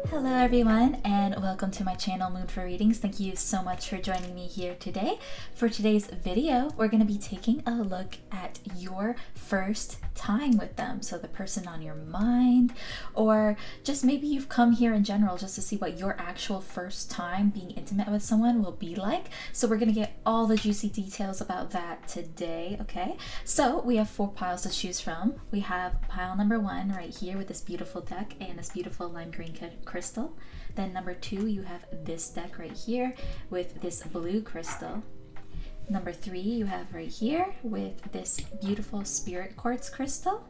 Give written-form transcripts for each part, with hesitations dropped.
Hello everyone and welcome to my channel Moon for Readings. Thank you so much for joining me here today. For today's video, we're going to be taking a look at your first time with them. So the person on your mind, or just maybe you've come here in general just to see what your actual first time being intimate with someone will be like. So we're going to get all the juicy details about that today, okay? So we have 4 piles to choose from. We have pile number 1 right here with this beautiful deck and this beautiful lime green crystal. Then number 2, you have this deck right here with this blue crystal. Number 3, you have right here with this beautiful spirit quartz crystal.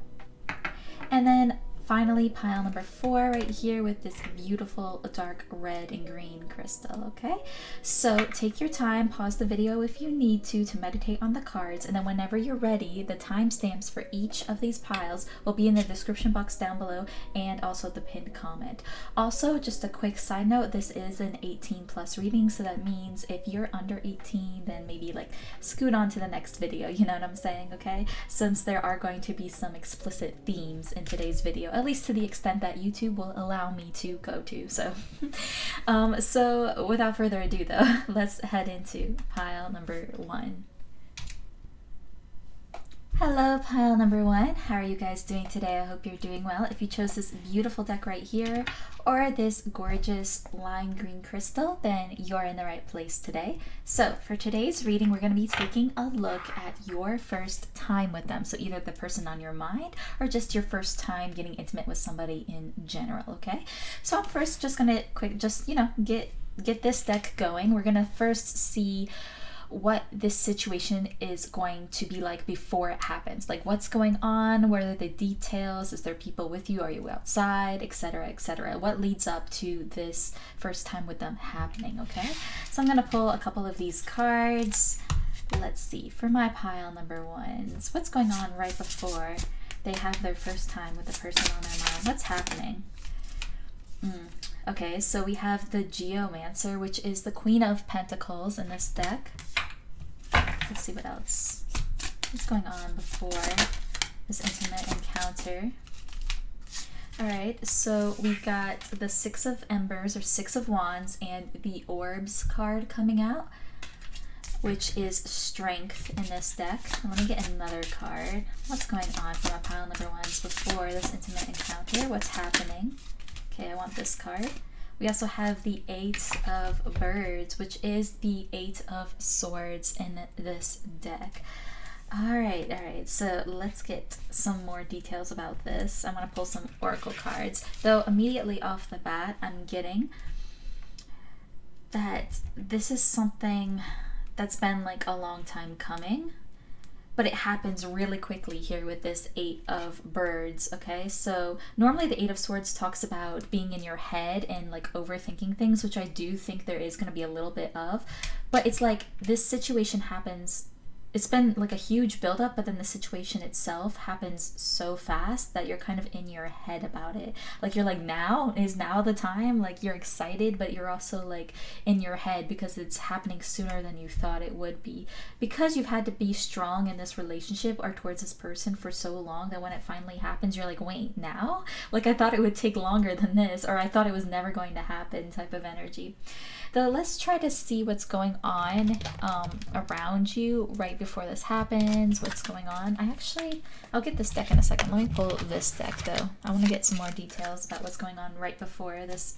And then finally, pile number 4 right here with this beautiful dark red and green crystal, okay? So take your time, pause the video if you need to meditate on the cards, and then whenever you're ready, the timestamps for each of these piles will be in the description box down below and also the pinned comment. Also, just a quick side note, this is an 18+ reading, so that means if you're under 18, then maybe like scoot on to the next video, you know what I'm saying, okay? Since there are going to be some explicit themes in today's video, at least to the extent that YouTube will allow me to go to. So so without further ado though, let's head into pile number 1. Hello pile number 1, how are you guys doing today? I hope you're doing well. If you chose this beautiful deck right here or this gorgeous lime green crystal, then you're in the right place today. So for today's reading, we're going to be taking a look at your first time with them. So either the person on your mind or just your first time getting intimate with somebody in general, okay? So I'm first just going to get this deck going. We're going to first see what this situation is going to be like before it happens. Like what's going on, what are the details, is there people with you, are you outside, etc, etc. What leads up to this first time with them happening, okay? So I'm going to pull a couple of these cards. Let's see, for my pile number 1s, what's going on right before they have their first time with the person on their mind? What's happening? Okay, so we have the Geomancer, which is the Queen of Pentacles in this deck. Let's see what else is going on before this intimate encounter. Alright, so we got the 6 of Embers or 6 of Wands and the Orbs card coming out, which is Strength in this deck. Let me get another card. What's going on for my pile number 1s before this intimate encounter? What's happening? Okay, I want this card. We also have the 8 of Birds, which is the 8 of Swords in this deck. Alright, so let's get some more details about this. I'm going to pull some oracle cards. Though immediately off the bat, I'm getting that this is something that's been like a long time coming, but it happens really quickly here with this 8 of Birds, okay? So normally the 8 of Swords talks about being in your head and like overthinking things, which I do think there is going to be a little bit of, but it's like this situation happens, it's been like a huge buildup, but then the situation itself happens so fast that you're kind of in your head about it. Like you're like, now is now the time? Like you're excited, but you're also like in your head because it's happening sooner than you thought it would be. Because you've had to be strong in this relationship or towards this person for so long that when it finally happens, you're like, wait, now? Like I thought it would take longer than this, or I thought it was never going to happen type of energy. Though let's try to see what's going on around you right before this happens. What's going on? I'll get this deck in a second. Let me pull this deck though. I want to get some more details about what's going on right before this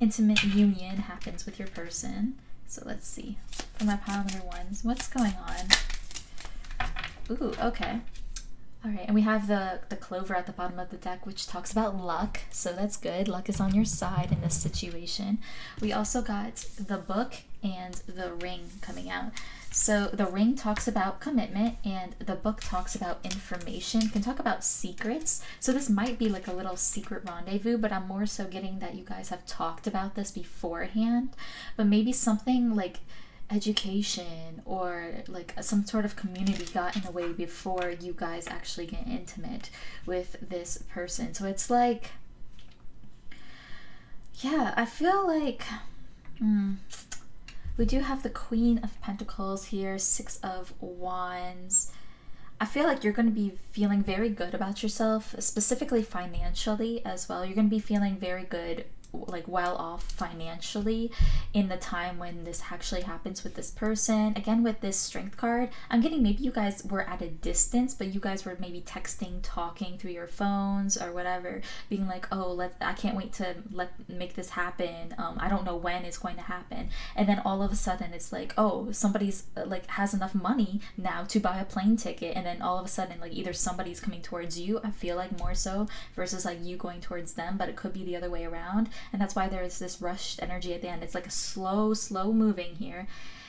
intimate union happens with your person. So let's see. For my pile number 1s, what's going on? Ooh, okay. Alright, and we have the clover at the bottom of the deck, which talks about luck, so that's good. Luck is on your side in this situation. We also got the book and the ring coming out. So the ring talks about commitment and the book talks about information, can talk about secrets. So this might be like a little secret rendezvous, but I'm more so getting that you guys have talked about this beforehand, but maybe something like education or like some sort of community got in the way before you guys actually get intimate with this person. So it's like, yeah, I feel like we do have the Queen of Pentacles here, 6 of Wands. I feel like you're going to be feeling very good about yourself, specifically financially as well. You're going to be feeling very good like well off financially in the time when this actually happens with this person. Again, with this strength card, I'm getting maybe you guys were at a distance, but you guys were maybe texting, talking through your phones or whatever, being like, oh, I can't wait to make this happen. I don't know when it's going to happen. And then all of a sudden it's like, oh, somebody's like has enough money now to buy a plane ticket. And then all of a sudden, like, either somebody's coming towards you, I feel like more so, versus like you going towards them, but it could be the other way around. And that's why there's this rushed energy at the end. It's like a slow moving here.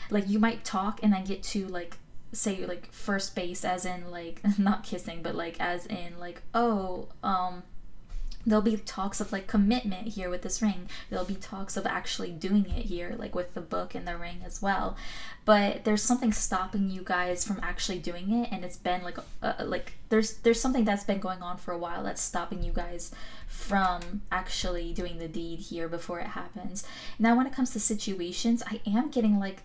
Like, you might talk and then get to like, say, like first base, as in like not kissing, but like as in like, oh, there'll be talks of like commitment here with this ring. There'll be talks of actually doing it here, like with the book and the ring as well. But there's something stopping you guys from actually doing it, and it's been like there's something that's been going on for a while that's stopping you guys from actually doing the deed here before it happens. Now, when it comes to situations, I am getting like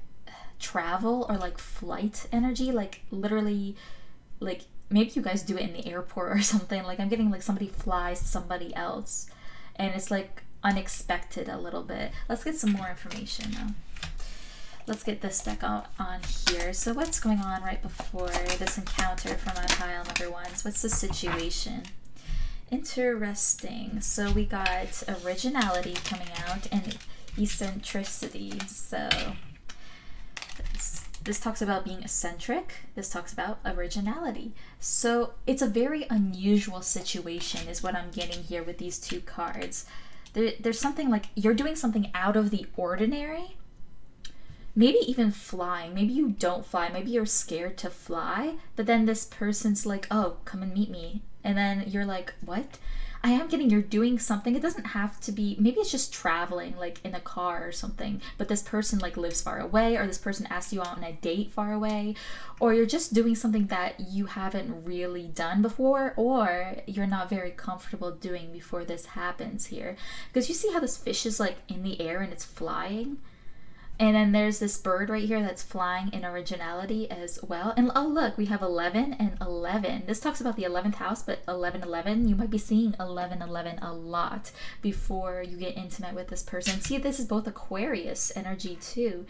travel or like flight energy, like literally, like maybe you guys do it in the airport or something. Like, I'm getting like somebody flies somebody else, and it's like unexpected a little bit. Let's get some more information now. Let's get this deck on here. So what's going on right before this encounter for my pile number ones? What's the situation? Interesting. So we got originality coming out and eccentricity. So this talks about being eccentric. This talks about originality. So it's a very unusual situation is what I'm getting here with these two cards. There's something like you're doing something out of the ordinary. Maybe even flying. Maybe you don't fly. Maybe you're scared to fly. But then this person's like, oh, come and meet me. And then you're like, what? I am getting you're doing something. It doesn't have to be, maybe it's just traveling like in a car or something, but this person like lives far away, or this person asks you out on a date far away, or you're just doing something that you haven't really done before, or you're not very comfortable doing before this happens here. Because you see how this fish is like in the air and it's flying? And then there's this bird right here that's flying in originality as well. And oh, look, we have 11 and 11. This talks about the 11th house, but 11, you might be seeing 11 a lot before you get intimate with this person. See, this is both Aquarius energy too.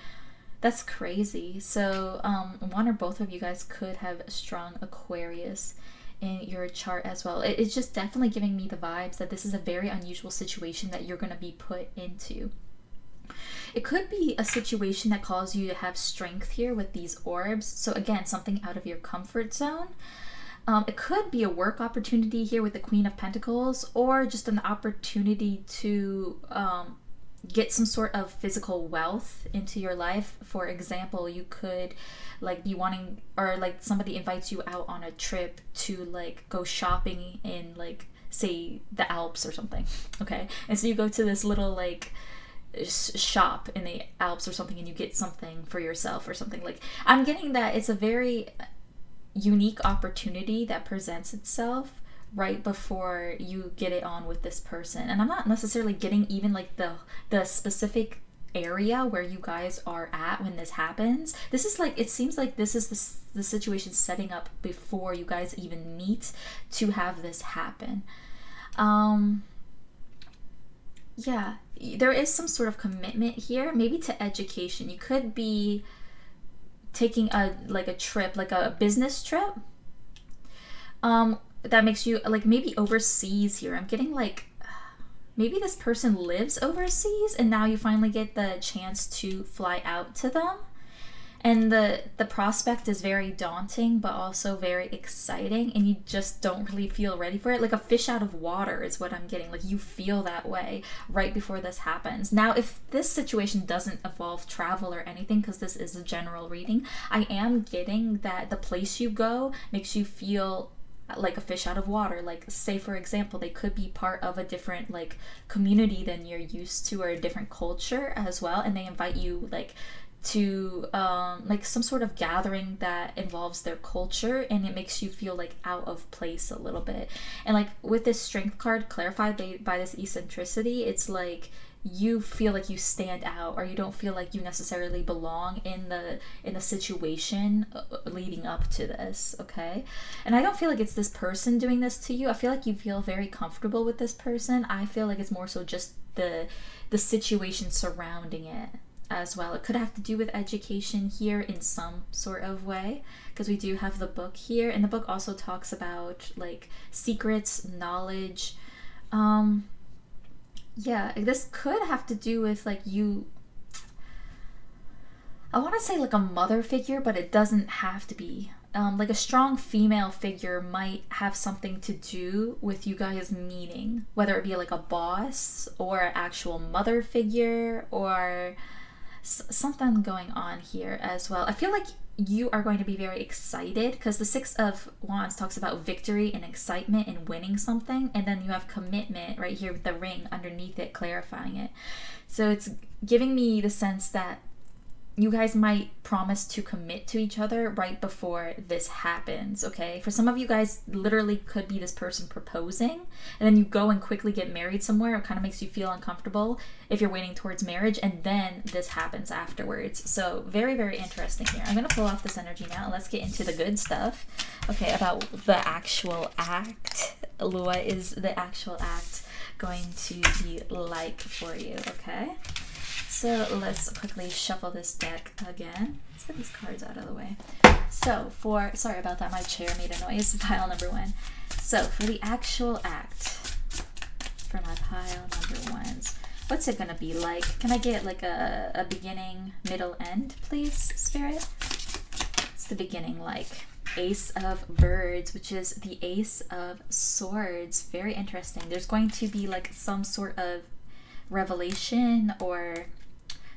That's crazy. So one or both of you guys could have a strong Aquarius in your chart as well. It's just definitely giving me the vibes that this is a very unusual situation that you're going to be put into. It could be a situation that calls you to have strength here with these orbs. So again, something out of your comfort zone. It could be a work opportunity here with the Queen of Pentacles, or just an opportunity to get some sort of physical wealth into your life. For example, you could like be wanting, or like somebody invites you out on a trip to like go shopping in like, say, the Alps or something. Okay, and so you go to this little like shop in the Alps or something, and you get something for yourself or something. Like, I'm getting that it's a very unique opportunity that presents itself right before you get it on with this person. And I'm not necessarily getting even like the specific area where you guys are at when this happens. This is like, it seems like this is the situation setting up before you guys even meet to have this happen. Yeah, there is some sort of commitment here, maybe to education. You could be taking a trip, like a business trip, that makes you like maybe overseas here. I'm getting like maybe this person lives overseas and now you finally get the chance to fly out to them. And the prospect is very daunting, but also very exciting, and you just don't really feel ready for it. Like a fish out of water is what I'm getting. Like, you feel that way right before this happens. Now, if this situation doesn't involve travel or anything, because this is a general reading, I am getting that the place you go makes you feel like a fish out of water. Like, say for example, they could be part of a different like community than you're used to, or a different culture as well, and they invite you like to like some sort of gathering that involves their culture, and it makes you feel like out of place a little bit. And like with this strength card clarified by this eccentricity, it's like you feel like you stand out, or you don't feel like you necessarily belong in the situation leading up to this, okay? And I don't feel like it's this person doing this to you. I feel like you feel very comfortable with this person. I feel like it's more so just the situation surrounding it as well. It could have to do with education here in some sort of way, because we do have the book here, and the book also talks about like secrets, knowledge. Yeah, this could have to do with like you, I want to say like a mother figure, but it doesn't have to be. Like a strong female figure might have something to do with you guys meeting, whether it be like a boss or an actual mother figure, or something going on here as well. I feel like you are going to be very excited, because the Six of Wands talks about victory and excitement and winning something, and then you have commitment right here with the ring underneath it clarifying it. So it's giving me the sense that you guys might promise to commit to each other right before this happens, okay? For some of you guys, literally could be this person proposing, and then you go and quickly get married somewhere. It kind of makes you feel uncomfortable if you're waiting towards marriage, and then this happens afterwards. So very, very interesting here. I'm going to pull off this energy now, and let's get into the good stuff, okay, about the actual act. What is the actual act going to be like for you, okay? So let's quickly shuffle this deck again. Let's get these cards out of the way. So sorry about that, my chair made a noise. Pile number one. So for the actual act, for my pile number ones, what's it gonna be like? Can I get like a beginning, middle, end, please, Spirit? It's the beginning, like Ace of Birds, which is the Ace of Swords. Very interesting. There's going to be like some sort of revelation or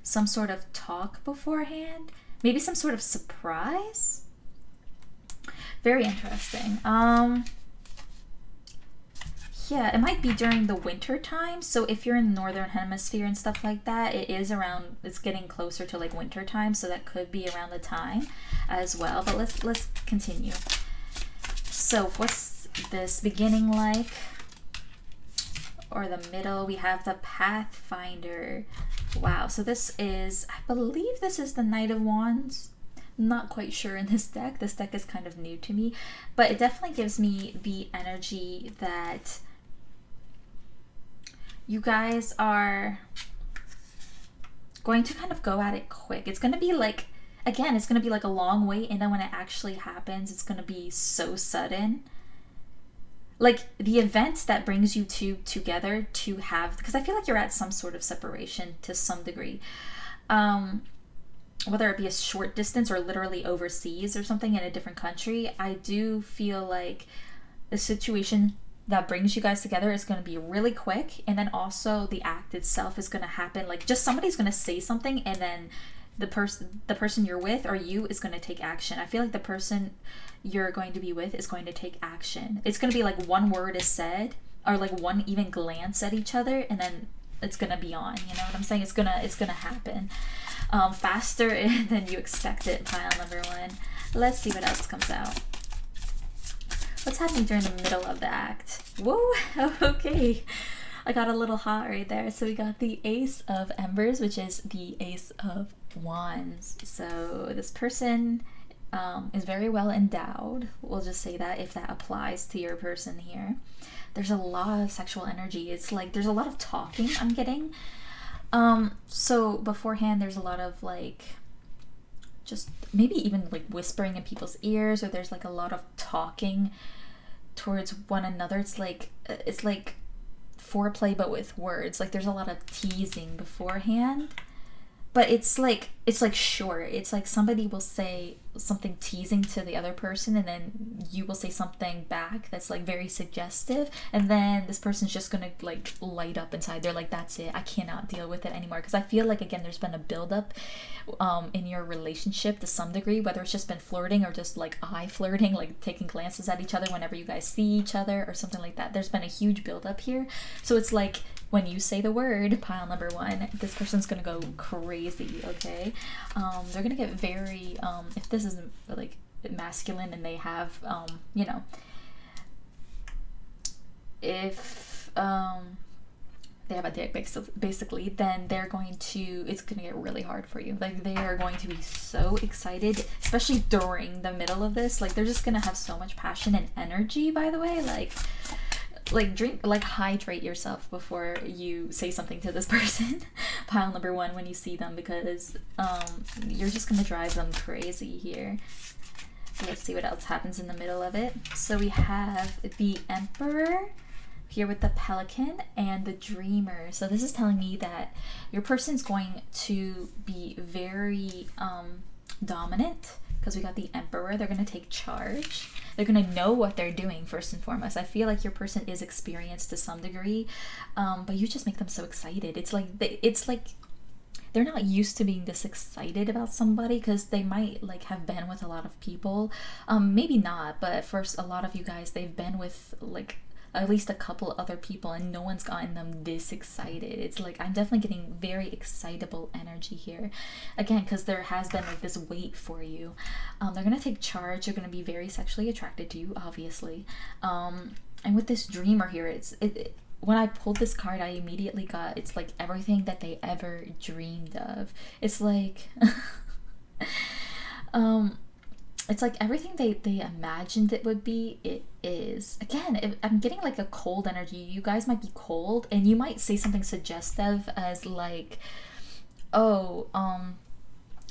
some sort of talk beforehand, maybe some sort of surprise. Very interesting. Yeah, it might be during the winter time. So if you're in the northern hemisphere and stuff like that, it's getting closer to like winter time, so that could be around the time as well. But let's continue. So what's this beginning like? Or the middle? We have the Pathfinder. Wow, so this is, I believe this is the Knight of Wands. I'm not quite sure in this deck. This deck is kind of new to me, but it definitely gives me the energy that you guys are going to kind of go at it quick. It's going to be like, again, it's going to be like a long wait, and then when it actually happens, it's going to be so sudden. Like the event that brings you two together to have, because I feel like you're at some sort of separation to some degree, whether it be a short distance or literally overseas or something in a different country. I do feel like the situation that brings you guys together is going to be really quick, and then also the act itself is going to happen like just somebody's going to say something, and then the person you're with or you is going to take action. I feel like the person you're going to be with is going to take action. It's going to be like one word is said, or like one even glance at each other, and then it's going to be on. You know what I'm saying? It's gonna happen faster than you expect it. Pile number one. Let's see what else comes out. What's happening during the middle of the act? Whoa, okay. I got a little hot right there. So we got the Ace of Embers, which is the Ace of Wands. So this person is very well endowed. We'll just say that, if that applies to your person here. There's a lot of sexual energy. It's like there's a lot of talking I'm getting. So beforehand, there's a lot of like just maybe even like whispering in people's ears, or there's like a lot of talking towards one another. It's like foreplay but with words. Like there's a lot of teasing beforehand, but it's like short. It's like somebody will say something teasing to the other person, and then you will say something back that's like very suggestive, and then this person's just gonna like light up inside. They're like, that's it, I cannot deal with it anymore. Because I feel like, again, there's been a buildup in your relationship to some degree, whether it's just been flirting or just like eye flirting, like taking glances at each other whenever you guys see each other or something like that. There's been a huge buildup here. So it's like when you say the word, pile number one, this person's gonna go crazy, okay? They're gonna get very, if this isn't like masculine and they have, you know, if they have a dick basically, then it's going to get really hard for you. Like, they are going to be so excited, especially during the middle of this. Like, they're just going to have so much passion and energy, by the way. Like drink, like hydrate yourself before you say something to this person. Pile number one, when you see them, because you're just going to drive them crazy here. Let's see what else happens in the middle of it. So we have the Emperor here with the Pelican and the Dreamer. So this is telling me that your person's going to be very dominant, because we got the Emperor. They're going to take charge. They're going to know what they're doing, first and foremost. I feel like your person is experienced to some degree, but you just make them so excited. It's like they're not used to being this excited about somebody, because they might like have been with a lot of people. Maybe not, but for a lot of you guys, they've been with like at least a couple other people, and no one's gotten them this excited. It's like, I'm definitely getting very excitable energy here. Again, because there has been like this wait for you. They're going to take charge. They're going to be very sexually attracted to you, obviously. And with this Dreamer here, when I pulled this card, I immediately got, it's like everything that they ever dreamed of. It's like, it's like everything they imagined it would be, it is. Again, I'm getting like a cold energy. You guys might be cold, and you might say something suggestive as like, oh, I'm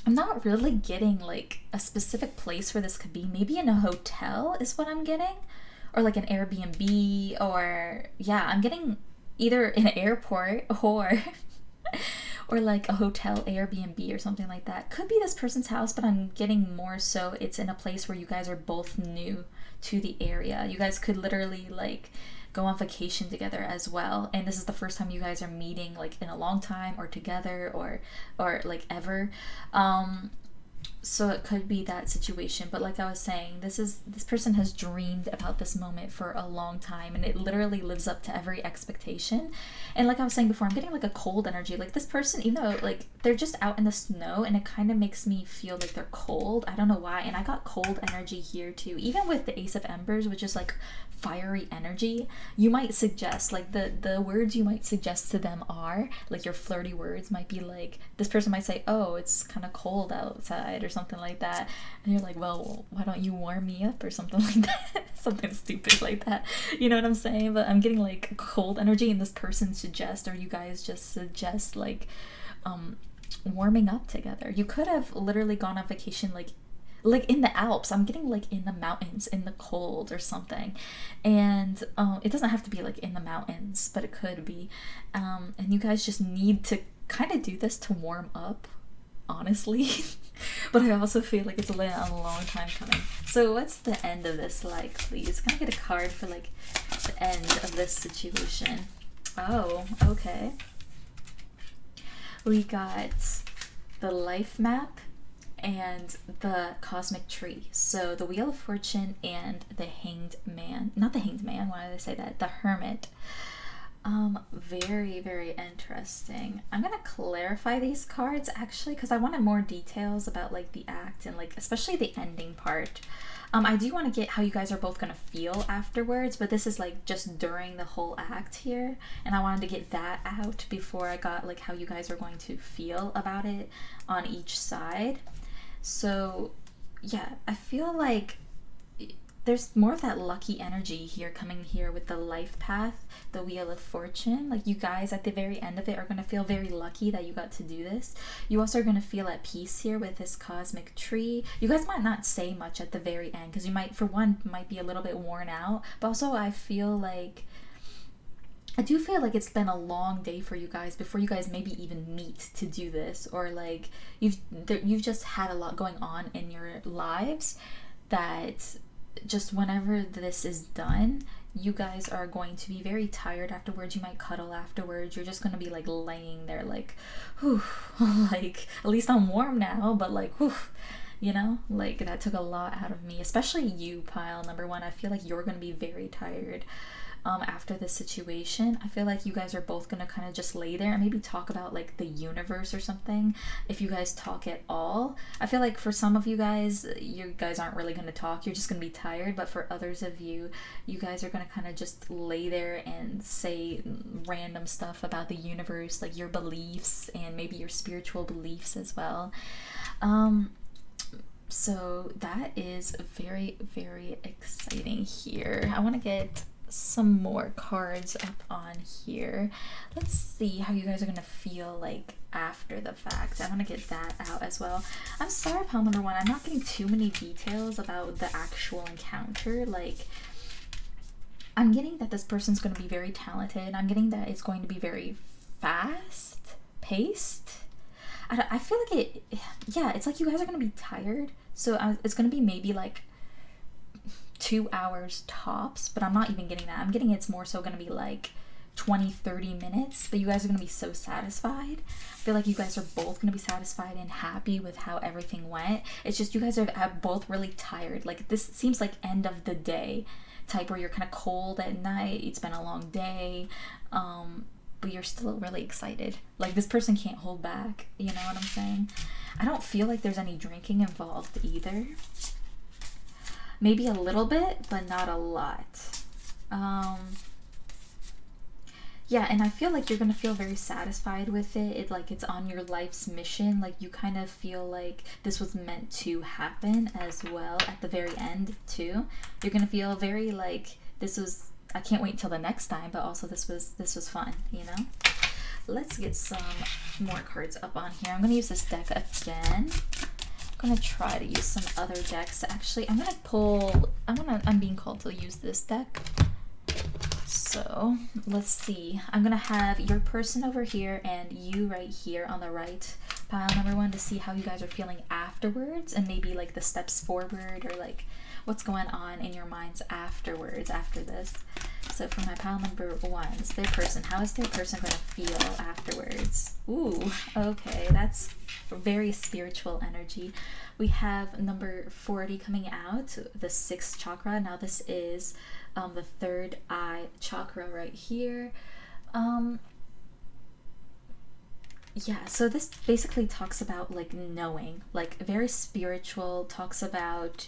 not really getting like a specific place where this could be. Maybe in a hotel is what I'm getting. Or like an Airbnb, or yeah, I'm getting either an airport or like a hotel Airbnb or something like that. Could be this person's house, but I'm getting more so it's in a place where you guys are both new to the area. You guys could literally like go on vacation together as well, and this is the first time you guys are meeting like in a long time, or together, or like ever. So it could be that situation. But like I was saying, this person has dreamed about this moment for a long time, and it literally lives up to every expectation. And like I was saying before, I'm getting like a cold energy. Like this person, even though like they're just out in the snow, and it kind of makes me feel like they're cold. I don't know why. And I got cold energy here too. Even with the Ace of Embers, which is like fiery energy, you might suggest like the words you might suggest to them are like your flirty words might be like, this person might say, oh, it's kind of cold outside, or something like that, and you're like, well, why don't you warm me up, or something like that. Something stupid like that, you know what I'm saying? But I'm getting like cold energy, and this person suggests, or you guys just suggest like warming up together. You could have literally gone on vacation like in the Alps. I'm getting like in the mountains in the cold or something, and it doesn't have to be like in the mountains, but it could be, and you guys just need to kind of do this to warm up, honestly. But I also feel like it's a long time coming. So what's the end of this like, please? Can I get a card for like the end of this situation? Oh, okay. We got the life map and the cosmic tree. So the Wheel of Fortune and the Hanged Man. Not the Hanged Man, why did I say that? The Hermit. Very, very interesting. I'm gonna clarify these cards actually, because I wanted more details about like the act and like especially the ending part. I do want to get how you guys are both gonna feel afterwards, but this is like just during the whole act here, and I wanted to get that out before I got like how you guys are going to feel about it on each side. So yeah, I feel like there's more of that lucky energy here coming here with the life path, the Wheel of Fortune. Like you guys at the very end of it are going to feel very lucky that you got to do this. You also are going to feel at peace here with this cosmic tree. You guys might not say much at the very end, because you might, for one, might be a little bit worn out, but also I do feel like it's been a long day for you guys before you guys maybe even meet to do this, or like you've just had a lot going on in your lives that just whenever this is done, you guys are going to be very tired afterwards. You might cuddle afterwards. You're just going to be like laying there like, whew, like at least I'm warm now, but like, whew, you know? Like, that took a lot out of me, especially you, pile number one. I feel like you're gonna be very tired after this situation. I feel like you guys are both gonna kind of just lay there and maybe talk about like the universe or something, if you guys talk at all. I feel like for some of you guys aren't really gonna talk, you're just gonna be tired, but for others of you, you guys are gonna kind of just lay there and say random stuff about the universe, like your beliefs and maybe your spiritual beliefs as well. So that is very, very exciting here. I want to get some more cards up on here. Let's see how you guys are gonna feel like after the fact. I want to get that out as well. I'm sorry, pile number one, I'm not getting too many details about the actual encounter. Like, I'm getting that this person's going to be very talented. I'm getting that it's going to be very fast paced. I feel like it's like you guys are going to be tired. So it's going to be maybe like 2 hours tops, but I'm not even getting that. I'm getting it's more so going to be like 20-30 minutes, but you guys are going to be so satisfied. I feel like you guys are both going to be satisfied and happy with how everything went. It's just you guys are both really tired. Like, this seems like end of the day type, where you're kind of cold at night, it's been a long day, but you're still really excited. Like, this person can't hold back, you know what I'm saying? I don't feel like there's any drinking involved either. Maybe a little bit, but not a lot. Yeah, and I feel like you're gonna feel very satisfied with it. Like, it's on your life's mission. Like, you kind of feel like this was meant to happen as well at the very end too. You're gonna feel very like this was, I can't wait until the next time, but also this was fun, you know? Let's get some more cards up on here. I'm gonna use this deck again. I'm gonna try to use some other decks. Actually, I'm being called to use this deck. So let's see. I'm gonna have your person over here and you right here on the right, pile number one, to see how you guys are feeling afterwards, and maybe like the steps forward, or like what's going on in your minds afterwards, after this. So for my pile number ones, their person, how is their person gonna feel afterwards? Ooh, okay, that's very spiritual energy. We have number 40 coming out, the 6th chakra. Now this is the 3rd eye chakra right here. Yeah, so this basically talks about like knowing, like very spiritual, talks about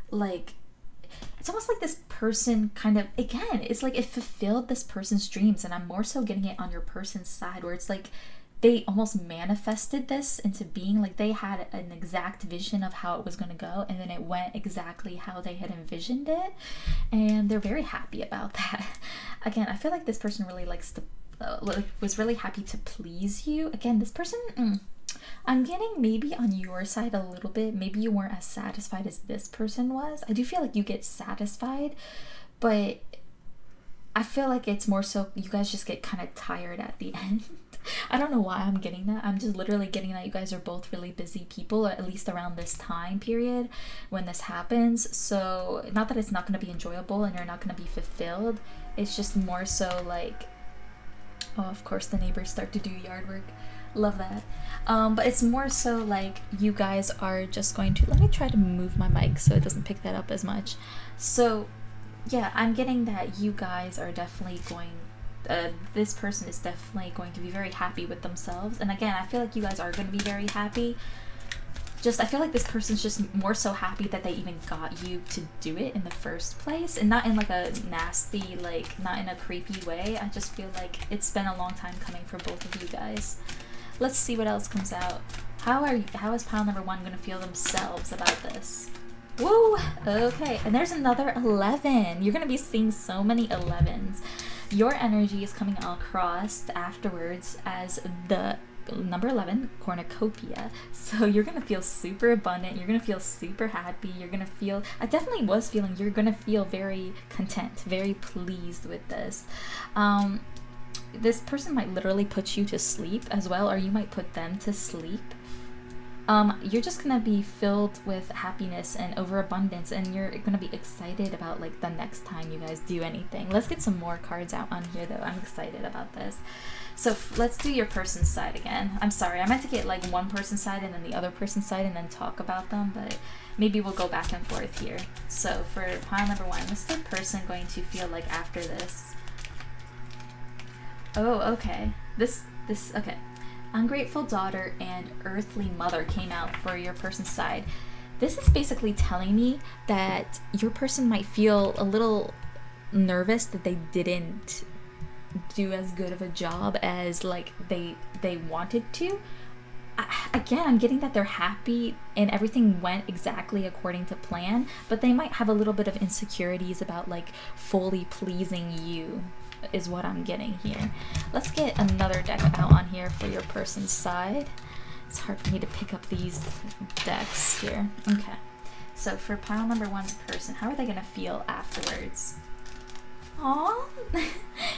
like, it's almost like this person kind of, again, it's like it fulfilled this person's dreams, and I'm more so getting it on your person's side, where it's like they almost manifested this into being. Like, they had an exact vision of how it was going to go, and then it went exactly how they had envisioned it, and they're very happy about that. Again, I feel like this person really likes to was really happy to please you. Again, this person, I'm getting maybe on your side a little bit. Maybe you weren't as satisfied as this person was. I do feel like you get satisfied, but I feel like it's more so you guys just get kind of tired at the end. I don't know why I'm getting that. I'm just literally getting that you guys are both really busy people, or at least around this time period when this happens. So not that it's not going to be enjoyable and you're not going to be fulfilled. It's just more so like, oh, of course the neighbors start to do yard work. Love that. But it's more so like you guys are just going to, let me try to move my mic so it doesn't pick that up as much. So yeah, I'm getting that you guys are definitely going, this person is definitely going to be very happy with themselves. And again, I feel like you guys are going to be very happy. Just, I feel like this person's just more so happy that they even got you to do it in the first place, and not in like a nasty, like not in a creepy way. I just feel like it's been a long time coming for both of you guys. Let's see what else comes out. How is pile number one going to feel themselves about this? Woo! Okay, and there's another 11. You're going to be seeing so many 11s. Your energy is coming across afterwards as the number 11, cornucopia. So you're going to feel super abundant. You're going to feel super happy. You're going to feel, I definitely was feeling, you're going to feel very content, very pleased with this. This person might literally put you to sleep as well, or you might put them to sleep. You're just gonna be filled with happiness and overabundance, and you're gonna be excited about like the next time you guys do anything. Let's get some more cards out on here though. I'm excited about this. So let's do your person's side again. I'm sorry, I meant to get like one person's side and then the other person's side and then talk about them, but maybe we'll go back and forth here. So for pile number 1, what's the person going to feel like after this? Oh, okay. Okay. Ungrateful daughter and earthly mother came out for your person's side. This is basically telling me that your person might feel a little nervous that they didn't do as good of a job as like they wanted to. Again, I'm getting that they're happy and everything went exactly according to plan, but they might have a little bit of insecurities about like fully pleasing you, is what I'm getting here. Let's get another deck out on here for your person's side. It's hard for me to pick up these decks here. Okay, so for pile number 1's person, how are they gonna feel afterwards? Aww,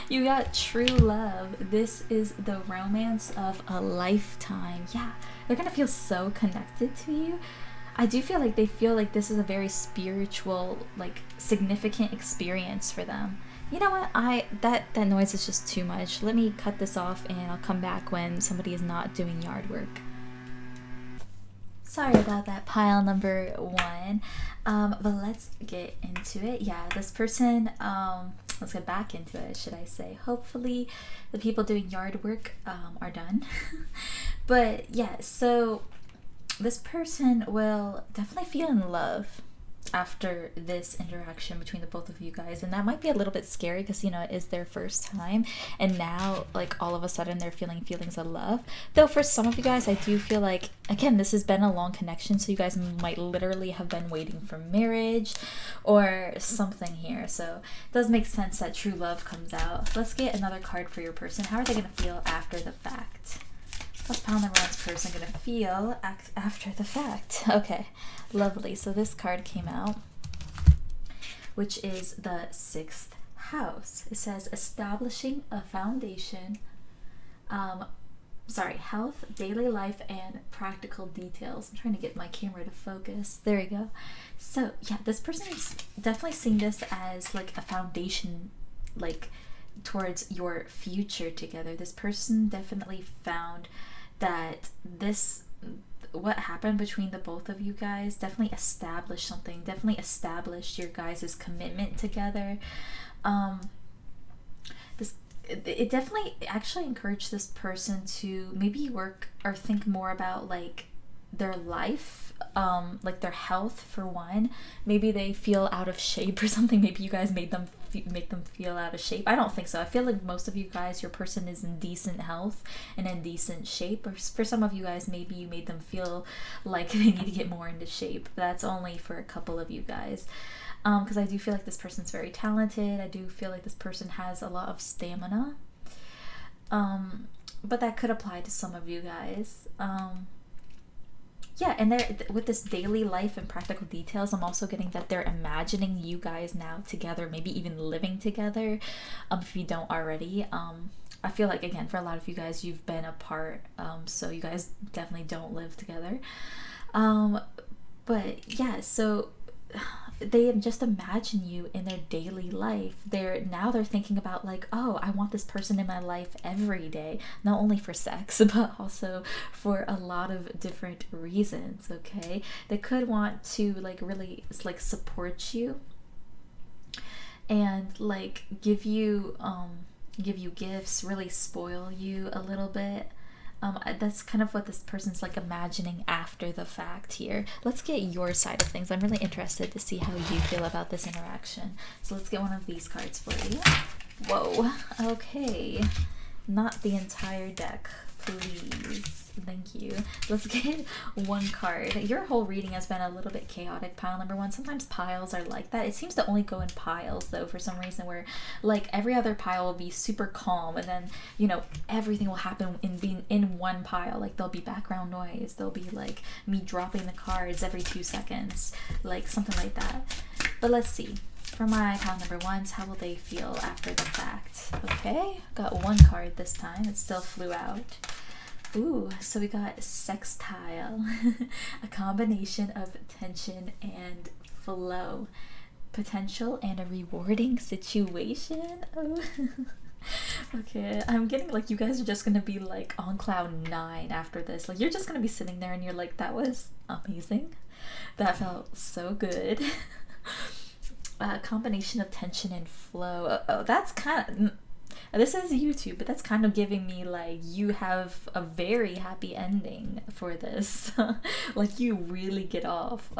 you got true love. This is the romance of a lifetime. Yeah, they're gonna feel so connected to you. I do feel like they feel like this is a very spiritual, like significant experience for them. You know what, that noise is just too much. Let me cut this off and I'll come back when somebody is not doing yard work. Sorry about that, pile number 1. But let's get into it. Yeah, this person, let's get back into it, should I say. Hopefully the people doing yard work are done. But yeah, so this person will definitely feel in love after this interaction between the both of you guys, and that might be a little bit scary because, you know, it is their first time and now like all of a sudden they're feeling feelings of love. Though for some of you guys, I do feel like, again, this has been a long connection, so you guys might literally have been waiting for marriage or something here, so it does make sense that true love comes out. Let's get another card for your person. How are they going to feel after the fact? What's pile number 1's person gonna feel after the fact? Okay, lovely. So this card came out, which is the 6th house. It says establishing a foundation, health, daily life, and practical details. I'm trying to get my camera to focus. There we go. So yeah, this person is definitely seeing this as like a foundation, like towards your future together. This person definitely found that what happened between the both of you guys definitely established something, definitely established your guys' commitment together. It definitely actually encouraged this person to maybe work or think more about like their life, like their health for one. Maybe they feel out of shape or something. Maybe you guys make them feel out of shape. I don't think so. I feel like most of you guys, your person is in decent health and in decent shape. Or for some of you guys, maybe you made them feel like they need to get more into shape. That's only for a couple of you guys. Because I do feel like this person's very talented. I do feel like this person has a lot of stamina. But that could apply to some of you guys. Yeah, and with this daily life and practical details, I'm also getting that they're imagining you guys now together, maybe even living together, if you don't already. I feel like, again, for a lot of you guys, you've been apart, so you guys definitely don't live together. But yeah, so they just imagine you in their daily life. They're thinking about like, oh, I want this person in my life every day, not only for sex but also for a lot of different reasons. Okay, they could want to like really like support you and like give you gifts, really spoil you a little bit. That's kind of what this person's like imagining after the fact here. Let's get your side of things. I'm really interested to see how you feel about this interaction. So let's get one of these cards for you. Whoa, okay. Not the entire deck, please. Thank you. Let's get one card. Your whole reading has been a little bit chaotic, pile number 1. Sometimes piles are like that. It seems to only go in piles though, for some reason, where like every other pile will be super calm and then, you know, everything will happen in one pile. Like there'll be background noise, there'll be like me dropping the cards every 2 seconds, like something like that. But let's see. For my pile number 1s, how will they feel after the fact? Okay, got one card this time. It still flew out. Ooh, so we got sextile, a combination of tension and flow, potential and a rewarding situation. Oh. Okay, I'm getting like you guys are just gonna be like on cloud nine after this. Like you're just gonna be sitting there and you're like, that was amazing. That felt so good. A combination of tension and flow. Oh, that's kind of. This is YouTube, but that's kind of giving me like you have a very happy ending for this. Like you really get off.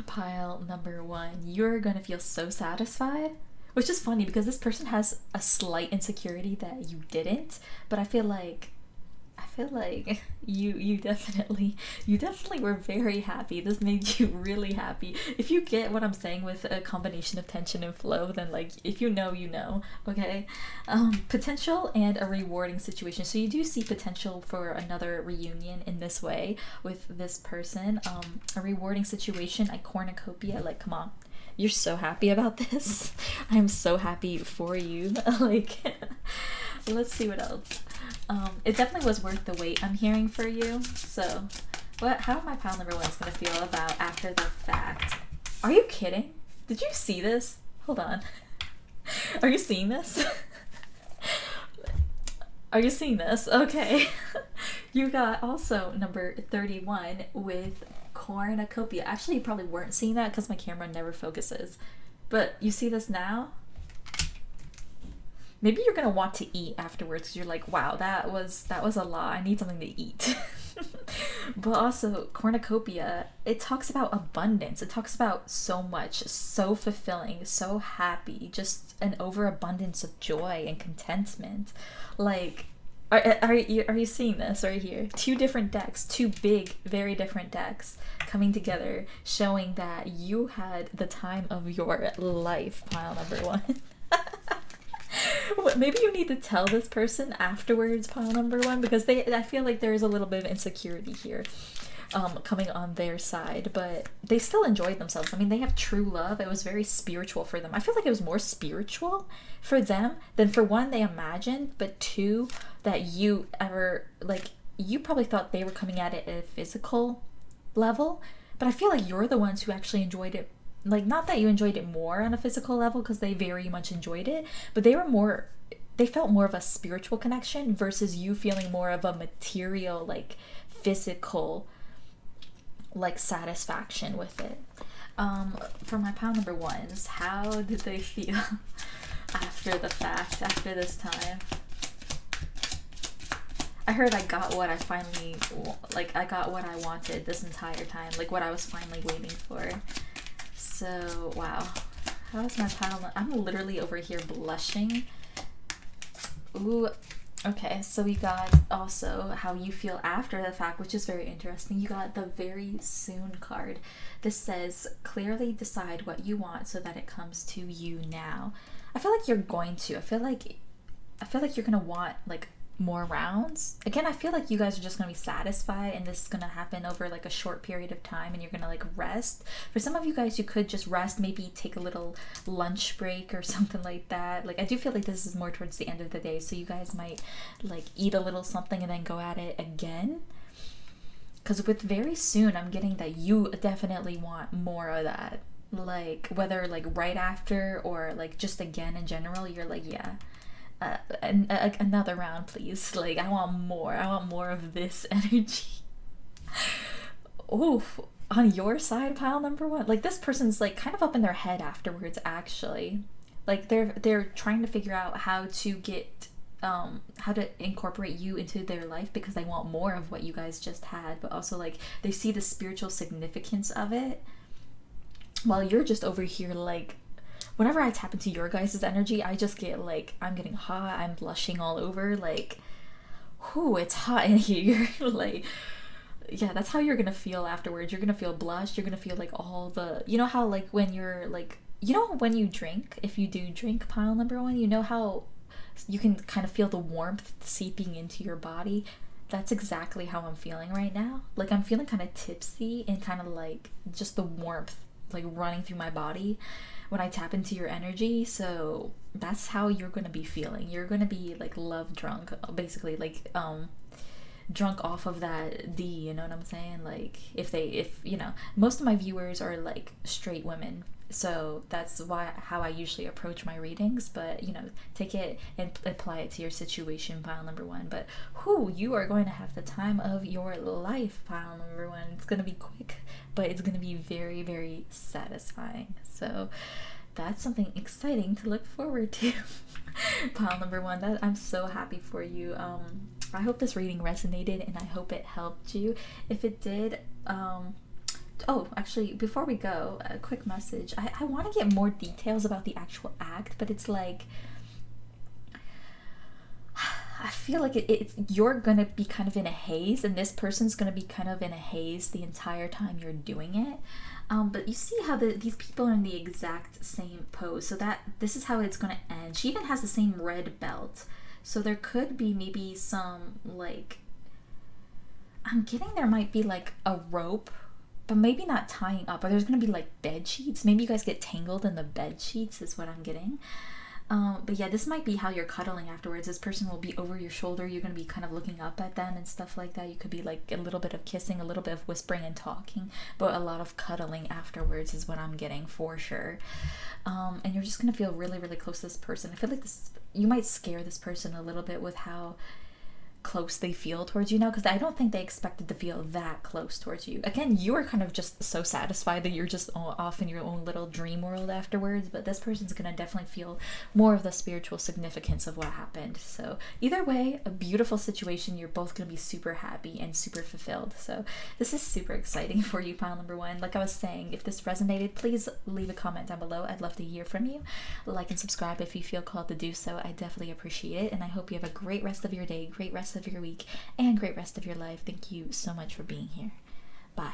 Pile number one, you're gonna feel so satisfied, which is funny because this person has a slight insecurity that you didn't, but I feel like you definitely were very happy. This made you really happy. If you get what I'm saying with a combination of tension and flow, then like if you know, you know. Okay. Potential and a rewarding situation. So you do see potential for another reunion in this way with this person. A rewarding situation, a cornucopia. Like, come on, you're so happy about this. I'm so happy for you. Like, let's see what else. It definitely was worth the wait, I'm hearing, for you. So, how my pile number one's gonna feel about after the fact? Are you kidding? Did you see this? Hold on. Are you seeing this? Are you seeing this? Okay. You got also number 31 with cornucopia. Actually, you probably weren't seeing that because my camera never focuses. But you see this now? Maybe you're gonna want to eat afterwards because you're like, wow, that was a lot. I need something to eat. But also cornucopia, it talks about abundance. It talks about so much, so fulfilling, so happy, just an overabundance of joy and contentment. Like, are you seeing this right here? Two different decks, two big, very different decks coming together, showing that you had the time of your life, pile number one. Maybe you need to tell this person afterwards, pile number one, because I feel like there is a little bit of insecurity here coming on their side, but they still enjoyed themselves. I mean, they have true love. It was very spiritual for them. I feel like it was more spiritual for them than for one, they imagined, but two, that you ever, like, you probably thought they were coming at it at a physical level, but I feel like you're the ones who actually enjoyed it. Like, not that you enjoyed it more on a physical level, because they very much enjoyed it, but they felt more of a spiritual connection versus you feeling more of a material, like, physical, like, satisfaction with it. For my pile number ones, how did they feel after the fact, after this time? I heard I got what I finally, like, I got what I wanted this entire time, like, what I was finally waiting for. So, wow. How is my pile? I'm literally over here blushing. Ooh. Okay, so we got also how you feel after the fact, which is very interesting. You got the very soon card. This says, clearly decide what you want so that it comes to you now. I feel like you're going to. I feel like you're going to want, like, more rounds. Again, I feel like you guys are just gonna be satisfied and this is gonna happen over like a short period of time and you're gonna like rest. For some of you guys, you could just rest, maybe take a little lunch break or something like that. Like, I do feel like this is more towards the end of the day, so you guys might like eat a little something and then go at it again. Because with very soon, I'm getting that you definitely want more of that. Like, whether like right after or like just again in general, you're like, yeah, another round, please. Like, I want more of this energy. Oof. On your side, pile number one, like, this person's like kind of up in their head afterwards, actually. Like, they're trying to figure out how to get how to incorporate you into their life because they want more of what you guys just had, but also like they see the spiritual significance of it, while you're just over here like, whenever I tap into your guys' energy, I just get like, I'm getting hot, I'm blushing all over, like, whoo, it's hot in here. Like, yeah, that's how you're gonna feel afterwards. You're gonna feel blushed, you're gonna feel like all the, you know how like when you're like, you know when you drink, if you do drink, pile number one, you know how you can kind of feel the warmth seeping into your body? That's exactly how I'm feeling right now. Like, I'm feeling kind of tipsy and kind of like just the warmth like running through my body, when I tap into your energy. So that's how you're gonna be feeling. You're gonna be like love drunk, basically, like drunk off of that D, you know what I'm saying? Like if you know, most of my viewers are like straight women, so that's how I usually approach my readings. But you know, take it and apply it to your situation, pile number one. But who, you are going to have the time of your life, pile number one. It's gonna be quick, but it's gonna be very, very satisfying. So that's something exciting to look forward to. Pile number one, that I'm so happy for you. I hope this reading resonated and I hope it helped you. If it did, oh, actually, before we go, a quick message. I want to get more details about the actual act, but it's like, I feel like you're gonna be kind of in a haze, and this person's gonna be kind of in a haze the entire time you're doing it. But you see how these people are in the exact same pose, so that this is how it's gonna end. She even has the same red belt, so there could be maybe some, like, I'm getting there might be like a rope, but maybe not tying up, or there's gonna be like bed sheets. Maybe you guys get tangled in the bed sheets is what I'm getting. But yeah, this might be how you're cuddling afterwards. This person will be over your shoulder. You're going to be kind of looking up at them and stuff like that. You could be like a little bit of kissing, a little bit of whispering and talking, but a lot of cuddling afterwards is what I'm getting for sure. And you're just going to feel really, really close to this person. I feel like you might scare this person a little bit with how close they feel towards you now, because I don't think they expected to feel that close towards you. Again, you are kind of just so satisfied that you're just off in your own little dream world afterwards, but this person's gonna definitely feel more of the spiritual significance of what happened. So either way, a beautiful situation. You're both gonna be super happy and super fulfilled. So this is super exciting for you, pile number one. Like I was saying, if this resonated, please leave a comment down below. I'd love to hear from you. Like and subscribe if you feel called to do so. I definitely appreciate it, and I hope you have a great rest of your day, great rest of your week, and great rest of your life. Thank you so much for being here. Bye.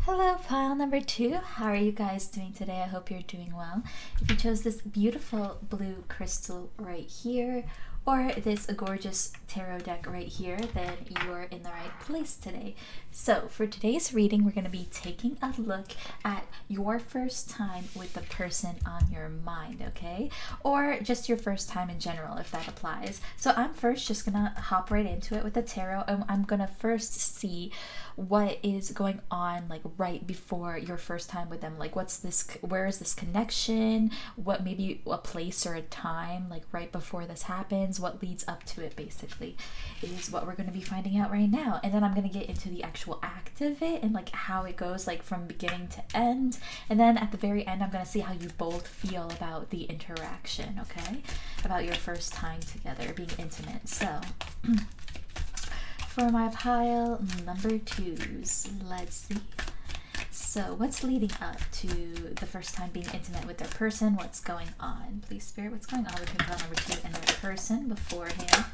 Hello, pile number two. How are you guys doing today? I hope you're doing well. If you chose this beautiful blue crystal right here, or this gorgeous tarot deck right here, then you're in the right place today. So for today's reading, we're going to be taking a look at your first time with the person on your mind, okay? Or just your first time in general, if that applies. So I'm first just going to hop right into it with the tarot, and I'm going to first see what is going on, like right before your first time with them. Like where is this connection? What, maybe a place or a time, like right before this happens, what leads up to it basically is what we're going to be finding out right now. And then I'm going to get into the actual act of it and like how it goes, like from beginning to end. And then at the very end, I'm going to see how you both feel about the interaction, okay? About your first time together, being intimate. So for my pile number twos, let's see. So what's leading up to the first time being intimate with their person? What's going on? Please, Spirit, what's going on between pile number two and their person beforehand?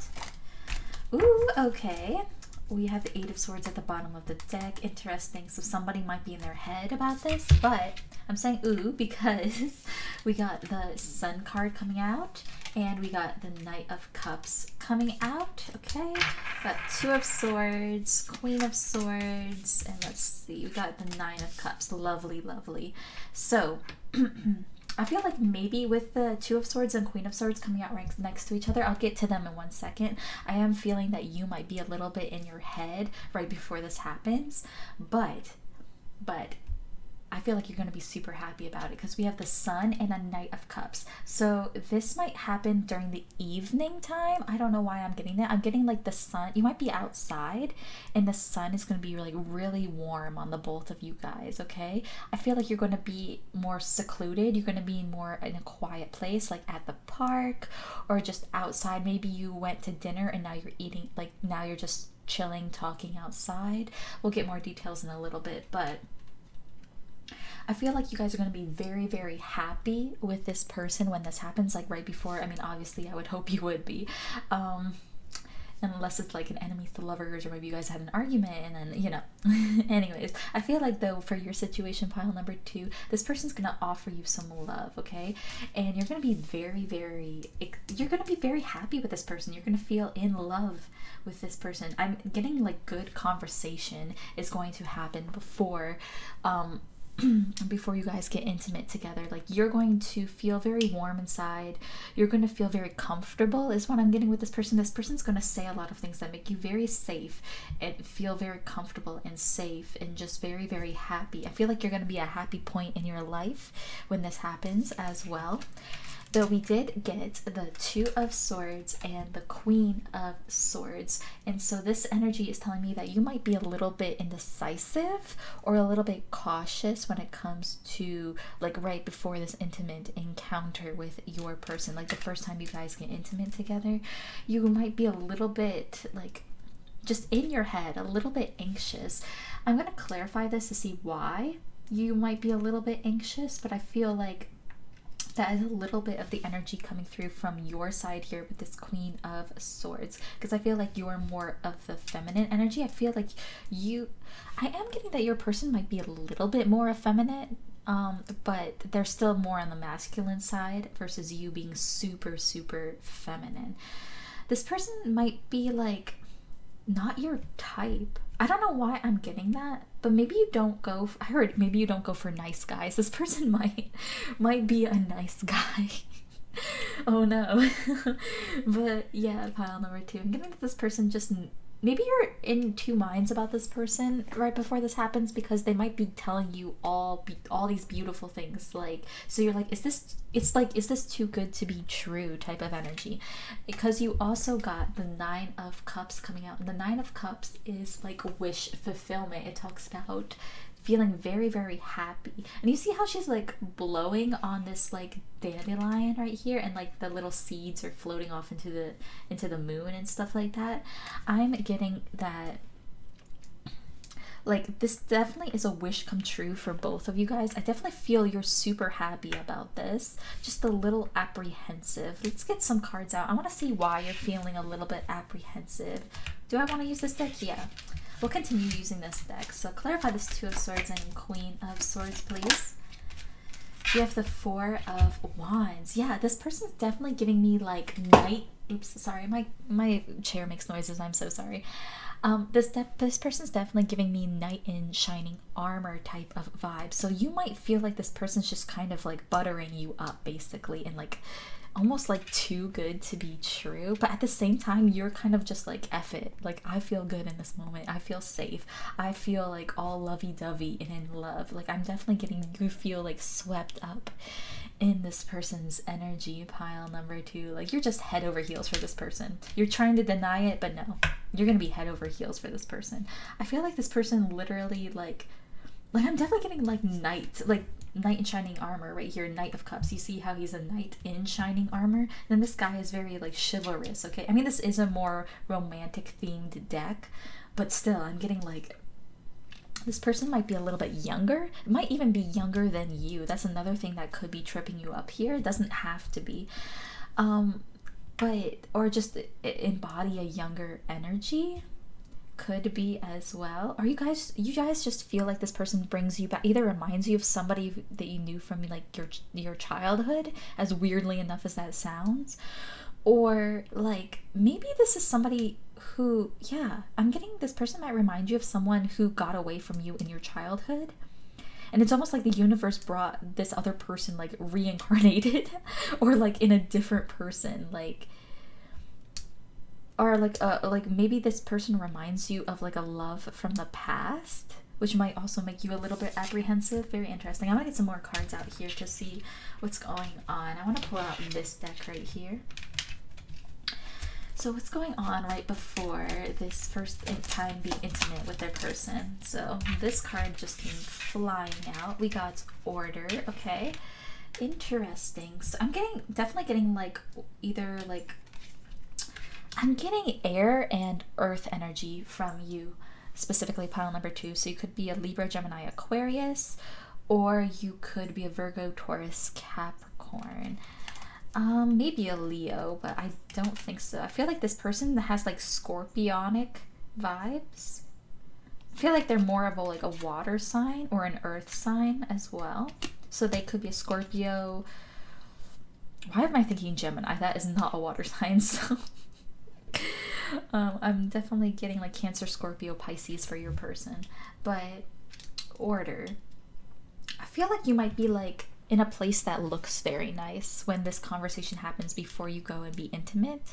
Ooh, okay. We have the Eight of Swords at the bottom of the deck. Interesting. So somebody might be in their head about this, but I'm saying ooh because we got the Sun card coming out and we got the Knight of Cups coming out, okay? Got Two of Swords, Queen of Swords, and let's see, we got the Nine of Cups. Lovely, lovely. So I feel like maybe with the Two of Swords and Queen of Swords coming out right next to each other, I'll get to them in 1 second. I am feeling that you might be a little bit in your head right before this happens, but I feel like you're going to be super happy about it because we have the Sun and a Knight of Cups. So this might happen during the evening time. I don't know why I'm getting that. I'm getting like the sun. You might be outside and the sun is going to be like really warm on the both of you guys, okay? I feel like you're going to be more secluded. You're going to be more in a quiet place, like at the park or just outside. Maybe you went to dinner and now you're eating, like now you're just chilling, talking outside. We'll get more details in a little bit, but I feel like you guys are going to be very, very happy with this person when this happens, like right before. I mean, obviously, I would hope you would be. Unless it's like an enemies to lovers, or maybe you guys had an argument and then, you know. Anyways, I feel like though for your situation, pile number two, this person's going to offer you some love, okay? And you're going to be you're going to be very happy with this person. You're going to feel in love with this person. I'm getting like good conversation is going to happen before before you guys get intimate together. Like, you're going to feel very warm inside. You're going to feel very comfortable is what I'm getting with this person. This person's going to say a lot of things that make you very safe and feel very comfortable and safe and just very, very happy. I feel like you're going to be at a happy point in your life when this happens as well. Though we did get the Two of Swords and the Queen of Swords. And so this energy is telling me that you might be a little bit indecisive or a little bit cautious when it comes to, like, right before this intimate encounter with your person. Like, the first time you guys get intimate together, you might be a little bit, like, just in your head, a little bit anxious. I'm going to clarify this to see why you might be a little bit anxious, but I feel like that is a little bit of the energy coming through from your side here with this Queen of Swords, because I feel like you are more of the feminine energy. I feel like I am getting that your person might be a little bit more effeminate, but they're still more on the masculine side versus you being super, super feminine. This person might be like not your type. I don't know why I'm getting that, but maybe you don't go I heard maybe you don't go for nice guys. This person might be a nice guy. Oh no. But yeah, pile number 2. I'm getting that this person just, maybe you're in two minds about this person right before this happens, because they might be telling you all these beautiful things, like, so you're like, is this too good to be true type of energy, because you also got the Nine of Cups coming out, and the Nine of Cups is like wish fulfillment. It talks about feeling very, very happy. And you see how she's like blowing on this like dandelion right here, and like the little seeds are floating off into the moon and stuff like that. I'm getting that like this definitely is a wish come true for both of you guys. I definitely feel you're super happy about this, just a little apprehensive. Let's get some cards out. I want to see why you're feeling a little bit apprehensive. Do I want to use this deck? Yeah. We'll continue using this deck. So clarify this Two of Swords and Queen of Swords, please. You have the Four of Wands. Yeah, this person's definitely giving me like knight. Oops, sorry, my chair makes noises. I'm so sorry. This person's definitely giving me knight in shining armor type of vibe. So you might feel like this person's just kind of like buttering you up, basically, and like almost like too good to be true, but at the same time you're kind of just like, F it, like I feel good in this moment, I feel safe, I feel like all lovey-dovey and in love. Like I'm definitely getting you feel like swept up in this person's energy, pile number 2. Like you're just head over heels for this person. You're trying to deny it, but no, you're gonna be head over heels for this person. I feel like this person literally like I'm definitely getting like knight in shining armor right here, Knight of Cups. You see how he's a knight in shining armor? And then this guy is very like chivalrous, okay? I mean, this is a more romantic themed deck, but still I'm getting like this person might be a little bit younger. It might even be younger than you. That's another thing that could be tripping you up here. It doesn't have to be. But or just embody a younger energy. Could be as well. Are you guys just feel like this person brings you back, either reminds you of somebody that you knew from like your childhood, as weirdly enough as that sounds, or like maybe this is somebody who, yeah, I'm getting this person might remind you of someone who got away from you in your childhood, and it's almost like the universe brought this other person like reincarnated or like in a different person, like, or like maybe this person reminds you of like a love from the past, which might also make you a little bit apprehensive. Very interesting. I'm gonna get some more cards out here to see what's going on. I want to pull out this deck right here. So what's going on right before this first time being intimate with their person? So this card just came flying out. We got order. Okay, interesting. So I'm definitely getting like either like, I'm getting air and earth energy from you, specifically pile number 2. So you could be a Libra, Gemini, Aquarius, or you could be a Virgo, Taurus, Capricorn. Maybe a Leo, but I don't think so. I feel like this person has like scorpionic vibes. I feel like they're more of like a water sign or an earth sign as well. So they could be a Scorpio. Why am I thinking Gemini? That is not a water sign, so I'm definitely getting like Cancer, Scorpio, Pisces for your person. But order. I feel like you might be like in a place that looks very nice when this conversation happens before you go and be intimate.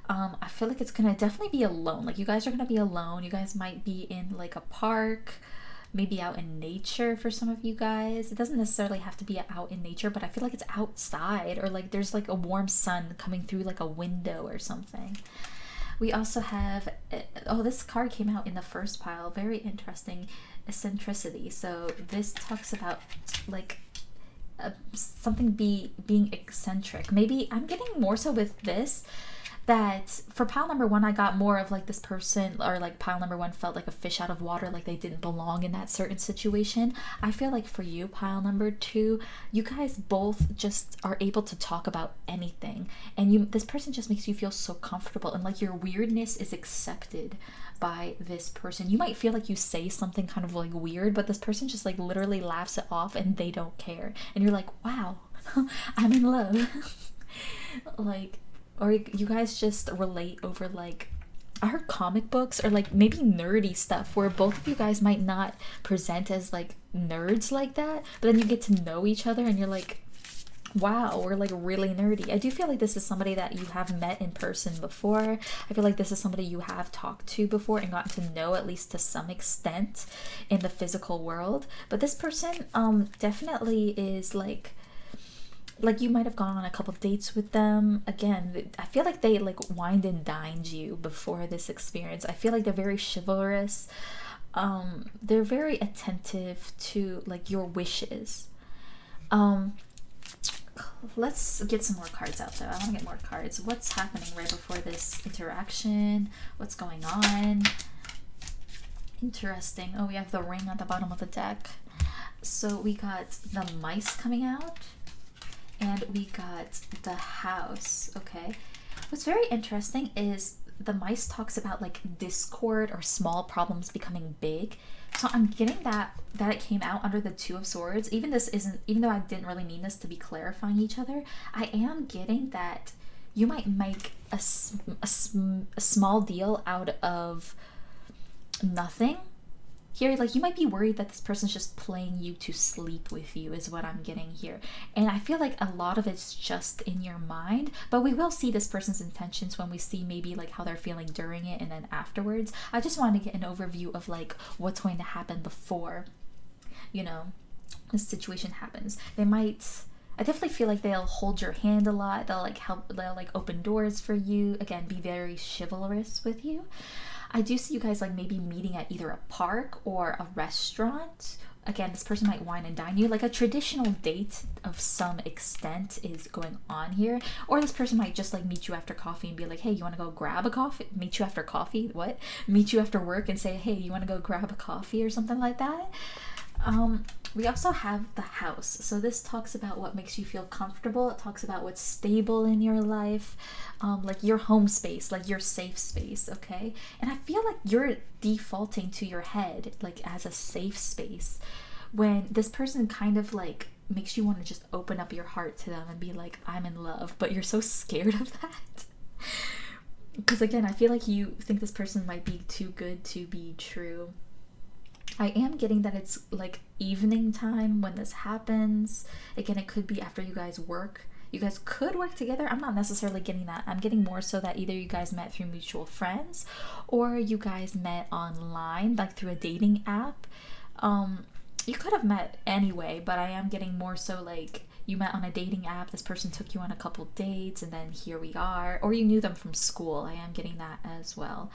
I feel like it's gonna definitely be alone. Like you guys are gonna be alone. You guys might be in like a park, maybe out in nature for some of you guys. It doesn't necessarily have to be out in nature, but I feel like it's outside, or like there's like a warm sun coming through like a window or something. We also have, oh, this card came out in the first pile. Very interesting, eccentricity. So this talks about like something being eccentric. Maybe I'm getting more so with this, that for pile number one I got more of like this person, or like pile number one felt like a fish out of water, like they didn't belong in that certain situation. I feel like for you, pile number two, you guys both just are able to talk about anything, and this person just makes you feel so comfortable, and like your weirdness is accepted by this person. You might feel like you say something kind of like weird, but this person just like literally laughs it off and they don't care, and you're like, wow, I'm in love. Like, or you guys just relate over like, I heard comic books or like maybe nerdy stuff where both of you guys might not present as like nerds like that, but then you get to know each other and you're like, wow, we're like really nerdy. I do feel like this is somebody that you have met in person before. I feel like this is somebody you have talked to before and gotten to know at least to some extent in the physical world. But this person definitely is like you might have gone on a couple dates with them. Again, I feel like they like wined and dined you before this experience. I feel like they're very chivalrous. They're very attentive to like your wishes. Let's get some more cards out though. I want to get more cards. What's happening right before this interaction? What's going on? Interesting. Oh, we have the ring at the bottom of the deck. So we got the mice coming out. And we got the house. Okay. What's very interesting is the mice talks about like discord or small problems becoming big. So I'm getting that it came out under the Two of Swords. Even though I didn't really mean this to be clarifying each other, I am getting that you might make a small deal out of nothing. Here, like, you might be worried that this person's just playing you to sleep with you is what I'm getting here. And I feel like a lot of it's just in your mind, but we will see this person's intentions when we see maybe like how they're feeling during it and then afterwards. I just want to get an overview of like what's going to happen before, you know, this situation happens. I definitely feel like they'll hold your hand a lot. They'll like help, they'll like open doors for you. Again, be very chivalrous with you. I do see you guys like maybe meeting at either a park or a restaurant. Again, this person might wine and dine you. Like a traditional date of some extent is going on here. Or this person might just like meet you after coffee and be like, hey, you want to go grab a coffee? Meet you after coffee? What? Meet you after work and say, hey, you want to go grab a coffee or something like that? We also have the house. So this talks about what makes you feel comfortable. It talks about what's stable in your life, like your home space, like your safe space, okay? And I feel like you're defaulting to your head, like as a safe space, when this person kind of like makes you want to just open up your heart to them and be like, I'm in love, but you're so scared of that. Because again, I feel like you think this person might be too good to be true. I am getting that it's like evening time when this happens. Again, it could be after you guys work. You guys could work together. I'm not necessarily getting that. I'm getting more so that either you guys met through mutual friends or you guys met online, like through a dating app. You could have met anyway, but I am getting more so like you met on a dating app, this person took you on a couple dates, and then here we are. Or you knew them from school. I am getting that as well.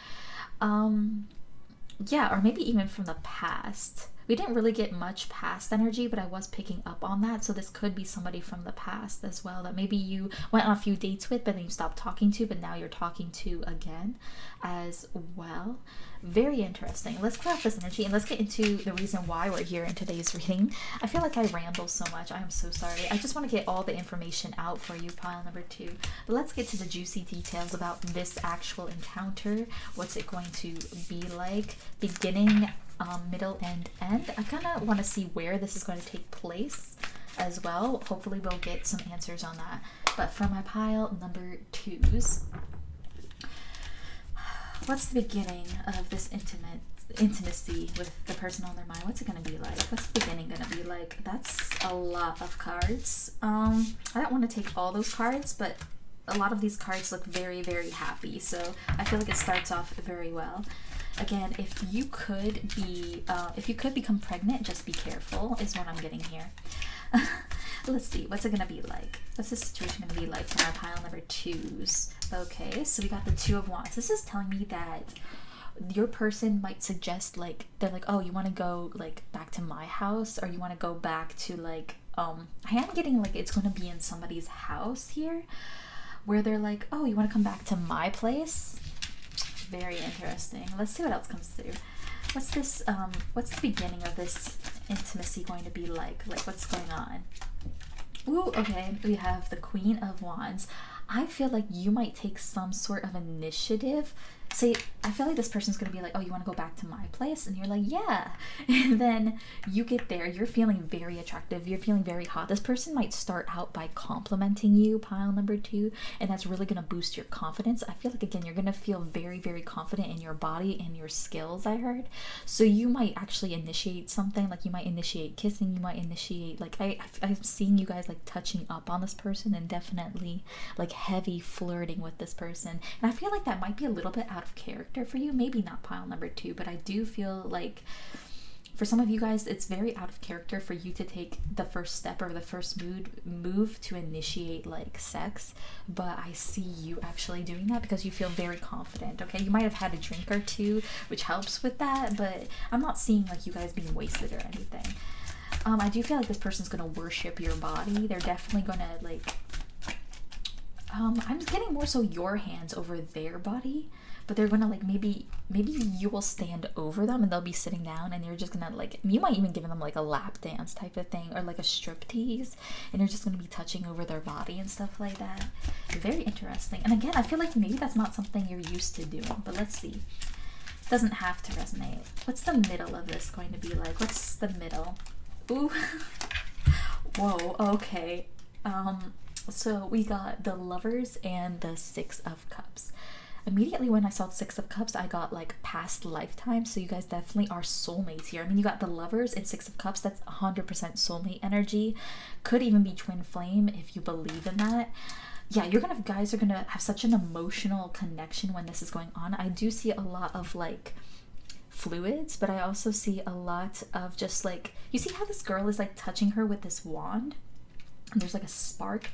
Yeah, or maybe even from the past. We didn't really get much past energy, but I was picking up on that. So this could be somebody from the past as well that maybe you went on a few dates with, but then you stopped talking to, but now you're talking to again as well. Very interesting. Let's clear off this energy and let's get into the reason why we're here in today's reading. I feel like I ramble so much. I am so sorry. I just want to get all the information out for you, pile number 2. But let's get to the juicy details about this actual encounter. What's it going to be like? Beginning, middle, and end. I kind of want to see where this is going to take place as well. Hopefully we'll get some answers on that. But for my pile number 2s, what's the beginning of this intimacy with the person on their mind. What's it gonna be like? What's the beginning gonna be like? That's a lot of cards. I don't want to take all those cards, but a lot of these cards look very, very happy, so I feel like it starts off very well. Again, if you could become pregnant, just be careful, is what I'm getting here. Let's see, what's it gonna be like? What's the situation gonna be like for our pile number 2s? Okay, so we got the 2 of Wands. This is telling me that your person might suggest, like, they're like, oh, you want to go like back to my house, or you want to go back to like I am getting like it's going to be in somebody's house here, where they're like, oh, you want to come back to my place. Very interesting. Let's see what else comes through. What's this what's the beginning of this intimacy going to be like what's going on? Ooh, okay, we have the Queen of Wands. I feel like you might take some sort of initiative. Say, I feel like this person's gonna be like, oh, you want to go back to my place? And you're like, yeah. And then you get there, you're feeling very attractive, you're feeling very hot. This person might start out by complimenting you, pile number 2, and that's really gonna boost your confidence. I feel like, again, you're gonna feel very, very confident in your body and your skills, I heard. So you might actually initiate something, like you might initiate kissing, you might initiate, like, I'm seeing you guys like touching up on this person, and definitely like heavy flirting with this person. And I feel like that might be a little bit out of character for you, maybe not pile number 2, but I do feel like for some of you guys it's very out of character for you to take the first step or the first move to initiate like sex, but I see you actually doing that because you feel very confident. Okay, you might have had a drink or two, which helps with that, but I'm not seeing like you guys being wasted or anything. I do feel like this person's gonna worship your body. They're definitely gonna like I'm getting more so your hands over their body, but they're gonna like maybe you will stand over them and they'll be sitting down, and you're just gonna like, you might even give them like a lap dance type of thing, or like a strip tease, and you're just gonna be touching over their body and stuff like that. Very interesting. And again, I feel like maybe that's not something you're used to doing, but let's see. Doesn't have to resonate. What's the middle of this going to be like? What's the middle? Ooh. Whoa, okay. So we got the Lovers and the 6 of Cups. Immediately when I saw 6 of Cups, I got like past lifetime, so you guys definitely are soulmates here. I mean, you got the Lovers and 6 of Cups, that's 100% soulmate energy. Could even be twin flame if you believe in that. Yeah, guys are gonna have such an emotional connection when this is going on. I do see a lot of like fluids, but I also see a lot of just like, you see how this girl is like touching her with this wand? And there's like a spark.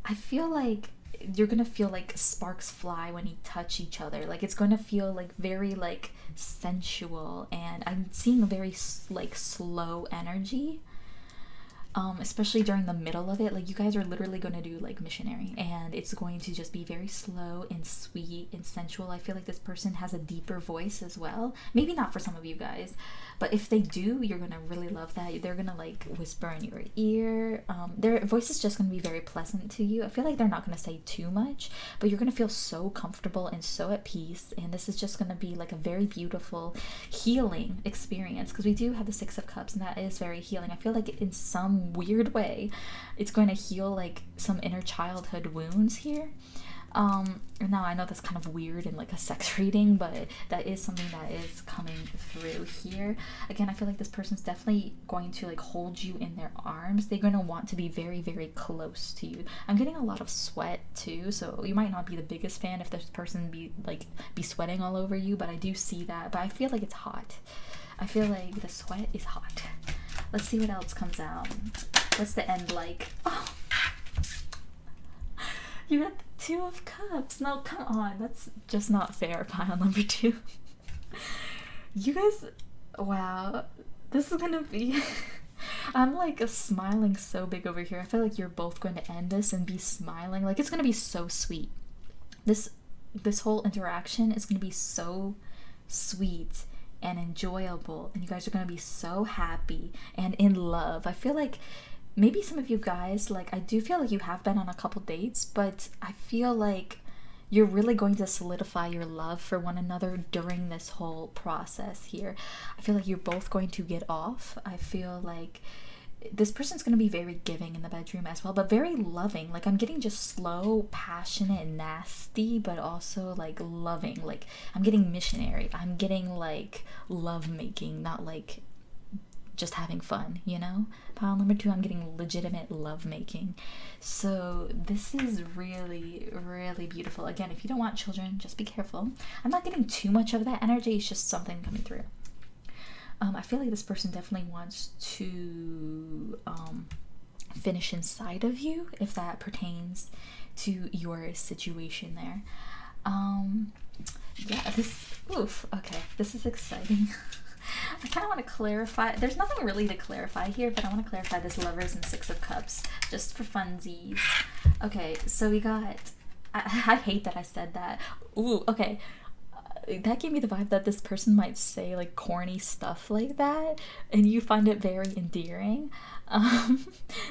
I feel like you're gonna feel like sparks fly when you touch each other. Like it's gonna feel like very like sensual, and I'm seeing a very like slow energy. Especially during the middle of it, like you guys are literally going to do like missionary, and it's going to just be very slow and sweet and sensual. I feel like this person has a deeper voice as well. Maybe not for some of you guys, but if they do, you're going to really love that. They're going to like whisper in your ear. Their voice is just going to be very pleasant to you. I feel like they're not going to say too much, but you're going to feel so comfortable and so at peace, and this is just going to be like a very beautiful healing experience, because we do have the 6 of Cups, and that is very healing. I feel like in some weird way it's going to heal like some inner childhood wounds here. Now I know that's kind of weird in like a sex reading, but that is something that is coming through here. Again, I feel like this person's definitely going to like hold you in their arms. They're going to want to be very, very close to you. I'm getting a lot of sweat too, so you might not be the biggest fan if this person be sweating all over you, but I do see that. But I feel like it's hot. I feel like the sweat is hot. Let's see what else comes out. What's the end like? Oh, you got the 2 of Cups. No, come on. That's just not fair, pile number 2. You guys, wow. This is gonna be... I'm like smiling so big over here. I feel like you're both going to end this and be smiling. Like it's gonna be so sweet. This whole interaction is gonna be so sweet and enjoyable, and you guys are gonna be so happy and in love. I feel like maybe some of you guys, like I do feel like you have been on a couple dates, but I feel like you're really going to solidify your love for one another during this whole process here. I feel like you're both going to get off. I feel like this person's going to be very giving in the bedroom as well, but very loving. Like, I'm getting just slow, passionate, nasty, but also like loving. Like, I'm getting missionary. I'm getting like love making, not like just having fun, you know? Pile number 2, I'm getting legitimate love making. So this is really, really beautiful. Again, if you don't want children, just be careful. I'm not getting too much of that energy. It's just something coming through. I feel like this person definitely wants to finish inside of you, if that pertains to your situation there. Yeah, okay, this is exciting. I kind of want to clarify. There's nothing really to clarify here, but I want to clarify this Lovers and Six of Cups, just for funsies. Okay, so we got... I hate that I said that. Ooh, okay. That gave me the vibe that this person might say like corny stuff like that, and you find it very endearing.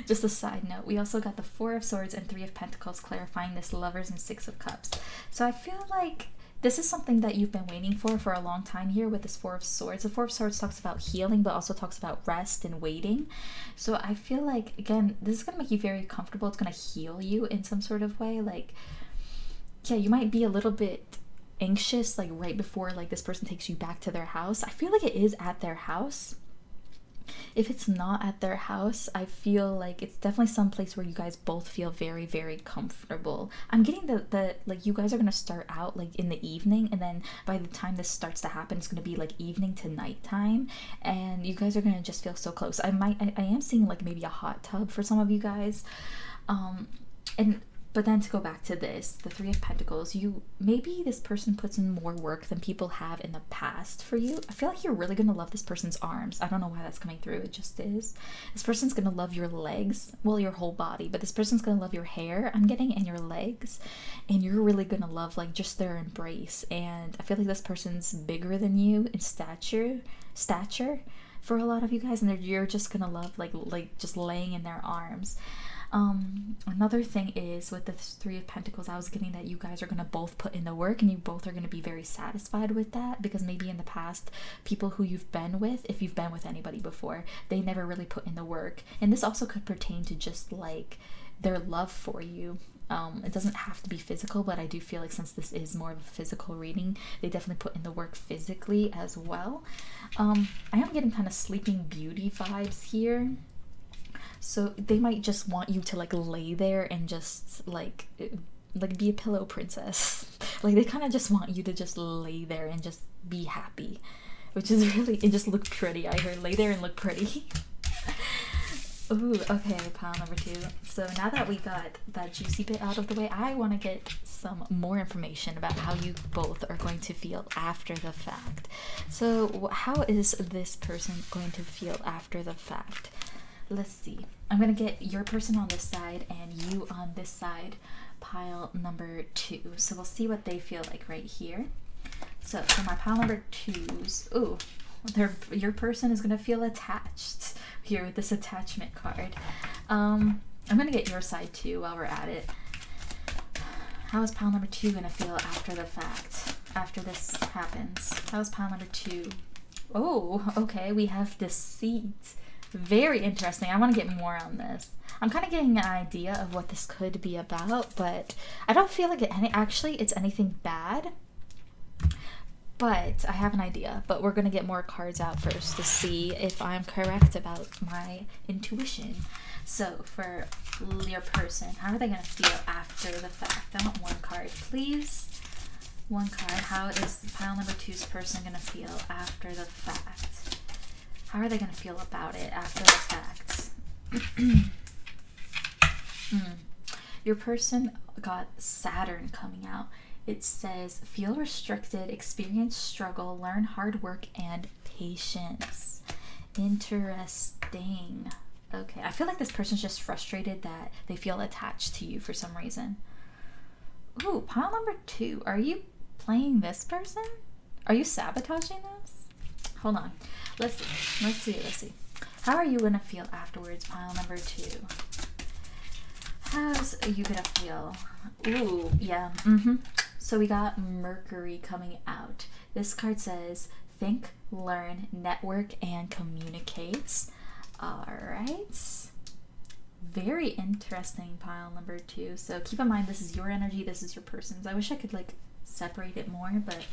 Just a side note, we also got the Four of Swords and Three of Pentacles clarifying this Lovers and Six of Cups. So I feel like this is something that you've been waiting for a long time here with this Four of Swords. The Four of Swords talks about healing, but also talks about rest and waiting. So I feel like, again, this is going to make you very comfortable. It's going to heal you in some sort of way. Like, yeah, you might be a little bit anxious like right before like this person takes you back to their house. I feel like it is at their house. If it's not at their house, I feel like it's definitely some place where you guys both feel very, very comfortable. I'm getting the like you guys are gonna start out like in the evening, and then by the time this starts to happen, it's gonna be like evening to nighttime, and you guys are gonna just feel so close. I am seeing like maybe a hot tub for some of you guys, but then to go back to this, the Three of Pentacles, maybe this person puts in more work than people have in the past for you. I feel like you're really going to love this person's arms. I don't know why that's coming through. It just is. This person's going to love your legs. Well, your whole body. But this person's going to love your hair, I'm getting, and your legs. And you're really going to love like just their embrace. And I feel like this person's bigger than you in stature for a lot of you guys. And you're just going to love like just laying in their arms. Another thing is with the Three of Pentacles, I was getting that you guys are going to both put in the work, and you both are going to be very satisfied with that, because maybe in the past, people who you've been with, if you've been with anybody before, they never really put in the work. And this also could pertain to just like their love for you. It doesn't have to be physical, but I do feel like since this is more of a physical reading, they definitely put in the work physically as well. I am getting kind of Sleeping Beauty vibes here. So they might just want you to like lay there and just like be a pillow princess. Like they kind of just want you to just lay there and just be happy, which is really, and just look pretty. I heard lay there and look pretty. Ooh, okay, pile number 2. So now that we got that juicy bit out of the way, I want to get some more information about how you both are going to feel after the fact. So how is this person going to feel after the fact? Let's see. I'm going to get your person on this side and you on this side, pile number 2. So we'll see what they feel like right here. So for my pile number 2s, ooh, your person is going to feel attached here with this attachment card. I'm going to get your side too while we're at it. How is pile number 2 going to feel after the fact, after this happens? How is pile number 2? Oh, okay, we have deceit. Very interesting. I want to get more on this. I'm kind of getting an idea of what this could be about, but I don't feel like it's anything bad. But I have an idea. But we're going to get more cards out first to see if I'm correct about my intuition. So for your person, how are they going to feel after the fact? I want one card, please. One card. How is pile number 2's person going to feel after the fact? How are they going to feel about it after the fact? Your person got Saturn coming out. It says, feel restricted, experience struggle, learn hard work, and patience. Interesting. Okay, I feel like this person's just frustrated that they feel attached to you for some reason. Ooh, pile number 2. Are you playing this person? Are you sabotaging this? Hold on. Let's see. How are you going to feel afterwards, pile number 2? How's you going to feel? Ooh, yeah. So we got Mercury coming out. This card says, think, learn, network, and communicates. All right. Very interesting, pile number 2. So keep in mind, this is your energy, this is your person's. I wish I could like separate it more, but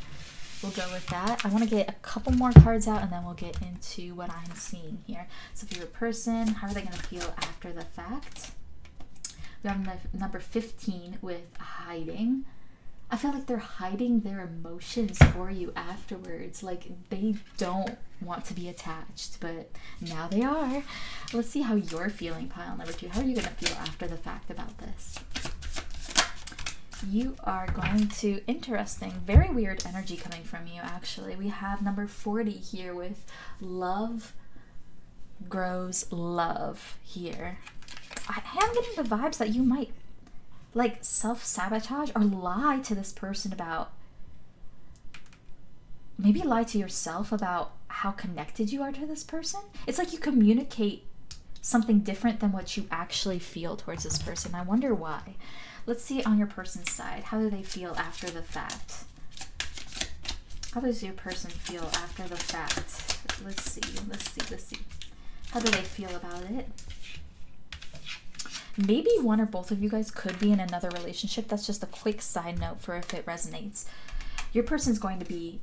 we'll go with that. I want to get a couple more cards out and then we'll get into what I'm seeing here. So for your person, how are they going to feel after the fact? We have number 15 with hiding. I feel like they're hiding their emotions for you afterwards. Like they don't want to be attached, but now they are. Let's see how you're feeling, pile number 2. How are you going to feel after the fact about this? You are going to, interesting, very weird energy coming from you actually. We have number 40 here with love grows love here. I am getting the vibes that you might like self-sabotage or lie to this person about, maybe lie to yourself about how connected you are to this person. It's like you communicate something different than what you actually feel towards this person. I wonder why. Let's see on your person's side. How do they feel after the fact? How does your person feel after the fact? Let's see. How do they feel about it? Maybe one or both of you guys could be in another relationship. That's just a quick side note for if it resonates. Your person's going to be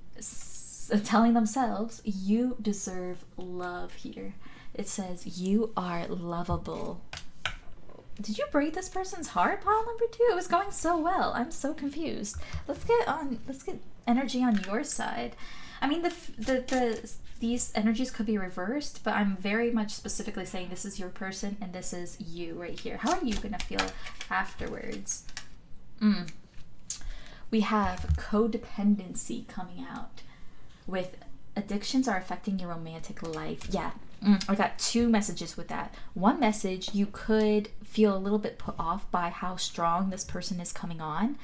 telling themselves, you deserve love here. It says, you are lovable. Did you break this person's heart, pile number 2? It was going so well. I'm so confused. Let's get energy on your side. I mean, these energies could be reversed, but I'm very much specifically saying this is your person and this is you right here. How are you going to feel afterwards? We have codependency coming out with addictions are affecting your romantic life. Yeah, I got 2 messages with that. One message, you could feel a little bit put off by how strong this person is coming on.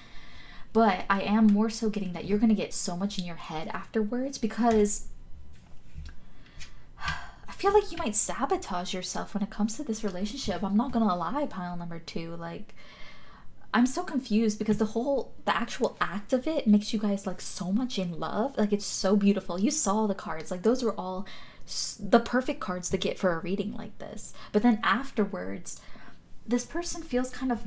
But I am more so getting that you're going to get so much in your head afterwards because I feel like you might sabotage yourself when it comes to this relationship. I'm not going to lie, pile number 2. Like, I'm so confused because the actual act of it makes you guys like so much in love. Like, it's so beautiful. You saw the cards. Like, those were all the perfect cards to get for a reading like this. But then afterwards, this person feels kind of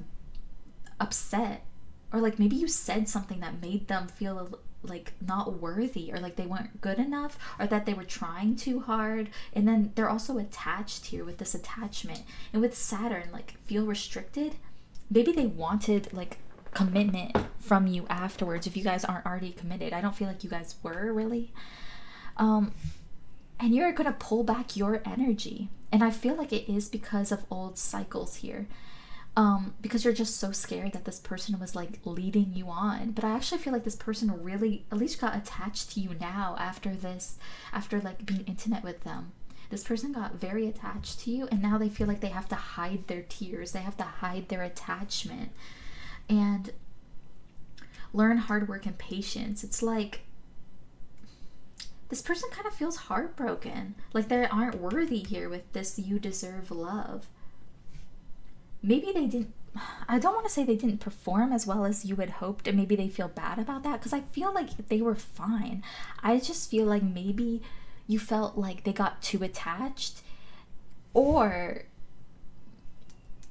upset. Or like maybe you said something that made them feel like not worthy, or like they weren't good enough, or that they were trying too hard. And then they're also attached here with this attachment. And with Saturn, like feel restricted. Maybe they wanted like commitment from you afterwards if you guys aren't already committed. I don't feel like you guys were really. And you're going to pull back your energy. And I feel like it is because of old cycles here. Because you're just so scared that this person was like leading you on. But I actually feel like this person really at least got attached to you now after like being intimate with them. This person got very attached to you, and now they feel like they have to hide their tears. They have to hide their attachment and learn hard work and patience. It's like this person kind of feels heartbroken, like they aren't worthy here with this you deserve love. Maybe they didn't, I don't want to say they didn't perform as well as you had hoped, and maybe they feel bad about that, because I feel like they were fine. I just feel like maybe you felt like they got too attached, or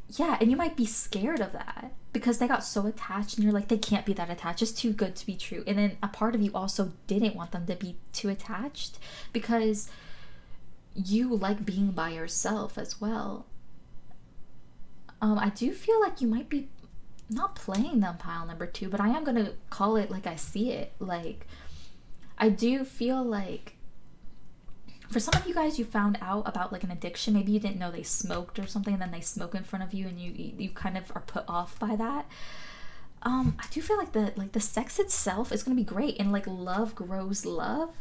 yeah, and you might be scared of that because they got so attached and you're like, they can't be that attached, it's too good to be true. And then a part of you also didn't want them to be too attached because you like being by yourself as well. I do feel like you might be not playing them, pile number 2, but I am going to call it like I see it. Like, I do feel like for some of you guys, you found out about like an addiction. Maybe you didn't know they smoked or something, and then they smoke in front of you and you kind of are put off by that. I do feel like the sex itself is going to be great, and like love grows love.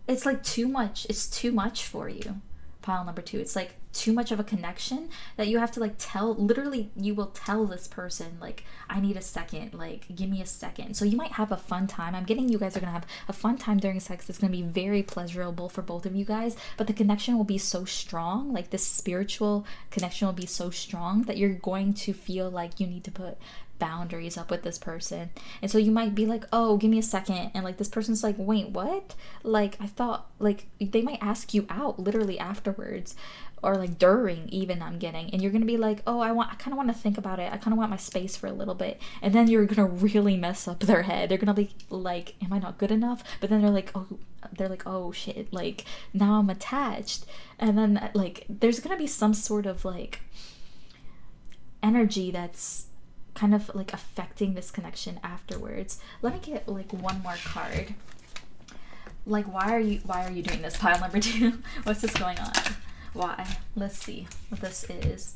It's like too much. It's too much for you, pile number 2. It's like too much of a connection that you have to like literally you will tell this person like, I need a second, like give me a second. So you might have a fun time. I'm getting you guys are gonna have a fun time during sex. It's gonna be very pleasurable for both of you guys, but the connection will be so strong, like this spiritual connection will be so strong that you're going to feel like you need to put boundaries up with this person. And so you might be like, oh, give me a second. And like this person's like, wait, what? Like I thought, like they might ask you out literally afterwards, or like during even, I'm getting, and you're gonna be like, oh, I kind of want to think about it, I kind of want my space for a little bit, and then you're gonna really mess up their head. They're gonna be like, am I not good enough? But then they're like, oh shit, like now I'm attached. And then like there's gonna be some sort of like energy that's kind of like affecting this connection afterwards. Let me get like one more card. Like why are you doing this, pile number 2? What's this going on? Why? Let's see what this is.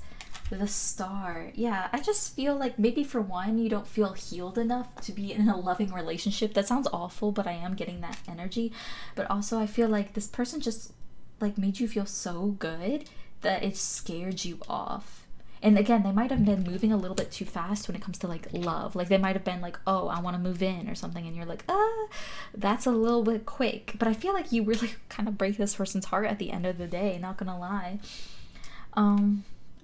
The Star. Yeah, I just feel like maybe for one, you don't feel healed enough to be in a loving relationship. That sounds awful, but I am getting that energy. But also I feel like this person just like made you feel so good that it scared you off. And again, they might have been moving a little bit too fast when it comes to like love. Like they might have been like, oh, I want to move in or something. And you're like, that's a little bit quick. But I feel like you really kind of break this person's heart at the end of the day, not gonna lie.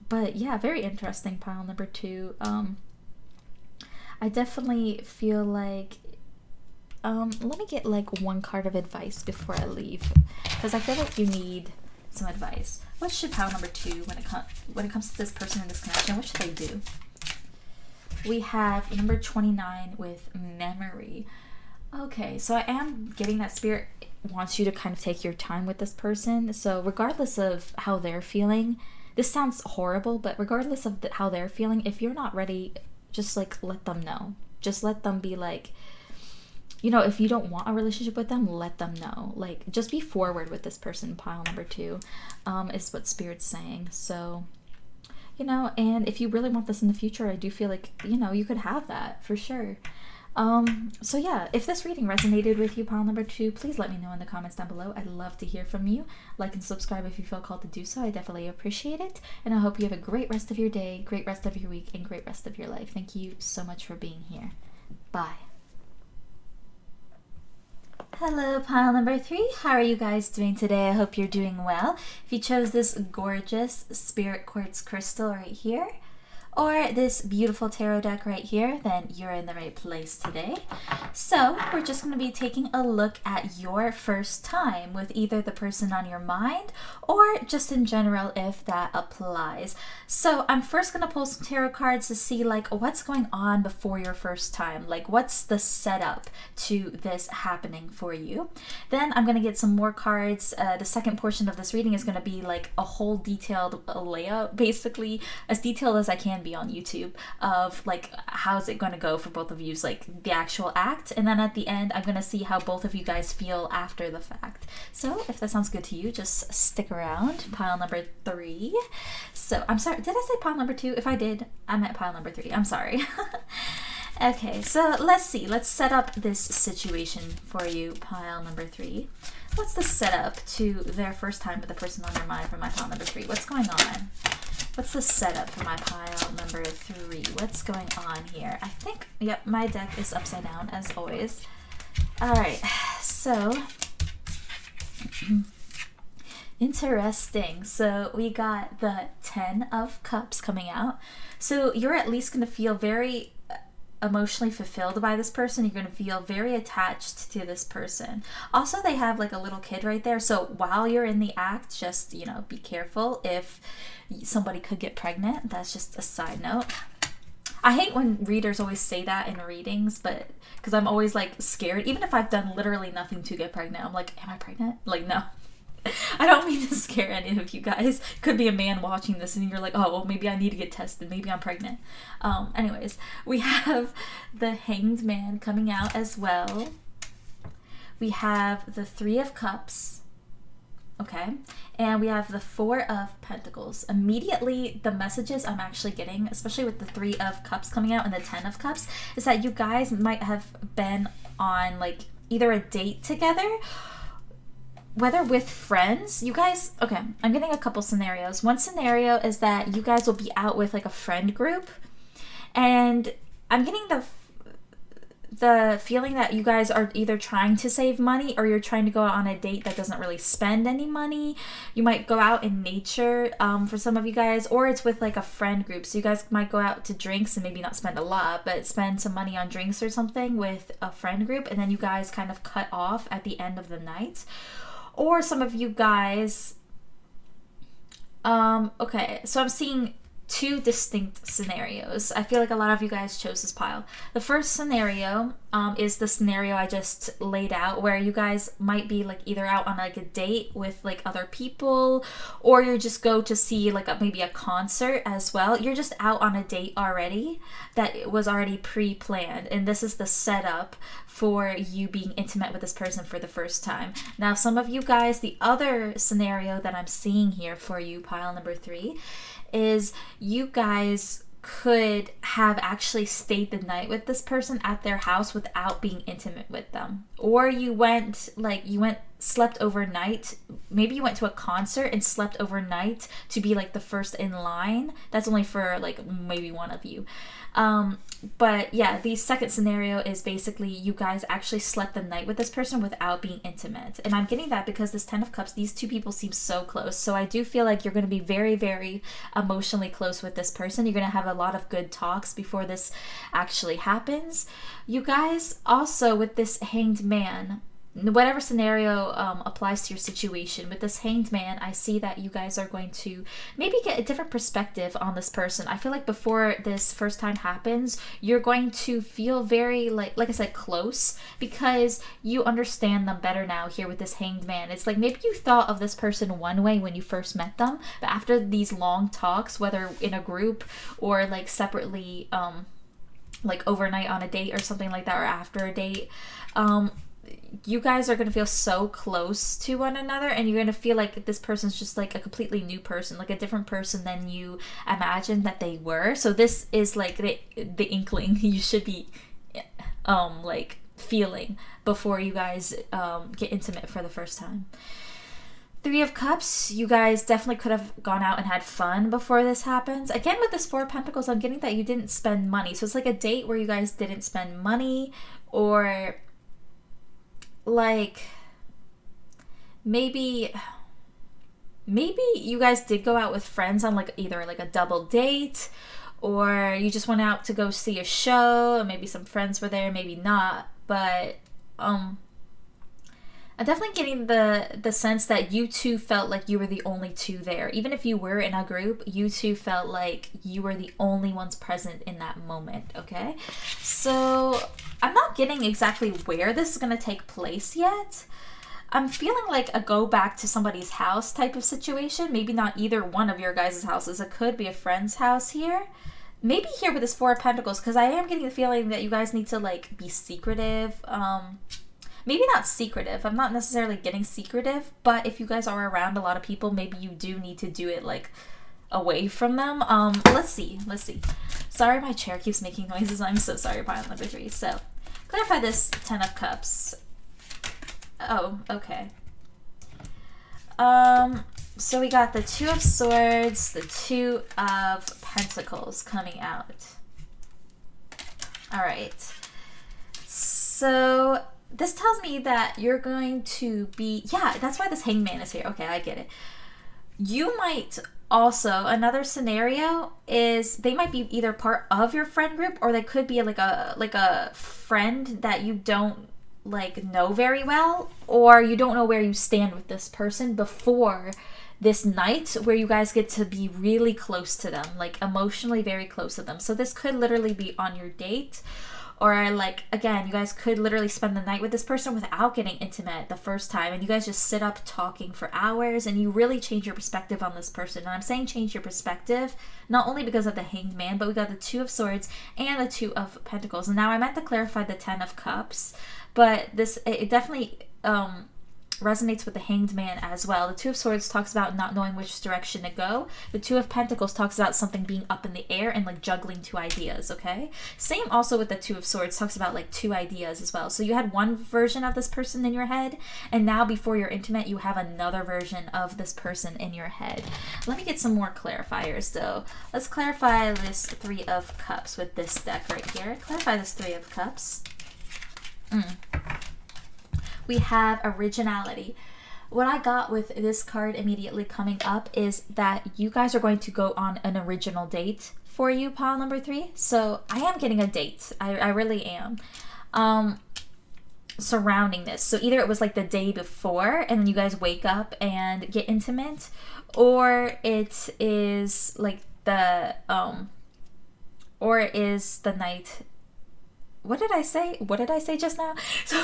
But yeah, very interesting, pile number 2. I definitely feel like, let me get like one card of advice before I leave, because I feel like you need some advice. What should pile number 2, when it comes to this person and this connection, what should they do? We have number 29 with memory. Okay, so I am getting that spirit wants you to kind of take your time with this person. So regardless of how they're feeling, this sounds horrible, but regardless of how they're feeling, if you're not ready, just like let them know. Just let them be like, you know, if you don't want a relationship with them, let them know. Like, just be forward with this person, pile number 2, is what Spirit's saying. So, you know, and if you really want this in the future, I do feel like, you know, you could have that for sure. So yeah, if this reading resonated with you, pile number 2, please let me know in the comments down below. I'd love to hear from you. Like and subscribe if you feel called to do so. I definitely appreciate it. And I hope you have a great rest of your day, great rest of your week, and great rest of your life. Thank you so much for being here. Bye. Hello, pile number 3. How are you guys doing today? I hope you're doing well. If you chose this gorgeous spirit quartz crystal right here, or this beautiful tarot deck right here, then you're in the right place today. So we're just going to be taking a look at your first time with either the person on your mind or just in general if that applies. So I'm first going to pull some tarot cards to see like what's going on before your first time, like what's the setup to this happening for you. Then I'm going to get some more cards. The second portion of this reading is going to be like a whole detailed layout, basically as detailed as I can be on YouTube, of like how's it going to go for both of you, like the actual act, and then at the end I'm going to see how both of you guys feel after the fact. So if that sounds good to you, just stick around. Pile number 3. So I'm sorry, did I say pile number 2? If I did, I meant pile number 3. I'm sorry. Okay, so let's see, let's set up this situation for you, pile number 3. What's the setup to their first time with the person on their mind for my pile number 3? What's going on? What's the setup for my pile number 3? What's going on here? I think, yep, my deck is upside down as always. All right, so interesting. So we got the 10 of Cups coming out. So you're at least going to feel very emotionally fulfilled by this person. You're going to feel very attached to this person. Also, they have like a little kid right there. So while you're in the act, just, you know, be careful if somebody could get pregnant. That's just a side note. I hate when readers always say that in readings, but because I'm always like scared, even if I've done literally nothing to get pregnant, I'm like, am I pregnant? Like, no. I don't mean to scare any of you guys. Could be a man watching this and you're like, oh, well, maybe I need to get tested. Maybe I'm pregnant. Anyways, we have the Hanged Man coming out as well. We have the 3 of Cups. Okay. And we have the 4 of Pentacles. Immediately, the messages I'm actually getting, especially with the 3 of Cups coming out and the 10 of Cups, is that you guys might have been on like either a date together, whether with friends, you guys, okay, I'm getting a couple scenarios. One scenario is that you guys will be out with like a friend group, and I'm getting the feeling that you guys are either trying to save money or you're trying to go out on a date that doesn't really spend any money. You might go out in nature for some of you guys, or it's with like a friend group. So you guys might go out to drinks and maybe not spend a lot, but spend some money on drinks or something with a friend group, and then you guys kind of cut off at the end of the night. Or some of you guys, okay, so I'm seeing two distinct scenarios. I feel like a lot of you guys chose this pile. The first scenario is the scenario I just laid out, where you guys might be like either out on like a date with like other people, or you just go to see like maybe a concert as well. You're just out on a date already that was already pre-planned, and this is the setup for you being intimate with this person for the first time. Now, some of you guys, the other scenario that I'm seeing here for you, pile number 3, is you guys could have actually stayed the night with this person at their house without being intimate with them. Or you went, slept overnight. Maybe you went to a concert and slept overnight to be like the first in line. That's only for like maybe one of you. But yeah, the second scenario is basically you guys actually slept the night with this person without being intimate. And I'm getting that because this 10 of Cups, these two people seem so close. So I do feel like you're going to be very, very emotionally close with this person. You're going to have a lot of good talks before this actually happens. You guys also, with this Hanged Man, whatever scenario applies to your situation, with this Hanged Man, I see that you guys are going to maybe get a different perspective on this person. I feel like before this first time happens, you're going to feel very, like I said, close, because you understand them better now here with this Hanged Man. It's like maybe you thought of this person one way when you first met them, but after these long talks, whether in a group or like separately, like overnight on a date or something like that, or after a date, you guys are going to feel so close to one another, and you're going to feel like this person's just like a completely new person, like a different person than you imagined that they were. So this is like the inkling you should be like feeling before you guys get intimate for the first time. 3 of Cups, you guys definitely could have gone out and had fun before this happens. Again, with this 4 of Pentacles, I'm getting that you didn't spend money. So it's like a date where you guys didn't spend money, or like maybe you guys did go out with friends on like either like a double date, or you just went out to go see a show and maybe some friends were there, maybe not. But I'm definitely getting the sense that you two felt like you were the only two there. Even if you were in a group, you two felt like you were the only ones present in that moment, okay? So I'm not getting exactly where this is going to take place yet. I'm feeling like a go back to somebody's house type of situation. Maybe not either one of your guys' houses. It could be a friend's house here. Maybe here with this 4 of Pentacles, because I am getting the feeling that you guys need to like be secretive. Maybe not secretive. I'm not necessarily getting secretive, but if you guys are around a lot of people, maybe you do need to do it like away from them. Let's see. Sorry, my chair keeps making noises. I'm so sorry, pile number 3. So clarify this 10 of Cups. Oh, okay. So we got the 2 of Swords, the 2 of Pentacles coming out. All right. So this tells me that you're going to be, yeah, that's why this Hanged Man is here. Okay, I get it. You might also, another scenario is they might be either part of your friend group, or they could be like a friend that you don't like know very well, or you don't know where you stand with this person before this night where you guys get to be really close to them, like emotionally very close to them. So this could literally be on your date, or like, again, you guys could literally spend the night with this person without getting intimate the first time, and you guys just sit up talking for hours, and you really change your perspective on this person. And I'm saying change your perspective not only because of the Hanged Man, but we got the 2 of Swords and the 2 of Pentacles. And now I meant to clarify the 10 of Cups, but this, it definitely resonates with the Hanged Man as well. The 2 of Swords talks about not knowing which direction to go. The 2 of Pentacles talks about something being up in the air and like juggling 2 ideas, okay? Same also with the 2 of Swords, talks about like 2 ideas as well. So you had one version of this person in your head, and now before you're intimate, you have another version of this person in your head. Let me get some more clarifiers though. Let's clarify this 3 of Cups with this deck right here. Clarify this 3 of Cups. We have originality. What I got with this card immediately coming up is that you guys are going to go on an original date for you, pile number 3. So I am getting a date. I really am. Surrounding this. So either it was like the day before and then you guys wake up and get intimate, or it is like or it is the night. What did I say? What did I say just now? So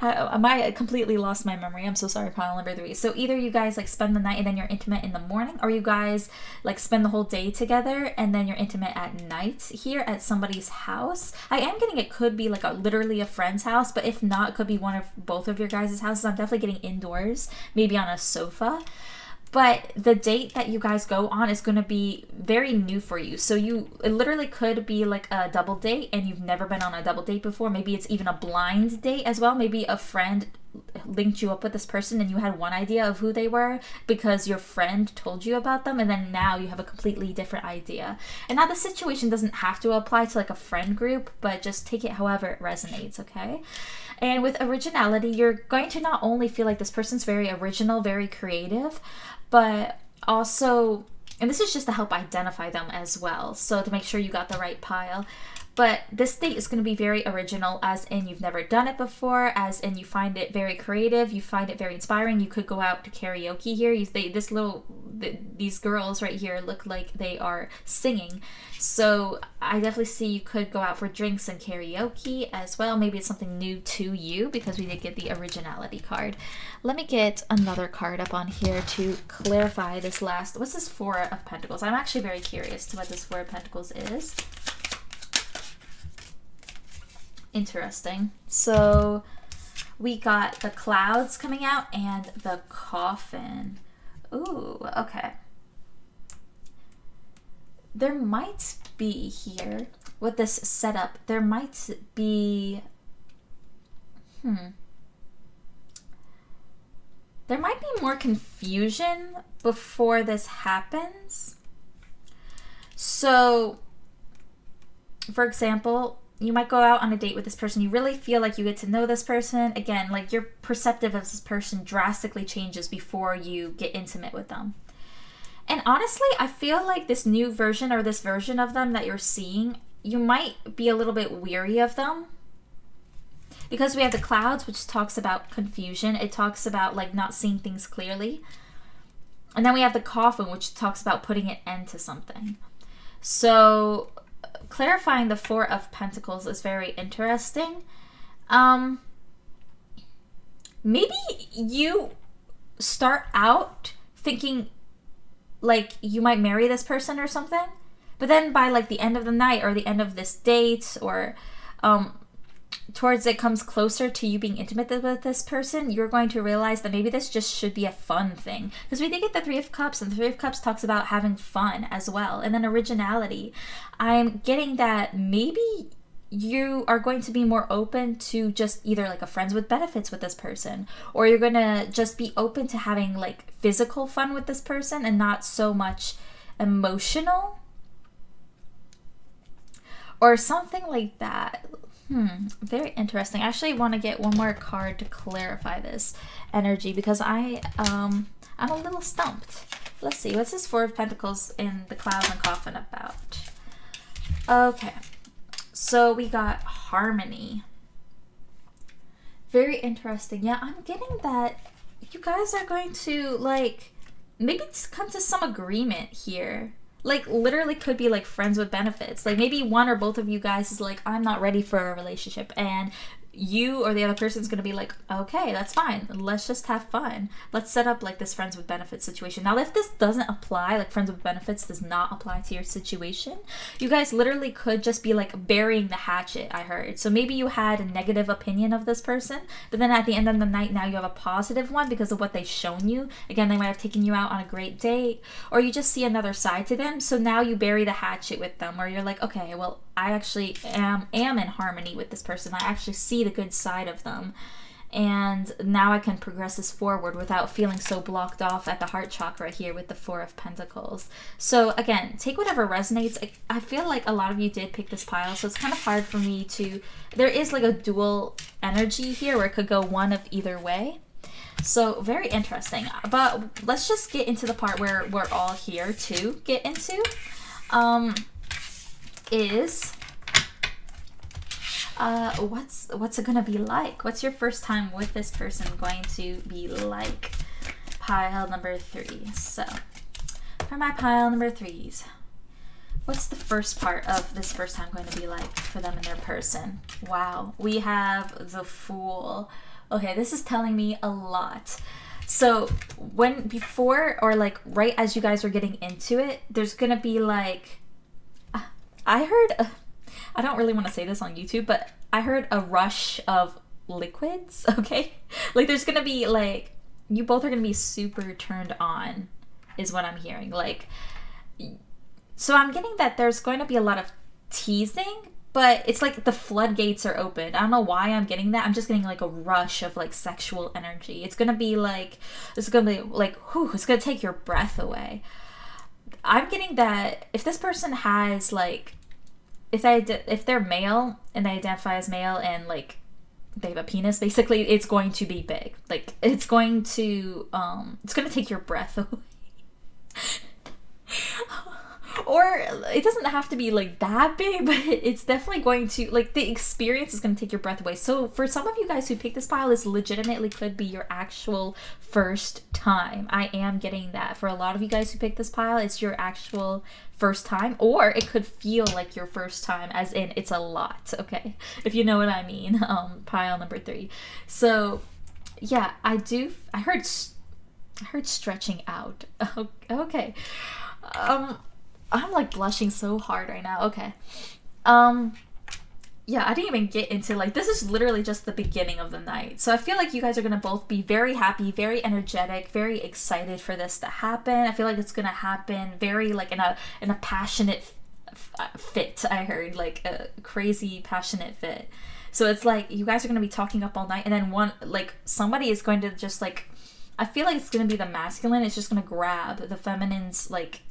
I completely lost my memory. I'm so sorry, pile number 3. So either you guys like spend the night and then you're intimate in the morning, or you guys like spend the whole day together and then you're intimate at night here at somebody's house. I am getting it could be like literally a friend's house, but if not, it could be one of both of your guys' houses. I'm definitely getting indoors, maybe on a sofa. But the date that you guys go on is going to be very new for you. So it literally could be like a double date and you've never been on a double date before. Maybe it's even a blind date as well. Maybe a friend linked you up with this person and you had one idea of who they were because your friend told you about them, and then now you have a completely different idea. And now the situation doesn't have to apply to like a friend group, but just take it however it resonates, okay? And with originality, you're going to not only feel like this person's very original, very creative, but also, and this is just to help identify them as well, so to make sure you got the right pile. But this date is going to be very original, as in you've never done it before, as in you find it very creative, you find it very inspiring. You could go out to karaoke here. These girls right here look like they are singing. So I definitely see you could go out for drinks and karaoke as well. Maybe it's something new to you because we did get the originality card. Let me get another card up on here to clarify this last. What's this 4 of Pentacles? I'm actually very curious to what this 4 of Pentacles is. Interesting. So we got the clouds coming out and the coffin. Ooh, okay. There might be here, with this setup, there might be, there might be more confusion before this happens. So, for example, you might go out on a date with this person. You really feel like you get to know this person. Again, like your perceptive of this person drastically changes before you get intimate with them. And honestly, I feel like this new version or this version of them that you're seeing, you might be a little bit weary of them. Because we have the clouds, which talks about confusion. It talks about like not seeing things clearly. And then we have the coffin, which talks about putting an end to something. So clarifying the 4 of Pentacles is very interesting. Maybe you start out thinking like you might marry this person or something, but then by like the end of the night or the end of this date, or towards it comes closer to you being intimate with this person, you're going to realize that maybe this just should be a fun thing. Because we did get the 3 of Cups, and the 3 of Cups talks about having fun as well. And then originality. I'm getting that maybe you are going to be more open to just either like a friends with benefits with this person, or you're going to just be open to having like physical fun with this person and not so much emotional or something like that. Very interesting. I actually want to get one more card to clarify this energy because I'm a little stumped. Let's see, what's this 4 of Pentacles in the cloud and coffin about? Okay, so we got harmony. Very interesting. Yeah, I'm getting that you guys are going to like maybe come to some agreement here. Like literally could be like friends with benefits. Like maybe one or both of you guys is like, I'm not ready for a relationship, and you or the other person's gonna be like, okay, that's fine, let's just have fun, let's set up like this friends with benefits situation. Now if this doesn't apply, like friends with benefits does not apply to your situation, you guys literally could just be like burying the hatchet, I heard. So maybe you had a negative opinion of this person, but then at the end of the night now you have a positive one because of what they've shown you. Again, they might have taken you out on a great date, or you just see another side to them, so now you bury the hatchet with them, or you're like, okay, well, I actually am in harmony with this person. I actually see the good side of them. And now I can progress this forward without feeling so blocked off at the heart chakra here with the Four of Pentacles. So again, take whatever resonates. I feel like a lot of you did pick this pile, so it's kind of hard for me to... There is like a dual energy here where it could go one of either way. So very interesting. But let's just get into the part where we're all here to get into. What's it gonna be like? What's your first time with this person going to be like? Pile number 3. So for my pile number 3s, what's the first part of this first time going to be like for them and their person? Wow, we have the Fool. Okay, this is telling me a lot. So before or like right as you guys are getting into it, there's gonna be like, I heard, I don't really want to say this on YouTube, but I heard a rush of liquids, okay? Like there's gonna be like, you both are gonna be super turned on, is what I'm hearing. Like, so I'm getting that there's going to be a lot of teasing, but it's like the floodgates are open. I don't know why I'm getting that. I'm just getting like a rush of like sexual energy. It's gonna be like, it's gonna be like, whew, it's gonna take your breath away. I'm getting that if this person has like, if they're male and they identify as male and like they have a penis, basically it's going to be big. Like it's going to take your breath away. Or it doesn't have to be like that big, but it's definitely going to, like, the experience is going to take your breath away. So for some of you guys who picked this pile, this legitimately could be your actual first time. I am getting that. For a lot of you guys who picked this pile, it's your actual first time, or it could feel like your first time, as in it's a lot, okay? If you know what I mean. Pile number 3. So yeah, I heard stretching out. Okay. I'm like blushing so hard right now. Okay. Yeah, I didn't even get into like, this is literally just the beginning of the night. So I feel like you guys are going to both be very happy, very energetic, very excited for this to happen. I feel like it's going to happen very like in a passionate fit. I heard like a crazy passionate fit. So it's like you guys are going to be talking up all night, and then somebody is going to just like, I feel like it's going to be the masculine. It's just going to grab the feminine's like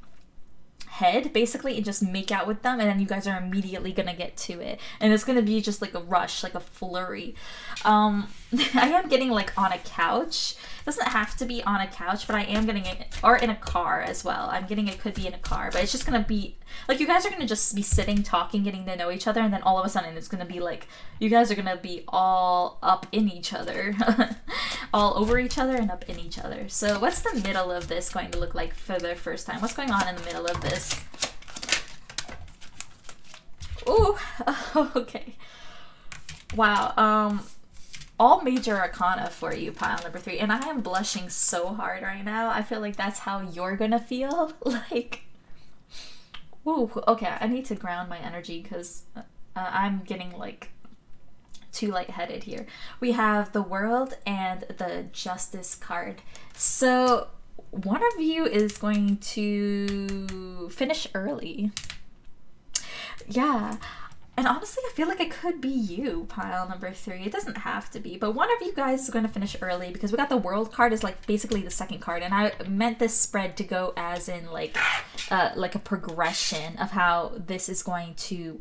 head basically and just make out with them, and then you guys are immediately gonna get to it, and it's gonna be just like a rush, like a flurry. I am getting like on a couch. It doesn't have to be on a couch, but I am getting it, or in a car as well. I'm getting it could be in a car, but it's just gonna be like you guys are gonna just be sitting, talking, getting to know each other, and then all of a sudden it's gonna be like you guys are gonna be all up in each other, all over each other and up in each other. So what's the middle of this going to look like for the first time? What's going on in the middle of this? Ooh, okay. Wow. All major arcana for you, pile number 3, and I am blushing so hard right now. I feel like that's how you're gonna feel. Like, ooh, okay, I need to ground my energy because I'm getting like too lightheaded here. We have the World and the Justice card. So one of you is going to finish early. Yeah. And honestly, I feel like it could be you, pile number 3. It doesn't have to be, but one of you guys is going to finish early because we got the World card is like basically the second card, and I meant this spread to go as in like a progression of how this is going to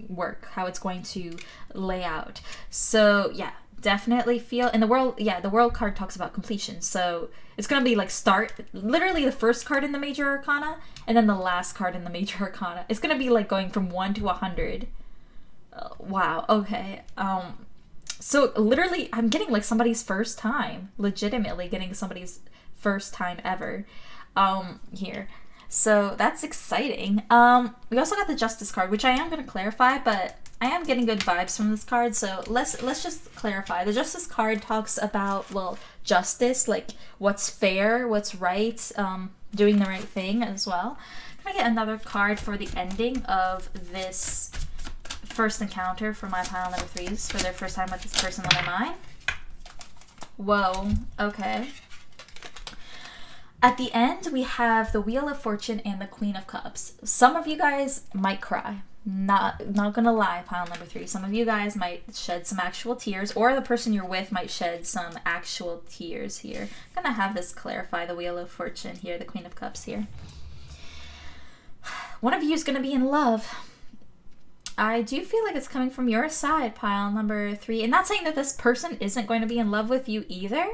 work, how it's going to lay out. So yeah, definitely feel in the World. Yeah, the World card talks about completion, so it's gonna be like literally the first card in the major arcana and then the last card in the major arcana. It's gonna be like going from 1 to 100. Wow. Okay. So literally I'm getting like somebody's first time, legitimately getting somebody's first time ever here. So that's exciting. We also got the Justice card, which I am going to clarify, but I am getting good vibes from this card. So let's just clarify. The Justice card talks about, well, justice, like what's fair, what's right, doing the right thing as well. Can I get another card for the ending of this first encounter for my pile number 3s for their first time with this person on their mind? Whoa. Okay. At the end, we have the Wheel of Fortune and the Queen of Cups. Some of you guys might cry. Not gonna lie, pile number 3. Some of you guys might shed some actual tears, or the person you're with might shed some actual tears here. I'm gonna have this clarify the Wheel of Fortune here, the Queen of Cups here. One of you is gonna be in love. I do feel like it's coming from your side, pile number 3. And not saying that this person isn't going to be in love with you either.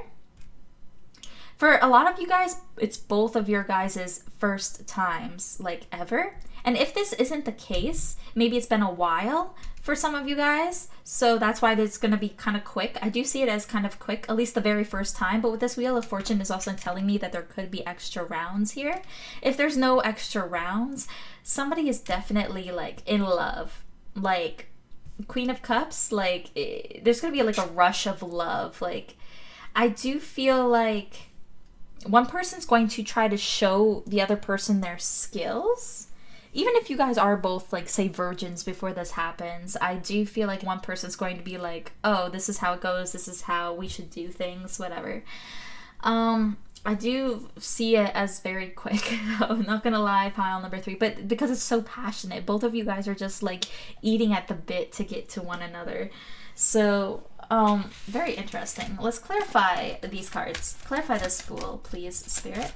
For a lot of you guys, it's both of your guys' first times, like, ever. And if this isn't the case, maybe it's been a while for some of you guys. So that's why it's going to be kind of quick. I do see it as kind of quick, at least the very first time. But with this Wheel of Fortune is also telling me that there could be extra rounds here. If there's no extra rounds, somebody is definitely, like, in love. Like, Queen of Cups, like, there's going to be, like, a rush of love. Like, I do feel like one person's going to try to show the other person their skills. Even if you guys are both, like, say, virgins before this happens, I do feel like one person's going to be like, oh, this is how it goes, this is how we should do things, whatever. I do see it as very quick. I'm not gonna lie, pile number 3, but because it's so passionate, both of you guys are just, like, eating at the bit to get to one another. So, very interesting. Let's clarify these cards. Clarify this Fool, please, Spirit.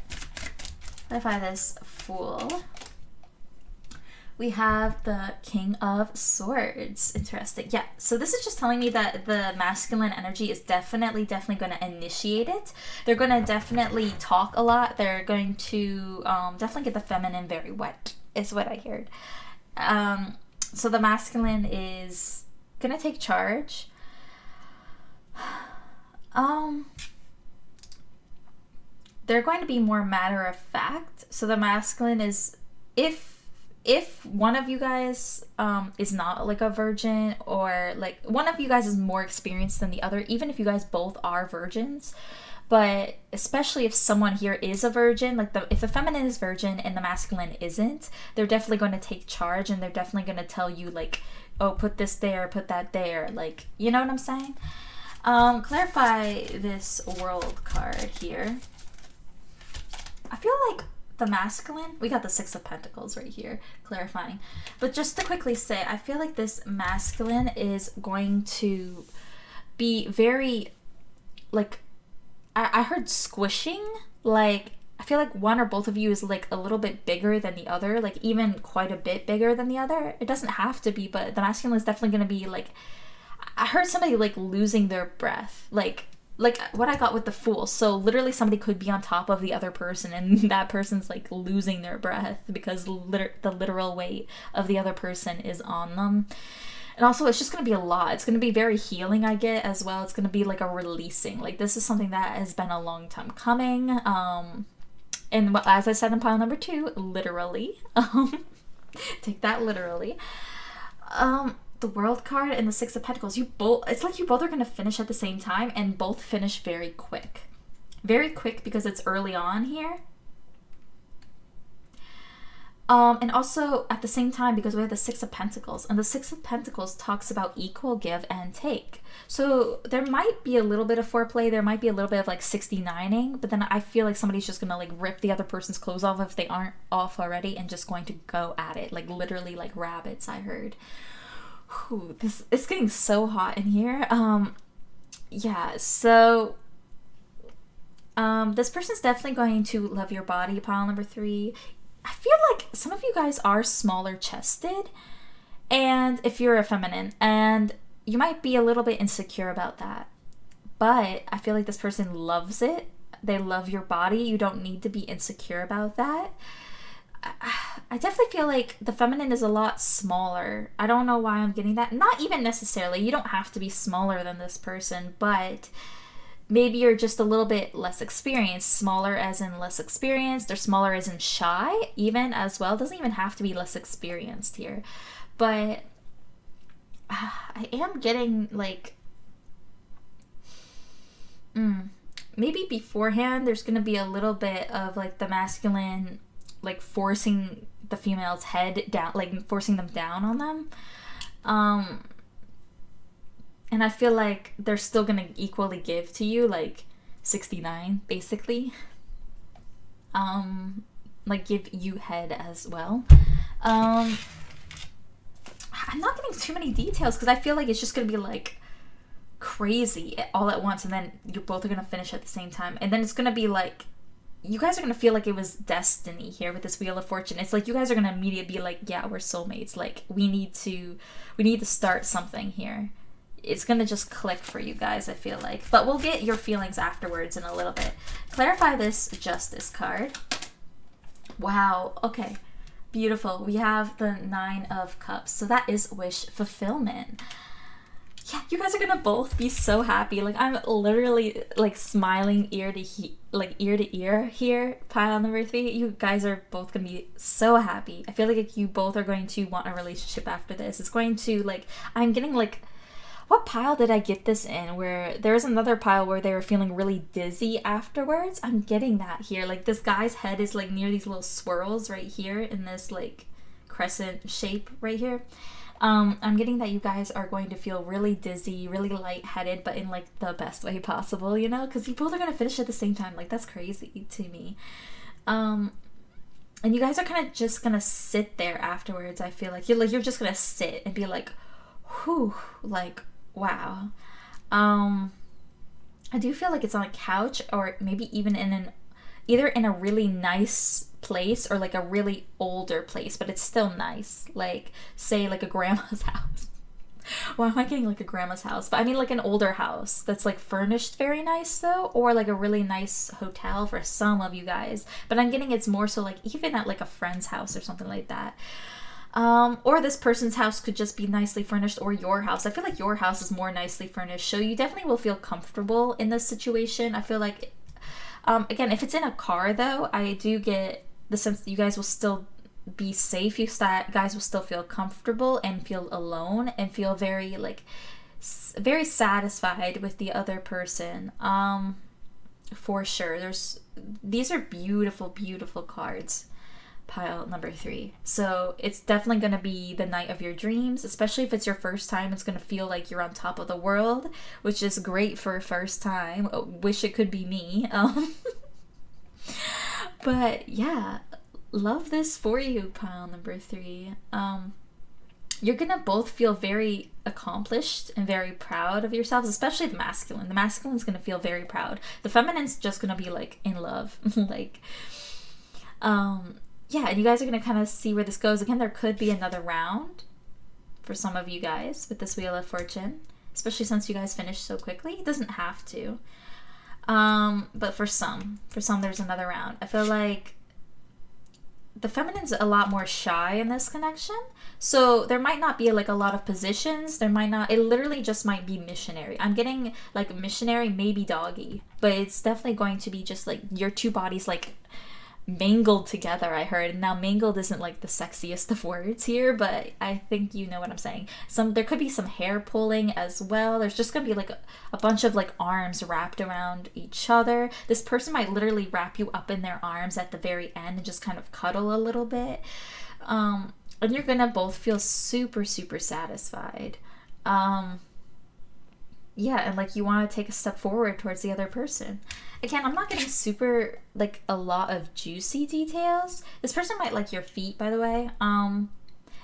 Clarify this Fool. We have the King of Swords. Interesting. Yeah, so this is just telling me that the masculine energy is definitely going to initiate it. They're going to definitely talk a lot. They're going to definitely get the feminine very wet, is what I heard. So the masculine is going to take charge. They're going to be more matter of fact. So the masculine is, if one of you guys is not, like, a virgin, or, like, one of you guys is more experienced than the other, even if you guys both are virgins, but especially if someone here is a virgin, like, if the feminine is virgin and the masculine isn't, they're definitely going to take charge, and they're definitely going to tell you, like, oh, put this there, put that there, like, you know what I'm saying? Clarify this World card here. I feel like the masculine, we got the Six of Pentacles right here, clarifying. But just to quickly say, I feel like this masculine is going to be very, like, I heard squishing. Like, I feel like one or both of you is, like, a little bit bigger than the other, like, even quite a bit bigger than the other. It doesn't have to be, but the masculine is definitely going to be, like, I heard somebody, like, losing their breath, like what I got with the Fool. So literally somebody could be on top of the other person, and that person's, like, losing their breath because the literal weight of the other person is on them. And also, it's just going to be a lot. It's going to be very healing, I get, as well. It's going to be, like, a releasing. Like, this is something that has been a long time coming. And as I said in pile number 2, literally. Take that literally. The World card and the Six of Pentacles, it's like you both are going to finish at the same time, and both finish very quick. Very quick because it's early on here. And also at the same time, because we have the Six of Pentacles, and the Six of Pentacles talks about equal give and take. So there might be a little bit of foreplay, there might be a little bit of, like, 69ing, but then I feel like somebody's just gonna, like, rip the other person's clothes off if they aren't off already, and just going to go at it, like, literally like rabbits, I heard. Whew, it's getting so hot in here. Yeah, so this person's definitely going to love your body, pile number 3. I feel like some of you guys are smaller chested, and if you're a feminine, and you might be a little bit insecure about that, but I feel like this person loves it. They love your body. You don't need to be insecure about that. I definitely feel like the feminine is a lot smaller. I don't know why I'm getting that. Not even necessarily. You don't have to be smaller than this person, but maybe you're just a little bit less experienced. Smaller as in less experienced, or smaller as in shy even as well. It doesn't even have to be less experienced here. But I am getting, like, maybe beforehand there's going to be a little bit of, like, the masculine, like, forcing the female's head down, like, forcing them down on them. And I feel like they're still gonna equally give to you, like, 69, basically. Like, give you head as well. getting too many details because I feel like it's just gonna be like crazy all at once, and then you both are gonna finish at the same time, and then it's gonna be like you guys are gonna feel like it was destiny here with this Wheel of Fortune. It's like you guys are gonna immediately be like, yeah, we're soulmates. Like we need to start something here. It's gonna just click for you guys, I feel like. But we'll get your feelings afterwards in a little bit. Clarify this Justice card. Wow. Okay. Beautiful. We have the 9 of Cups. So that is wish fulfillment. Yeah, you guys are gonna both be so happy. Like I'm literally like smiling ear to ear here, pile number 3. You guys are both gonna be so happy. I feel like you both are going to want a relationship after this. It's going to like, I'm getting like, what pile did I get this in? Where there was another pile where they were feeling really dizzy afterwards. I'm getting that here. Like this guy's head is like near these little swirls right here in this like crescent shape right here. I'm getting that you guys are going to feel really dizzy, really lightheaded, but in like the best way possible, you know, because you both are going to finish at the same time. Like that's crazy to me. And you guys are kind of just going to sit there afterwards. I feel like you're just going to sit and be like, whew, like, wow. I do feel like it's on a couch or maybe even either in a really nice place or like a really older place, but it's still nice, like say like a grandma's house. Why am I getting like a grandma's house? But I mean like an older house that's like furnished very nice though, or like a really nice hotel for some of you guys. But I'm getting it's more so like even at like a friend's house or something like that. Or this person's house could just be nicely furnished, or your house. I feel like your house is more nicely furnished, so you definitely will feel comfortable in this situation. I feel like again, if it's in a car though, I do get the sense that you guys will still be safe. You guys will still feel comfortable and feel alone and feel very like very satisfied with the other person. For sure. These are beautiful, beautiful cards. Pile number 3. So it's definitely going to be the night of your dreams, especially if it's your first time. It's going to feel like you're on top of the world, which is great for a first time. Wish it could be me. But yeah, love this for you, pile number 3. You're gonna both feel very accomplished and very proud of yourselves, especially the masculine. The masculine's gonna feel very proud. The feminine's just gonna be like in love. Like yeah, and you guys are gonna kind of see where this goes. Again, there could be another round for some of you guys with this Wheel of Fortune, especially since you guys finished so quickly. It doesn't have to. But for some there's another round. I feel like the feminine's a lot more shy in this connection, so there might not be like a lot of positions. It literally just might be missionary. I'm getting like missionary, maybe doggy, but it's definitely going to be just like your two bodies like mangled together, I heard. Now mangled isn't like the sexiest of words here, but I think you know what I'm saying. There could be some hair pulling as well. There's just gonna be like a bunch of like arms wrapped around each other. This person might literally wrap you up in their arms at the very end and just kind of cuddle a little bit. And you're gonna both feel super, super satisfied. Yeah, and like you want to take a step forward towards the other person. Again, I'm not getting super like a lot of juicy details. This person might like your feet, by the way.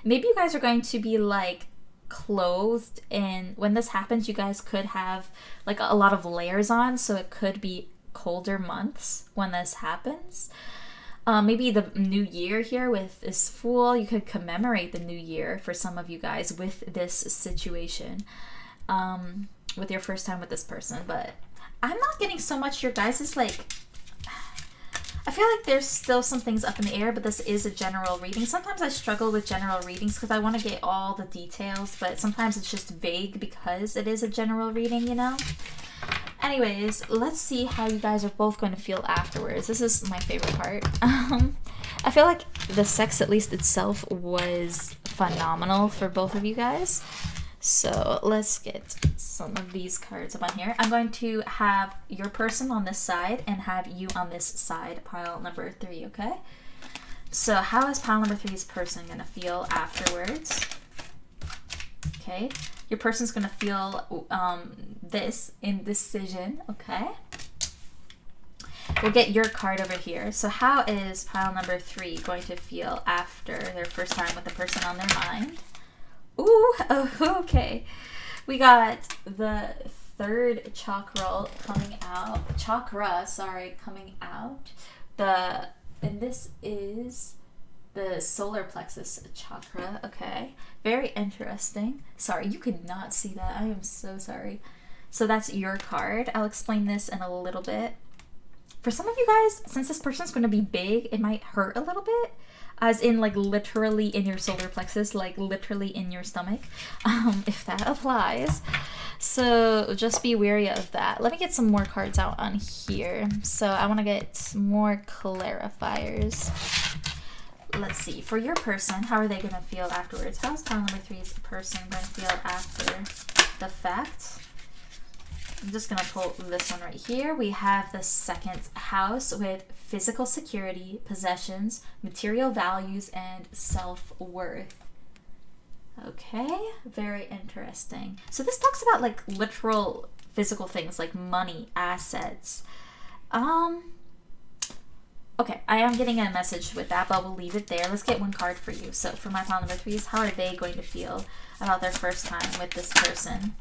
Maybe you guys are going to be like clothed, and when this happens, you guys could have like a lot of layers on, so it could be colder months when this happens. Maybe the new year here with this Fool, you could commemorate the new year for some of you guys with this situation. With your first time with this person, but I'm not getting so much your guys is like, I feel like there's still some things up in the air, but this is a general reading. Sometimes I struggle with general readings because I want to get all the details, but sometimes it's just vague because it is a general reading, you know? Anyways, let's see how you guys are both going to feel afterwards. This is my favorite part. I feel like the sex, at least itself, was phenomenal for both of you guys. So let's get some of these cards up on here. I'm going to have your person on this side and have you on this side, pile number 3, okay? So how is pile number 3's person going to feel afterwards? Okay, your person's going to feel this indecision, okay? We'll get your card over here. So how is pile number 3 going to feel after their first time with the person on their mind? Ooh, Okay. We got the third chakra coming out. Coming out. And this is the solar plexus chakra. Okay. Very interesting. Sorry, you could not see that. I am so sorry. So that's your card. I'll explain this in a little bit. For some of you guys, since this person's going to be big, it might hurt a little bit. As in, like, literally in your solar plexus, like, literally in your stomach, if that applies. So just be wary of that. Let me get some more cards out on here. So I want to get more clarifiers. Let's see. For your person, how are they going to feel afterwards? How's pile number 3's person going to feel after the fact? I'm just going to pull this one right here. We have the second house with physical security, possessions, material values, and self-worth. Okay, very interesting. So this talks about like literal physical things like money, assets. Okay, I am getting a message with that, but we'll leave it there. Let's get one card for you. So for my pile number 3s, how are they going to feel about their first time with this person?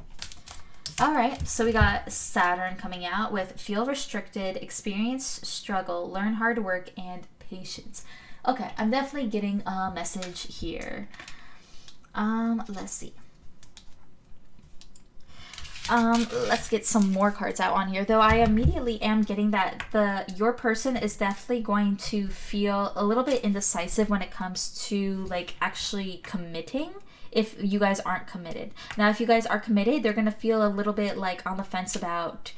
All right, so we got Saturn coming out with feel restricted, experience struggle, learn hard work, and patience. Okay, I'm definitely getting a message here. Let's see. Let's get some more cards out on here, though I immediately am getting that your person is definitely going to feel a little bit indecisive when it comes to like actually committing. If you guys aren't committed. Now, if you guys are committed, they're going to feel a little bit like on the fence about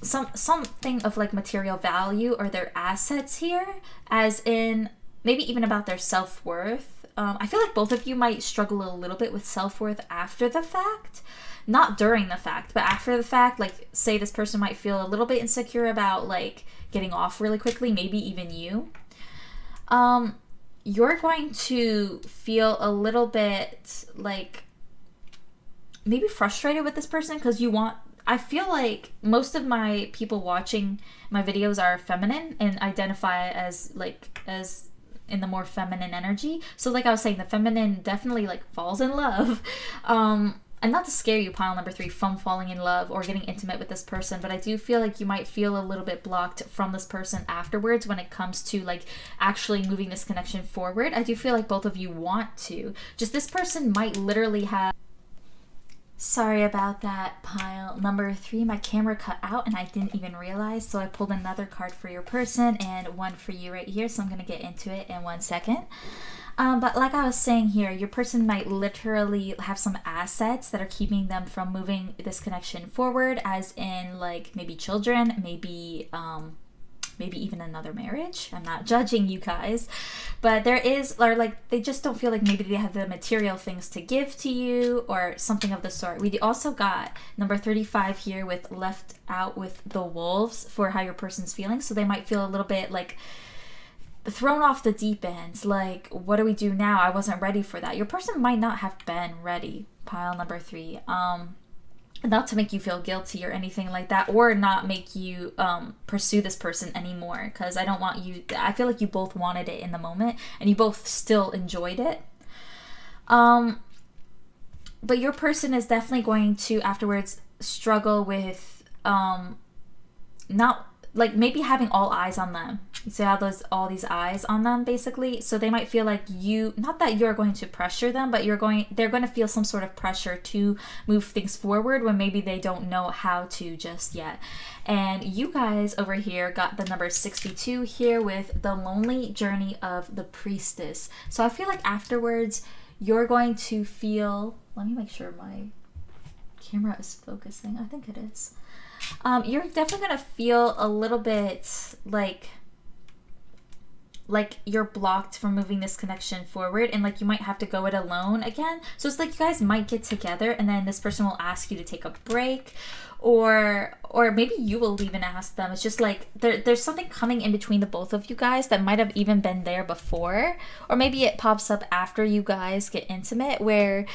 something of like material value or their assets here, as in maybe even about their self-worth. I feel like both of you might struggle a little bit with self-worth after the fact. Not during the fact, but after the fact. Like, say this person might feel a little bit insecure about like getting off really quickly, maybe even you. You're going to feel a little bit like maybe frustrated with this person because I feel like most of my people watching my videos are feminine and identify as in the more feminine energy. So like I was saying, the feminine definitely like falls in love. And not to scare you, pile number 3, from falling in love or getting intimate with this person, but I do feel like you might feel a little bit blocked from this person afterwards when it comes to like actually moving this connection forward. I do feel like both of you want to. Just this person might literally have... Sorry about that, pile number 3. My camera cut out and I didn't even realize, so I pulled another card for your person and one for you right here, so I'm going to get into it in 1 second. But like I was saying here, your person might literally have some assets that are keeping them from moving this connection forward, as in like maybe children, maybe even another marriage. I'm not judging you guys, but they just don't feel like maybe they have the material things to give to you or something of the sort. We also got number 35 here with left out with the wolves for how your person's feeling. So they might feel a little bit like thrown off the deep end, like what do we do now? I wasn't ready for that. Your person might not have been ready, pile number 3. Not to make you feel guilty or anything like that, or not make you pursue this person anymore, because I don't want you... I feel like you both wanted it in the moment and you both still enjoyed it. But your person is definitely going to afterwards struggle with not like maybe having all eyes on them. You see how all these eyes on them basically. So they might feel like not that you're going to pressure them, but they're going to feel some sort of pressure to move things forward when maybe they don't know how to just yet. And you guys over here got the number 62 here with the lonely journey of the priestess. So I feel like afterwards you're going to feel, let me make sure my camera is focusing. I think it is. You're definitely going to feel a little bit like you're blocked from moving this connection forward, and like you might have to go it alone again. So it's like you guys might get together and then this person will ask you to take a break, or maybe you will even ask them. It's just like there's something coming in between the both of you guys that might have even been there before, or maybe it pops up after you guys get intimate where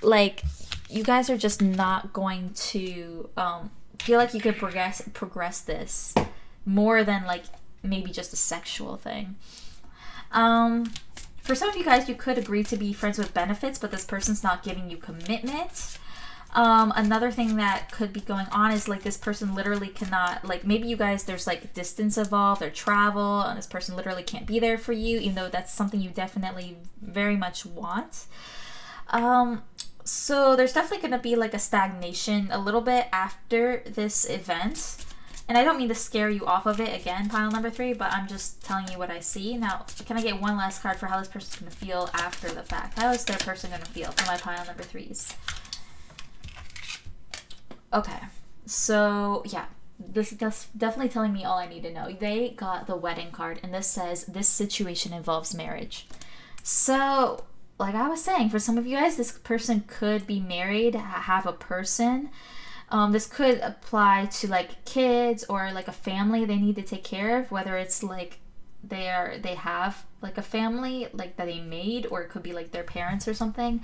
like you guys are just not going to feel like you could progress this more than like maybe just a sexual thing. For some of you guys, you could agree to be friends with benefits, but this person's not giving you commitment. Another thing that could be going on is like this person literally cannot, like maybe you guys, there's like distance involved or travel, and this person literally can't be there for you, even though that's something you definitely very much want. So there's definitely going to be like a stagnation a little bit after this event. And I don't mean to scare you off of it again, pile number 3, but I'm just telling you what I see. Now, can I get one last card for how this person's going to feel after the fact? How is their person going to feel for my pile number 3s? Okay, so yeah, this is definitely telling me all I need to know. They got the wedding card, and this says this situation involves marriage. So, like I was saying, for some of you guys, this person could be married, have a person. This could apply to like kids or like a family they need to take care of, whether it's like they have like a family like that they made, or it could be like their parents or something.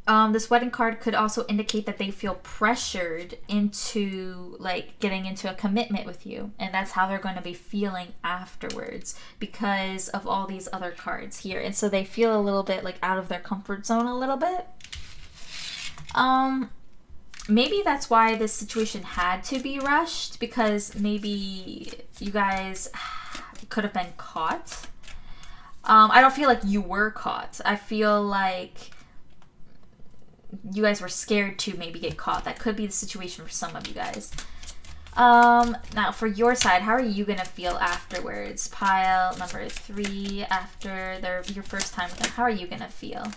This wedding card could also indicate that they feel pressured into like getting into a commitment with you, and that's how they're going to be feeling afterwards because of all these other cards here. And so they feel a little bit like out of their comfort zone a little bit. Maybe that's why this situation had to be rushed, because maybe you guys could have been caught. I don't feel like you were caught. I feel like you guys were scared to maybe get caught. That could be the situation for some of you guys. Now for your side, how are you gonna feel afterwards? Pile number 3, after your first time with them, how are you gonna feel?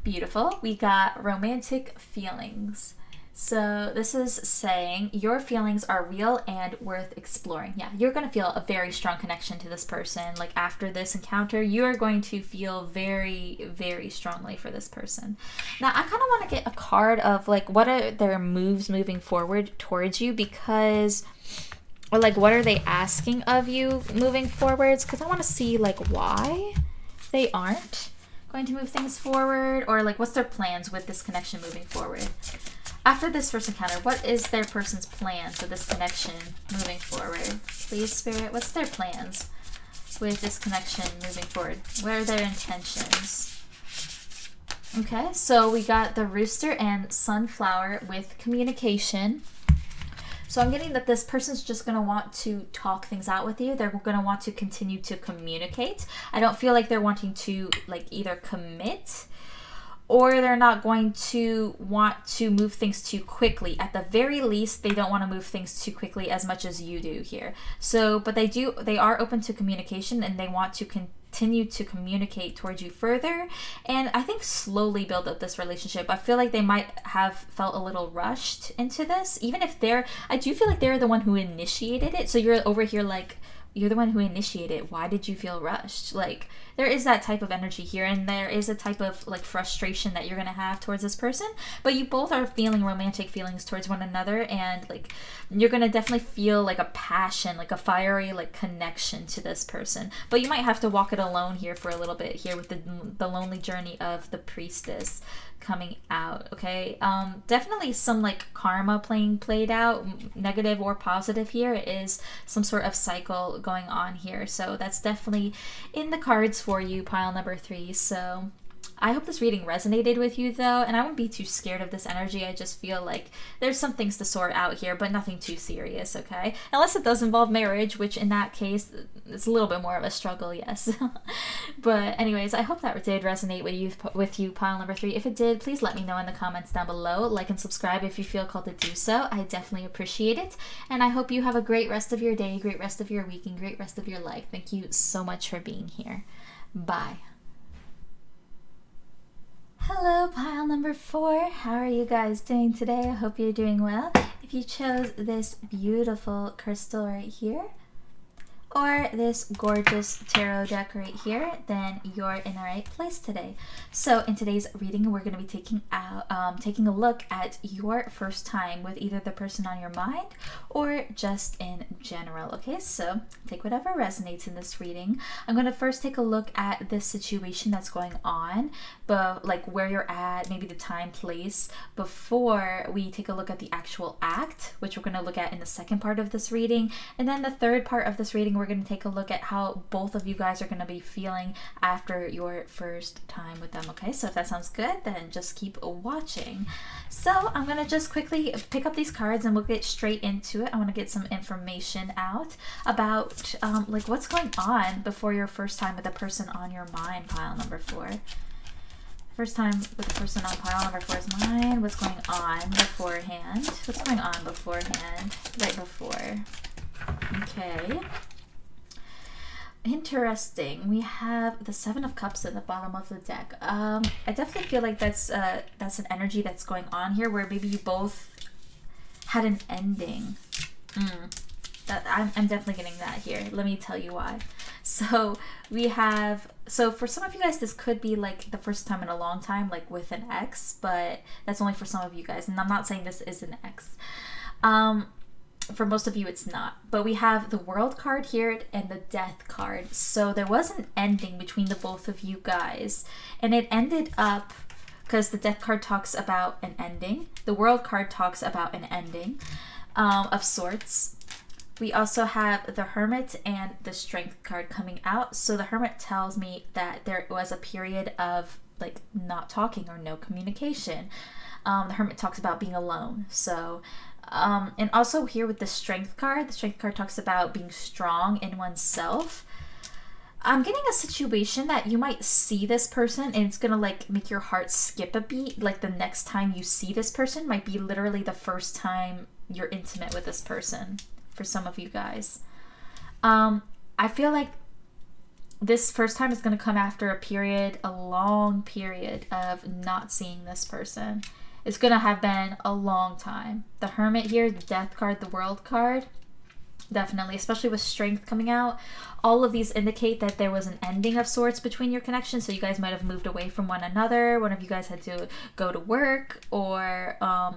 Beautiful. We got romantic feelings. So this is saying your feelings are real and worth exploring. Yeah, you're going to feel a very strong connection to this person. Like after this encounter, you're going to feel very, very strongly for this person. Now, I kind of want to get a card of like what are their moves moving forward towards you, because, or like what are they asking of you moving forwards? Because I want to see like why they aren't going to move things forward, or like what's their plans with this connection moving forward. After this first encounter, what is their person's plans with this connection moving forward? Please, Spirit, what's their plans with this connection moving forward? What are their intentions? Okay, so we got the rooster and sunflower with communication. So I'm getting that this person's just going to want to talk things out with you. They're going to want to continue to communicate. I don't feel like they're wanting to like either commit, or they're not going to want to move things too quickly. At the very least, they don't want to move things too quickly as much as you do here. So, but they are open to communication, and they want to continue to communicate towards you further, and I think slowly build up this relationship. I feel like they might have felt a little rushed into this, even if I do feel like they're the one who initiated it. So you're over here like, you're the one who initiated it. Why did you feel rushed? Like, there is that type of energy here, and there is a type of like frustration that you're gonna have towards this person, but you both are feeling romantic feelings towards one another, and like you're gonna definitely feel like a passion, like a fiery like connection to this person. But you might have to walk it alone here for a little bit here with the lonely journey of the priestess coming out. Okay, definitely some like karma played out, negative or positive. Here is some sort of cycle going on here, so that's definitely in the cards for you, pile number 3. So I hope this reading resonated with you though, and I wouldn't be too scared of this energy. I just feel like there's some things to sort out here, but nothing too serious, okay? Unless it does involve marriage, which in that case, it's a little bit more of a struggle, yes. But anyways, I hope that did resonate with you, pile number 3. If it did, please let me know in the comments down below. Like and subscribe if you feel called to do so. I definitely appreciate it. And I hope you have a great rest of your day, great rest of your week, and great rest of your life. Thank you so much for being here. Bye. Hello, pile number 4. How are you guys doing today? I hope you're doing well. If you chose this beautiful crystal right here, or this gorgeous tarot deck right here, then you're in the right place today. So in today's reading, we're going to be taking a look at your first time with either the person on your mind or just in general. Okay, so take whatever resonates in this reading. I'm going to first take a look at this situation that's going on, but like where you're at, maybe the time, place, before we take a look at the actual act, which we're going to look at in the second part of this reading. And then the third part of this reading, we're we're going to take a look at how both of you guys are going to be feeling after your first time with them, okay? So if that sounds good, then just keep watching. So I'm going to just quickly pick up these cards and we'll get straight into it. I want to get some information out about like what's going on before your first time with the person on your mind, pile number 4. First time with the person on pile number 4 is mine. What's going on beforehand? What's going on beforehand? Right before. Okay. Interesting. We have the 7 of Cups at the bottom of the deck. I definitely feel like that's an energy that's going on here where maybe you both had an ending. I'm definitely getting that here. Let me tell you why. So we have, so for some of you guys, this could be like the first time in a long time, like with an ex, but that's only for some of you guys. And I'm not saying this is an ex. For most of you, it's not. But we have the World card here and the Death card. So there was an ending between the both of you guys. And it ended up, because the Death card talks about an ending. The World card talks about an ending of sorts. We also have the Hermit and the Strength card coming out. So the Hermit tells me that there was a period of like not talking or no communication. The Hermit talks about being alone. So, and also here with the Strength card talks about being strong in oneself. I'm getting a situation that you might see this person and it's gonna like make your heart skip a beat. Like the next time you see this person might be literally the first time you're intimate with this person. For some of you guys, I feel like this first time is going to come after a long period of not seeing this person. It's going to have been a long time. The Hermit here, the Death card, the World card, definitely, especially with Strength coming out. All of these indicate that there was an ending of sorts between your connection. So you guys might have moved away from one another. One of you guys had to go to work, or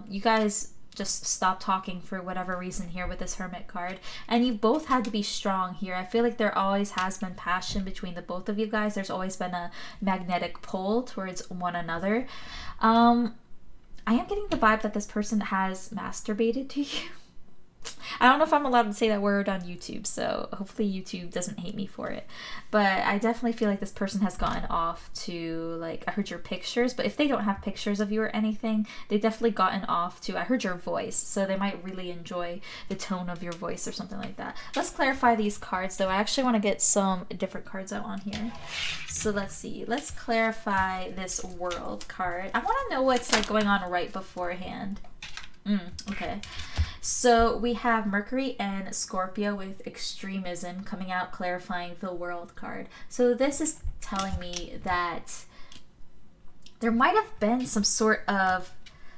you guys just stop talking for whatever reason here with this Hermit card. And you both had to be strong here. I feel like there always has been passion between the both of you guys. There's always been a magnetic pull towards one another. I am getting the vibe that this person has masturbated to you. I don't know if I'm allowed to say that word on YouTube, so hopefully YouTube doesn't hate me for it. But I definitely feel like this person has gotten off to, like, I heard your pictures, but if they don't have pictures of you or anything, they definitely gotten off to, I heard your voice, so they might really enjoy the tone of your voice or something like that. Let's clarify these cards, though. I actually want to get some different cards out on here. So let's see. Let's clarify this World card. I want to know what's, like, going on right beforehand. Okay. So we have Mercury and Scorpio with extremism coming out, clarifying the World card. So this is telling me that there might have been some sort of,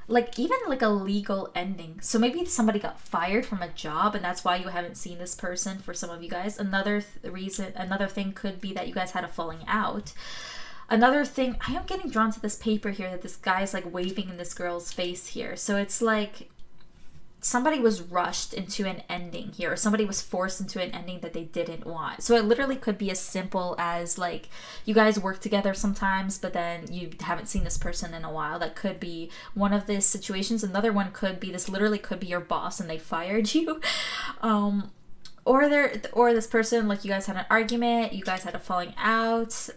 like, even like a legal ending. So maybe somebody got fired from a job and that's why you haven't seen this person for some of you guys. Another thing could be that you guys had a falling out. Another thing, I am getting drawn to this paper here that this guy's like waving in this girl's face here. So it's like somebody was rushed into an ending here, or somebody was forced into an ending that they didn't want. So it literally could be as simple as like you guys work together sometimes, but then you haven't seen this person in a while. That could be one of the situations. Another one could be, this literally could be your boss and they fired you. Or this person, like you guys had an argument, you guys had a falling out.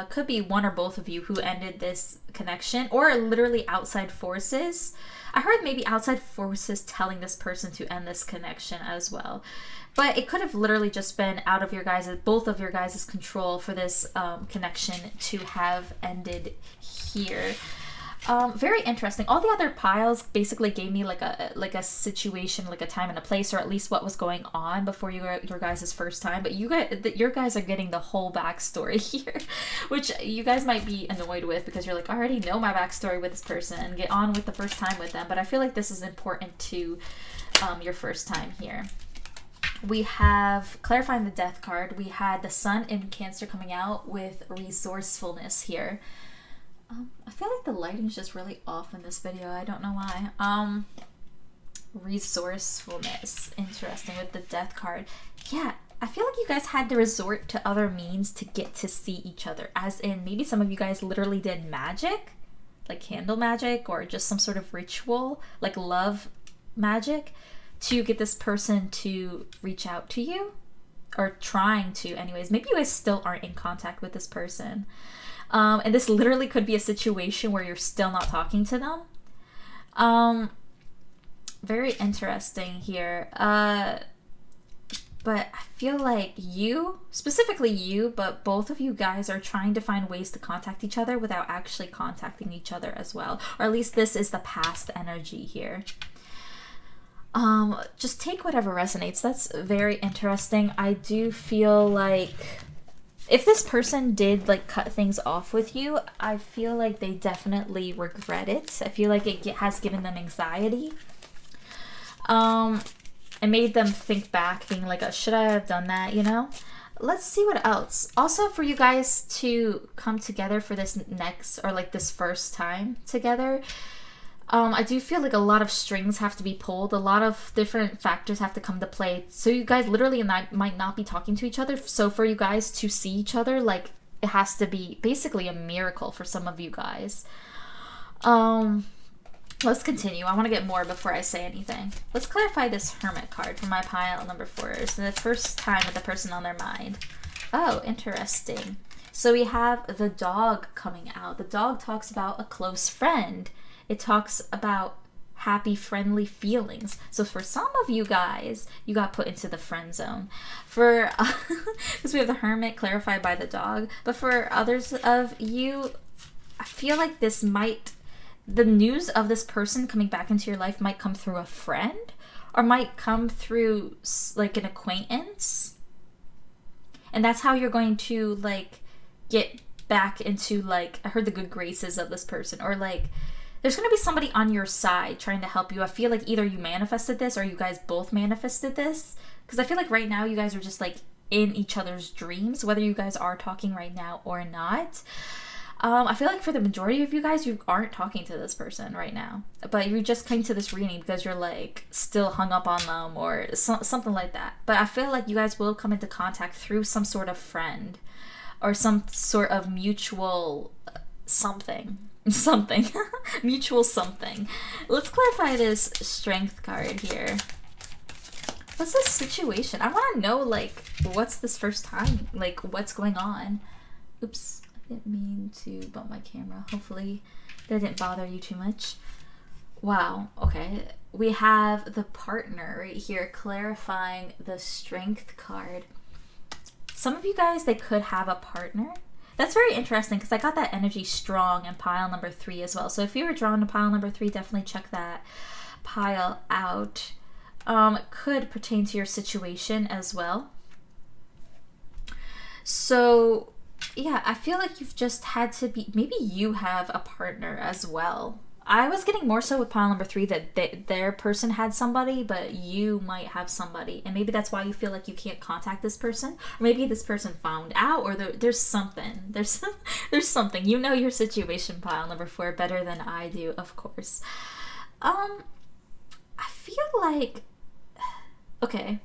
Could be one or both of you who ended this connection, or literally outside forces. I heard maybe outside forces telling this person to end this connection as well. But it could have literally just been out of your guys, both of your guys' control for this connection to have ended here. Very interesting. All the other piles basically gave me like a situation, like a time and a place, or at least what was going on before your guys' first time. But your guys are getting the whole backstory here, which you guys might be annoyed with because you're like, I already know my backstory with this person and get on with the first time with them. But I feel like this is important to your first time here. We have, clarifying the Death card, we had the Sun in Cancer coming out with resourcefulness here. I feel like the lighting's just really off in this video. I don't know why. Resourcefulness. Interesting with the Death card. Yeah, I feel like you guys had to resort to other means to get to see each other. As in, maybe some of you guys literally did magic, like candle magic, or just some sort of ritual, like love magic, to get this person to reach out to you. or trying to anyways. Maybe you guys still aren't in contact with this person. And this literally could be a situation where you're still not talking to them. Very interesting here. But I feel like you, specifically you, but both of you guys are trying to find ways to contact each other without actually contacting each other as well. Or at least this is the past energy here. Just take whatever resonates. That's very interesting. I do feel like if this person did like cut things off with you, I feel like they definitely regret it. I feel like it has given them anxiety. It made them think back, being like, oh, should I have done that, you know? Let's see what else. Also, for you guys to come together for this next, or like this first time together, I do feel like a lot of strings have to be pulled. A lot of different factors have to come to play. So you guys literally might not be talking to each other. So for you guys to see each other, like, it has to be basically a miracle for some of you guys. Let's continue. I want to get more before I say anything. Let's clarify this Hermit card for my pile number 4. So the first time with the person on their mind. Oh, interesting. So we have the dog coming out. The dog talks about a close friend. It talks about happy, friendly feelings. So for some of you guys, you got put into the friend zone. For, because we have the Hermit clarified by the dog. But for others of you, I feel like this might... the news of this person coming back into your life might come through a friend, or might come through like an acquaintance, and that's how you're going to like get back into, like, I heard, the good graces of this person, or like there's going to be somebody on your side trying to help you. I feel like either you manifested this or you guys both manifested this, because I feel like right now you guys are just like in each other's dreams, whether you guys are talking right now or not. I feel like for the majority of you guys, you aren't talking to this person right now, but you just came to this reading because you're like still hung up on them or something like that. But I feel like you guys will come into contact through some sort of friend or some sort of mutual something, mutual something. Let's clarify this Strength card here. What's this situation? I want to know, like, what's this first time? Like, what's going on? Oops. Didn't mean to bump my camera. Hopefully that didn't bother you too much. Wow. Okay. We have the partner right here clarifying the Strength card. Some of you guys, they could have a partner. That's very interesting because I got that energy strong in pile number 3 as well. So if you were drawn to pile number 3, definitely check that pile out. It could pertain to your situation as well. So yeah, I feel like you've just had to be, maybe you have a partner as well. I was getting more so with pile number 3 that their person had somebody, but you might have somebody. And maybe that's why you feel like you can't contact this person. Or maybe this person found out, or there's something. There's something. You know your situation, pile number 4, better than I do, of course. I feel like, okay.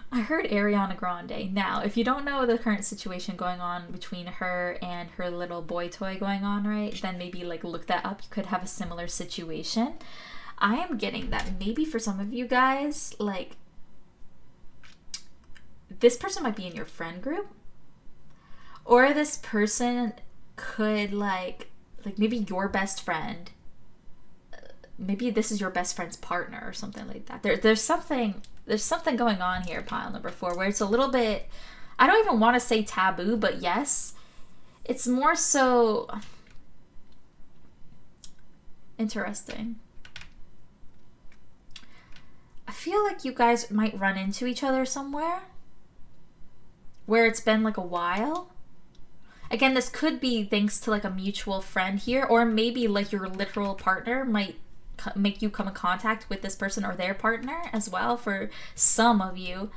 I heard Ariana Grande. Now, if you don't know the current situation going on between her and her little boy toy going on, right, then maybe like look that up. You could have a similar situation. I am getting that maybe for some of you guys, like, this person might be in your friend group, or this person could like maybe your best friend. Maybe this is your best friend's partner or something like that. There's something going on here, pile number 4, where it's a little bit, I don't even want to say taboo, but yes, it's more so interesting. I feel like you guys might run into each other somewhere where it's been like a while. Again, this could be thanks to like a mutual friend here, or maybe like your literal partner might make you come in contact with this person or their partner as well for some of you.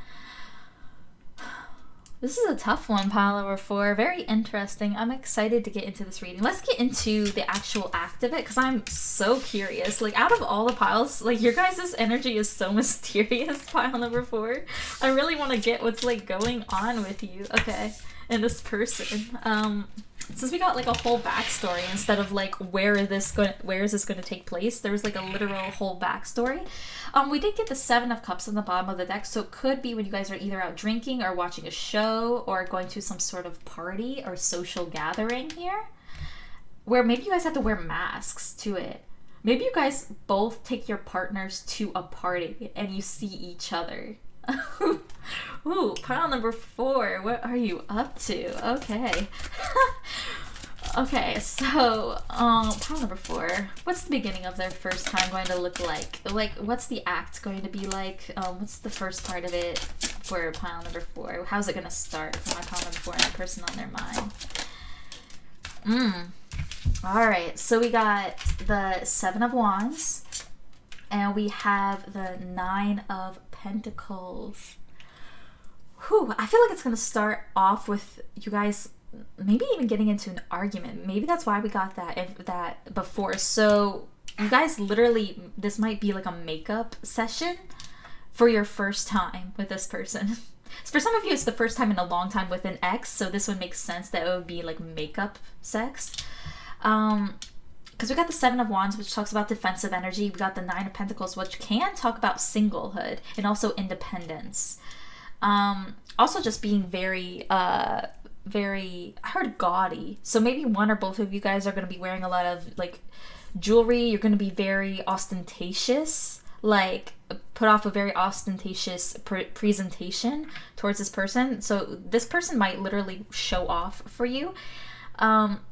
This is a tough one, pile number 4. Very interesting. I'm excited to get into this reading. Let's get into the actual act of it because I'm so curious. Like, out of all the piles, like, your guys' energy is so mysterious, pile number 4. I really want to get what's like going on with you. Okay. And this person. since we got like a whole backstory instead of like where is this going to take place, there was like a literal whole backstory. We did get the 7 of Cups on the bottom of the deck, so it could be when you guys are either out drinking or watching a show or going to some sort of party or social gathering here, where maybe you guys have to wear masks to it. Maybe you guys both take your partners to a party and you see each other. Ooh, pile number 4. What are you up to? Okay. Okay, so pile number 4. What's the beginning of their first time going to look like? Like, what's the act going to be like? What's the first part of it for pile number 4? How's it gonna start for my pile number 4 and the person on their mind? Alright, so we got the 7 of Wands, and we have the 9 of Pentacles. Whew, I feel like it's going to start off with you guys maybe even getting into an argument. Maybe that's why we got that before. So you guys literally, this might be like a makeup session for your first time with this person. For some of you, it's the first time in a long time with an ex, so this would make sense that it would be like makeup sex. Because we got the 7 of Wands, which talks about defensive energy. We got the 9 of Pentacles, which can talk about singlehood and also independence. Also just being very, I heard gaudy. So maybe one or both of you guys are going to be wearing a lot of like jewelry. You're going to be very ostentatious, like put off a very ostentatious presentation towards this person. So this person might literally show off for you.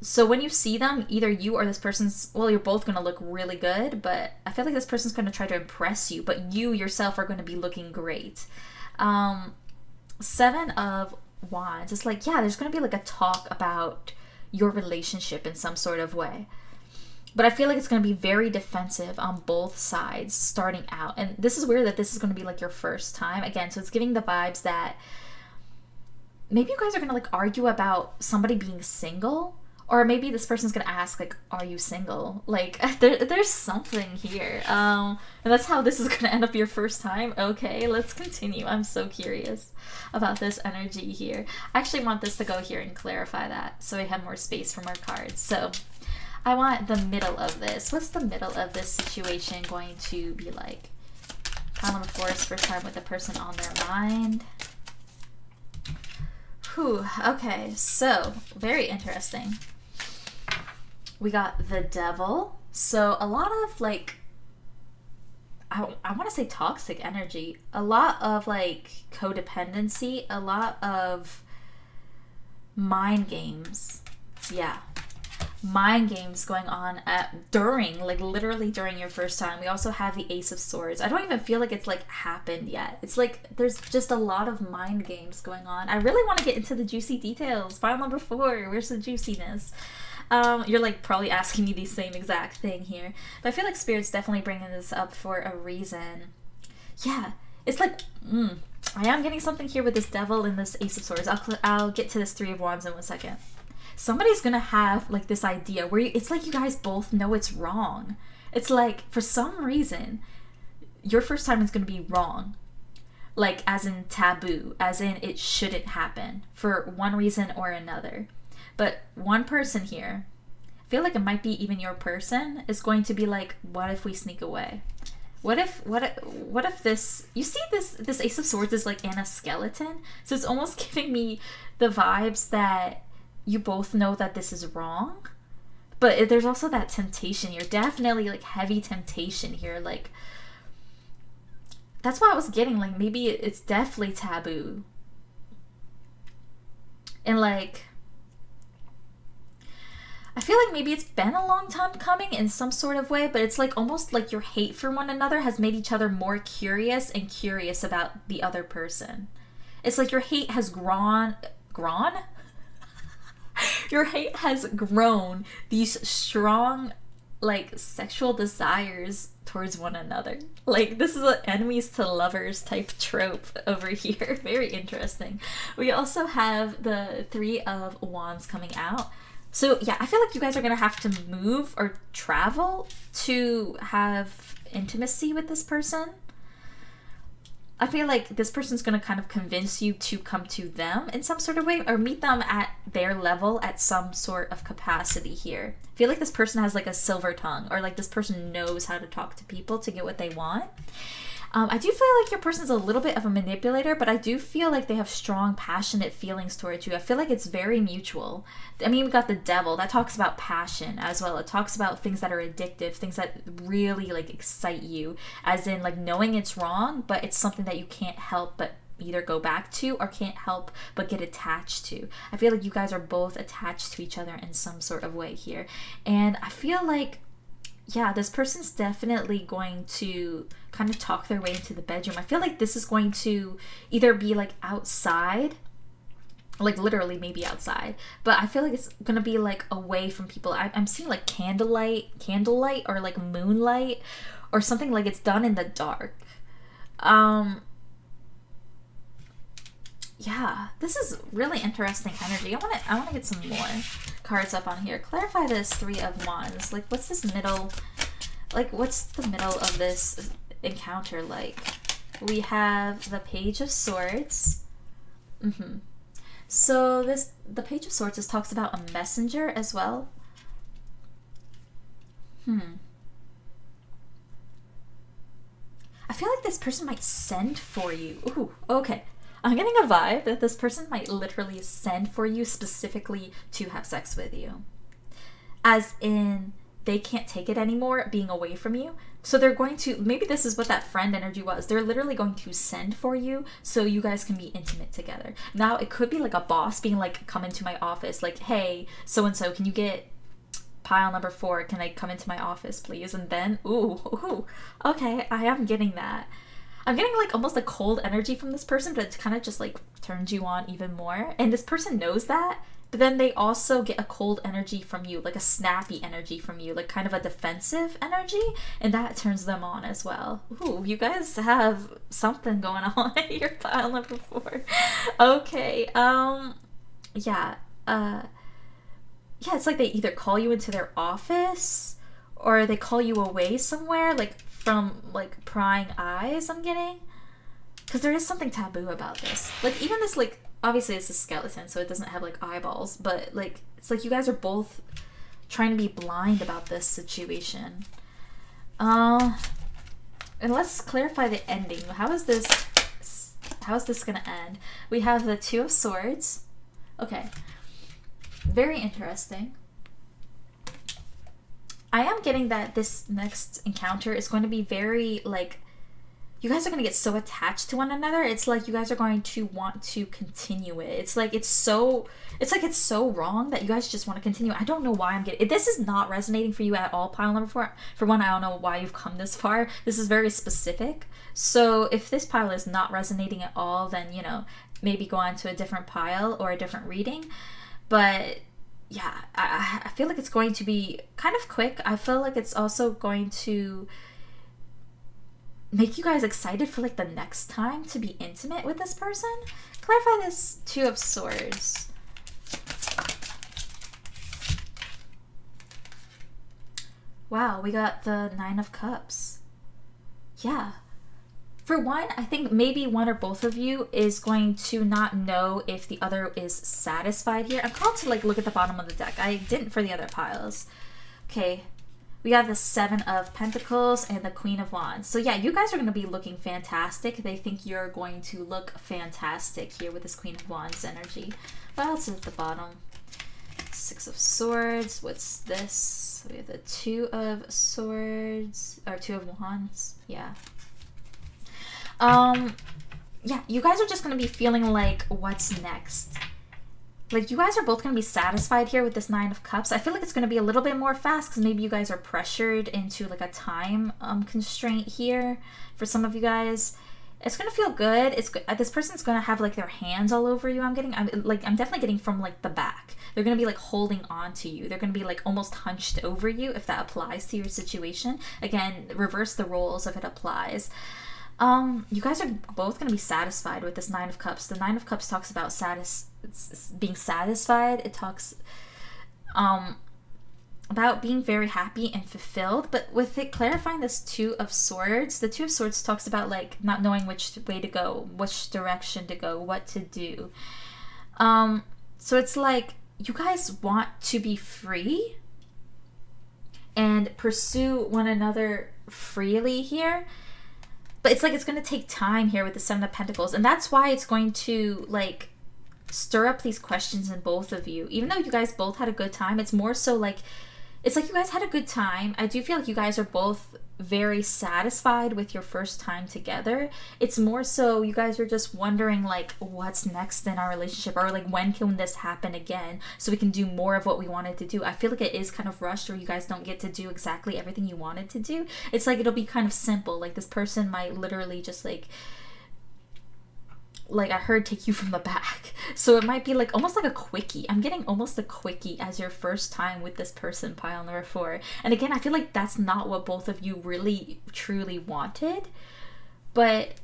So when you see them, either you or this person's, well, you're both going to look really good, but I feel like this person's going to try to impress you, but you yourself are going to be looking great. 7 of Wands, it's like, yeah, there's going to be like a talk about your relationship in some sort of way. But I feel like it's going to be very defensive on both sides starting out. And this is weird that this is going to be like your first time. Again, so it's giving the vibes that maybe you guys are going to like argue about somebody being single, or maybe this person's going to ask like, are you single? Like there's something here. And that's how this is going to end up your first time. Okay, let's continue. I'm so curious about this energy here. I actually want this to go here and clarify that so I have more space for more cards. So I want the middle of this. What's the middle of this situation going to be like? Pile number 4 is first time with the person on their mind. Whew, okay, so very interesting. We got the Devil. So a lot of like, I want to say toxic energy, a lot of like codependency, a lot of mind games. Yeah. Mind games going on like literally during your first time. We also have the Ace of Swords. I don't even feel like it's like happened yet. It's like there's just a lot of mind games going on. I really want to get into the juicy details. File number 4, where's the juiciness? You're like probably asking me the same exact thing here, but I feel like Spirit's definitely bringing this up for a reason. Yeah, it's like I am getting something here with this Devil and this Ace of Swords. I'll get to this 3 of Wands in 1 second. Somebody's gonna have like this idea where it's like you guys both know it's wrong. It's like for some reason your first time is gonna be wrong, like as in taboo, as in it shouldn't happen for one reason or another. But one person here, I feel like it might be even your person, is going to be like, what if we sneak away? What if this, you see this Ace of Swords is like in a skeleton, so it's almost giving me the vibes that you both know that this is wrong, but there's also that temptation here. Definitely like heavy temptation here. Like that's what I was getting. Like maybe it's definitely taboo. And like, I feel like maybe it's been a long time coming in some sort of way, but it's like almost like your hate for one another has made each other more curious and curious about the other person. It's like your hate has grown? Your hate has grown these strong, like, sexual desires towards one another. Like, this is an enemies to lovers type trope over here. Very interesting. We also have the 3 of Wands coming out. So, yeah, I feel like you guys are going to have to move or travel to have intimacy with this person. I feel like this person's going to kind of convince you to come to them in some sort of way, or meet them at their level at some sort of capacity here. I feel like this person has like a silver tongue, or like this person knows how to talk to people to get what they want. I do feel like your person's a little bit of a manipulator, but I do feel like they have strong, passionate feelings towards you. I feel like it's very mutual. I mean, we got the devil. That talks about passion as well. It talks about things that are addictive, things that really like excite you, as in like knowing it's wrong, but it's something that you can't help but either go back to or can't help but get attached to. I feel like you guys are both attached to each other in some sort of way here. And I feel like, yeah, this person's definitely going to kind of talk their way into the bedroom. I feel like this is going to either be like outside, like literally maybe outside, but I feel like it's going to be like away from people. I'm seeing like candlelight, or like moonlight, or something like it's done in the dark. Yeah, this is really interesting energy. I want to get some more cards up on here. Clarify this Three of Wands. Like, what's this middle? Like, what's the middle of this encounter like? We have the Page of Swords. So the Page of Swords talks about a messenger as well. I feel like this person might send for you. Ooh, okay. I'm getting a vibe that this person might literally send for you specifically to have sex with you. As in, they can't take it anymore being away from you. So they're going to, maybe this is what that friend energy was. They're literally going to send for you so you guys can be intimate together. Now, it could be like a boss being like, come into my office. Like, hey, so-and-so, can you get pile number 4? Can I come into my office, please? And then, ooh, okay, I am getting that. I'm getting like almost a cold energy from this person, but it kind of just like turns you on even more. And this person knows that, but then they also get a cold energy from you, like a snappy energy from you, like kind of a defensive energy, and that turns them on as well. Ooh, you guys have something going on at your pile number 4. Okay, yeah, it's like they either call you into their office or they call you away somewhere, like from like prying eyes, I'm getting, because there is something taboo about this. Like even this, like obviously it's a skeleton, so it doesn't have like eyeballs, but like it's like you guys are both trying to be blind about this situation. And let's clarify the ending. How is this gonna end? We have the Two of Swords. Okay, very interesting. I am getting that this next encounter is going to be very, like, you guys are going to get so attached to one another. It's like you guys are going to want to continue it. It's like it's so wrong that you guys just want to continue. I don't know why I'm getting... This is not resonating for you at all, pile number 4. For one, I don't know why you've come this far. This is very specific. So if this pile is not resonating at all, then, you know, maybe go on to a different pile or a different reading. But... yeah, I feel like it's going to be kind of quick. I feel like it's also going to make you guys excited for like the next time to be intimate with this person. Clarify this Two of Swords. Wow, we got the Nine of Cups. Yeah. For one, I think maybe one or both of you is going to not know if the other is satisfied here. I'm called to like look at the bottom of the deck. I didn't for the other piles. Okay, we have the Seven of Pentacles and the Queen of Wands. So yeah, you guys are going to be looking fantastic. They think you're going to look fantastic here with this Queen of Wands energy. What else is at the bottom? Six of Swords. What's this? We have the Two of Swords, or Two of Wands. Yeah. Yeah, you guys are just going to be feeling like, what's next? Like, you guys are both going to be satisfied here with this Nine of Cups. I feel like it's going to be a little bit more fast because maybe you guys are pressured into, like, a time constraint here for some of you guys. It's going to feel good. This person's going to have, like, their hands all over you, I'm definitely getting from, like, the back. They're going to be, like, holding on to you. They're going to be, like, almost hunched over you if that applies to your situation. Again, reverse the roles if it applies. You guys are both going to be satisfied with this Nine of Cups. The Nine of Cups talks about being satisfied. It talks, about being very happy and fulfilled, but with it clarifying this Two of Swords, the Two of Swords talks about like not knowing which way to go, which direction to go, what to do. So it's like you guys want to be free and pursue one another freely here, but it's like it's going to take time here with the Seven of Pentacles, and that's why it's going to like stir up these questions in both of you. Even though you guys both had a good time, it's more so like it's like you guys had a good time. I do feel like you guys are both very satisfied with your first time together. It's more so you guys are just wondering like what's next in our relationship, or like when can this happen again so we can do more of what we wanted to do. I feel like it is kind of rushed, or you guys don't get to do exactly everything you wanted to do. It's like it'll be kind of simple. Like this person might literally just like I heard take you from the back. So it might be like almost like a quickie. I'm getting almost a quickie as your first time with this person, pile number 4. And again, I feel like that's not what both of you really truly wanted, but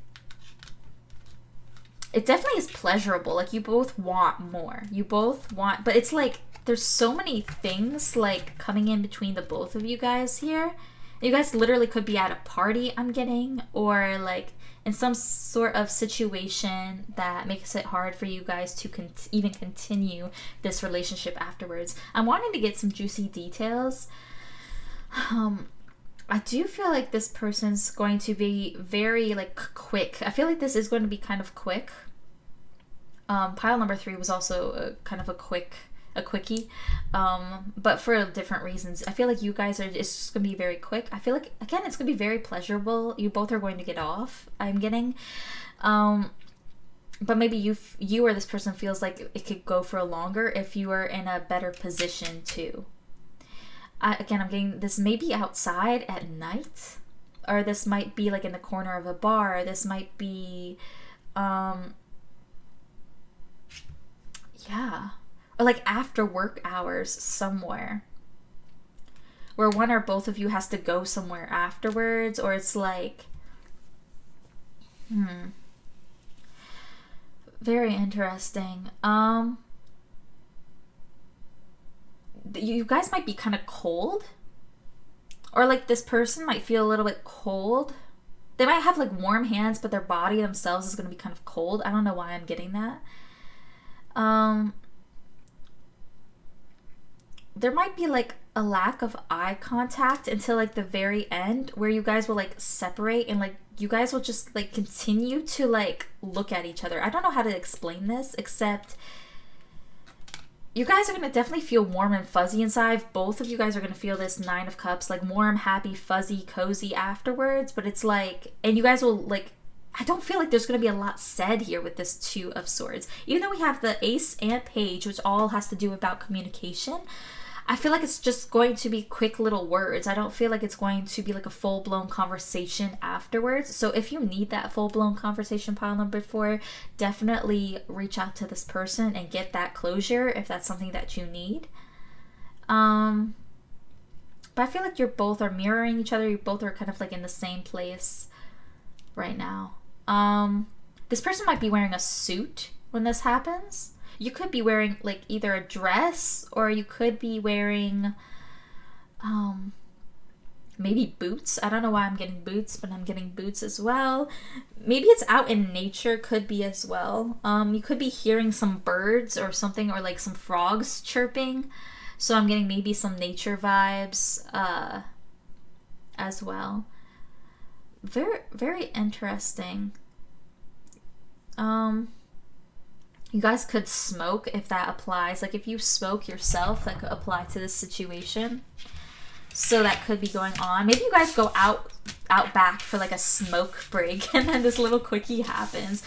it definitely is pleasurable. Like you both want more. You both want, but it's like there's so many things like coming in between the both of you guys here. You guys literally could be at a party, I'm getting, or like in some sort of situation that makes it hard for you guys to even continue this relationship afterwards. I'm wanting to get some juicy details. I do feel like this person's going to be very like quick. I feel like this is going to be kind of quick. Pile number 3 was also kind of a quickie, but for different reasons. I feel like you guys are, it's just gonna be very quick. I feel like again it's gonna be very pleasurable. You both are going to get off, I'm getting, but maybe you or this person feels like it could go for longer if you are in a better position too. Again, I'm getting this may be outside at night, or this might be like in the corner of a bar. This might be yeah, or like after work hours somewhere, where one or both of you has to go somewhere afterwards, or it's like very interesting. You guys might be kind of cold, or like this person might feel a little bit cold. They might have like warm hands, but their body themselves is going to be kind of cold. I don't know why I'm getting that. There might be like a lack of eye contact until like the very end, where you guys will like separate and like you guys will just like continue to like look at each other. I don't know how to explain this, except you guys are going to definitely feel warm and fuzzy inside. Both of you guys are going to feel this 9 of Cups, like warm, happy, fuzzy, cozy afterwards. But it's like, and you guys will like, I don't feel like there's going to be a lot said here with this 2 of Swords. Even though we have the Ace and Page, which all has to do about communication, I feel like it's just going to be quick little words. I don't feel like it's going to be like a full-blown conversation afterwards. So if you need that full-blown conversation, pile number 4, definitely reach out to this person and get that closure if that's something that you need. But I feel like you both are mirroring each other. You both are kind of like in the same place right now. This person might be wearing a suit when this happens. You could be wearing like either a dress, or you could be wearing maybe boots. I don't know why I'm getting boots, but I'm getting boots as well. Maybe it's out in nature, could be as well. You could be hearing some birds or something, or like some frogs chirping. So I'm getting maybe some nature vibes as well. Very, very interesting. You guys could smoke if that applies. Like if you smoke yourself, that could apply to this situation. So that could be going on. Maybe you guys go out back for like a smoke break, and then this little quickie happens.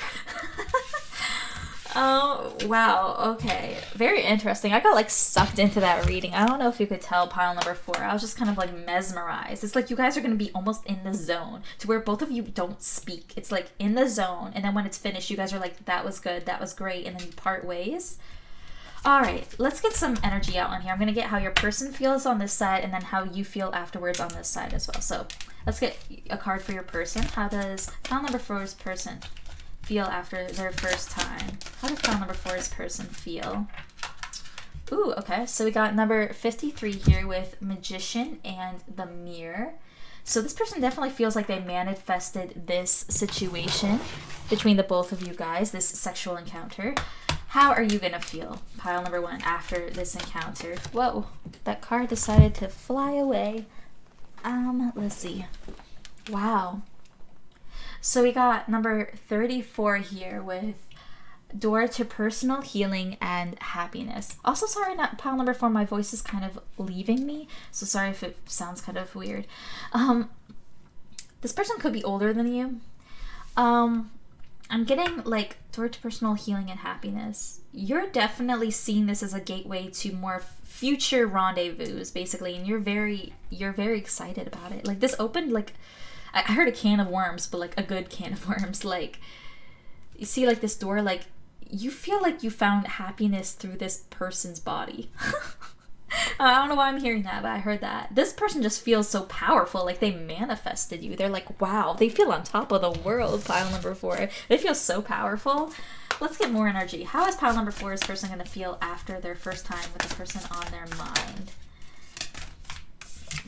Oh, wow. Okay. Very interesting. I got like sucked into that reading. I don't know if you could tell, pile number 4. I was just kind of like mesmerized. It's like you guys are going to be almost in the zone to where both of you don't speak. It's like in the zone. And then when it's finished, you guys are like, that was good. That was great. And then you part ways. All right. Let's get some energy out on here. I'm going to get how your person feels on this side, and then how you feel afterwards on this side as well. So let's get a card for your person. How does pile number 4's person feel after their first time? How does pile number 4's person feel? Ooh, okay. So we got number 53 here with Magician and the Mirror. So this person definitely feels like they manifested this situation between the both of you guys, this sexual encounter. How are you gonna feel, pile number 1, after this encounter? Whoa, that card decided to fly away. Let's see. Wow. So we got number 34 here with door to personal healing and happiness. Also, sorry, not pile number 4, my voice is kind of leaving me, so sorry if it sounds kind of weird. This person could be older than you. I'm getting like door to personal healing and happiness. You're definitely seeing this as a gateway to more future rendezvous, basically, and you're very excited about it. Like, this opened, like, I heard a can of worms, but like a good can of worms. Like, you see, like, this door, like, you feel like you found happiness through this person's body. I don't know why I'm hearing that, but I heard that. This person just feels so powerful, like they manifested you. They're like, wow, they feel on top of the world, pile number 4. They feel so powerful. Let's get more energy. How is pile number 4's person going to feel after their first time with the person on their mind?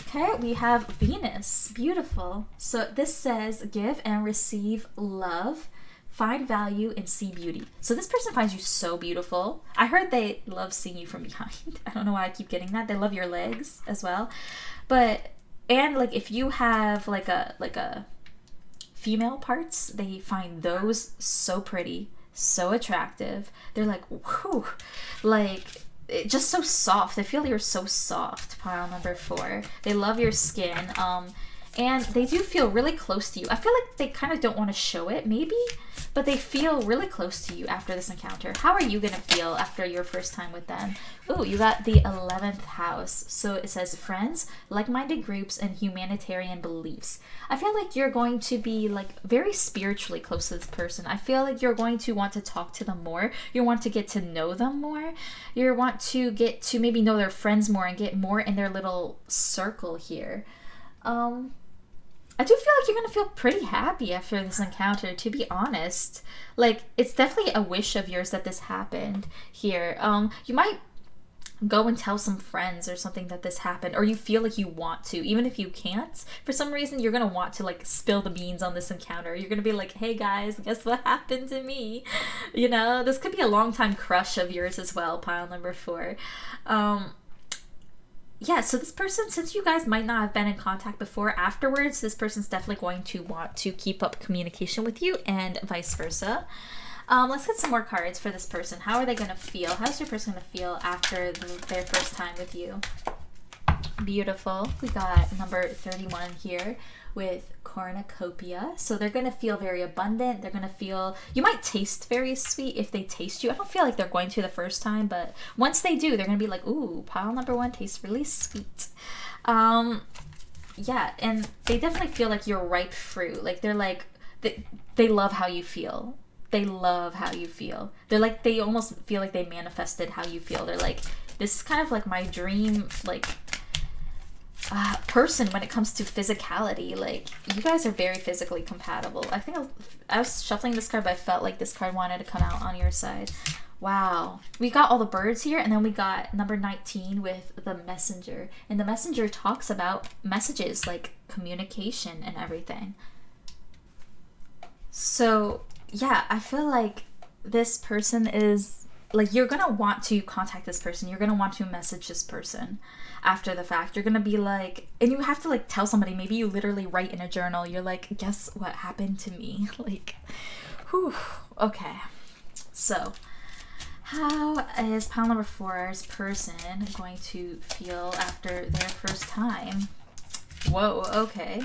Okay, we have Venus. Beautiful. So this says, give and receive love. Find value and see beauty. So this person finds you so beautiful. I heard they love seeing you from behind. I don't know why I keep getting that. They love your legs as well. And like, if you have like a female parts, they find those so pretty, so attractive. They're like, whew, like, just so soft. They feel you're so soft, pile number 4. They love your skin. And they do feel really close to you. I feel like they kind of don't want to show it, maybe, but they feel really close to you after this encounter. How are you going to feel after your first time with them? Ooh, you got the 11th house. So it says friends, like-minded groups, and humanitarian beliefs. I feel like you're going to be like very spiritually close to this person. I feel like you're going to want to talk to them more. You want to get to know them more. You want to get to maybe know their friends more and get more in their little circle here. I do feel like you're gonna feel pretty happy after this encounter, to be honest. Like, it's definitely a wish of yours that this happened here. You might go and tell some friends or something that this happened, or you feel like you want to, even if you can't. For some reason, you're gonna want to like spill the beans on this encounter. You're gonna be like, hey guys, guess what happened to me? You know, this could be a long time crush of yours as well, pile number 4. Yeah, so this person, since you guys might not have been in contact before, afterwards, this person's definitely going to want to keep up communication with you and vice versa. Let's get some more cards for this person. How are they going to feel? How's your person going to feel after their first time with you? Beautiful. We got number 31 here with cornucopia. So they're going to feel very abundant. They're going to feel, you might taste very sweet if they taste you. I don't feel like they're going to the first time, but once they do, they're going to be like, ooh, pile number 1 tastes really sweet. Yeah, and they definitely feel like you're ripe fruit. Like, they're like, they love how you feel. They love how you feel. They're like, they almost feel like they manifested how you feel. They're like, this is kind of like my dream, like, person when it comes to physicality. Like, you guys are very physically compatible. I think I was shuffling this card, but I felt like this card wanted to come out on your side. Wow. We got all the birds here, and then we got number 19 with the messenger. And the messenger talks about messages, like communication and everything. So, yeah, I feel like this person is, like, you're going to want to contact this person. You're going to want to message this person after the fact. You're going to be like, and you have to, like, tell somebody. Maybe you literally write in a journal. You're like, guess what happened to me? Like, whew. Okay. So, how is pile number 4's person going to feel after their first time? Whoa, okay.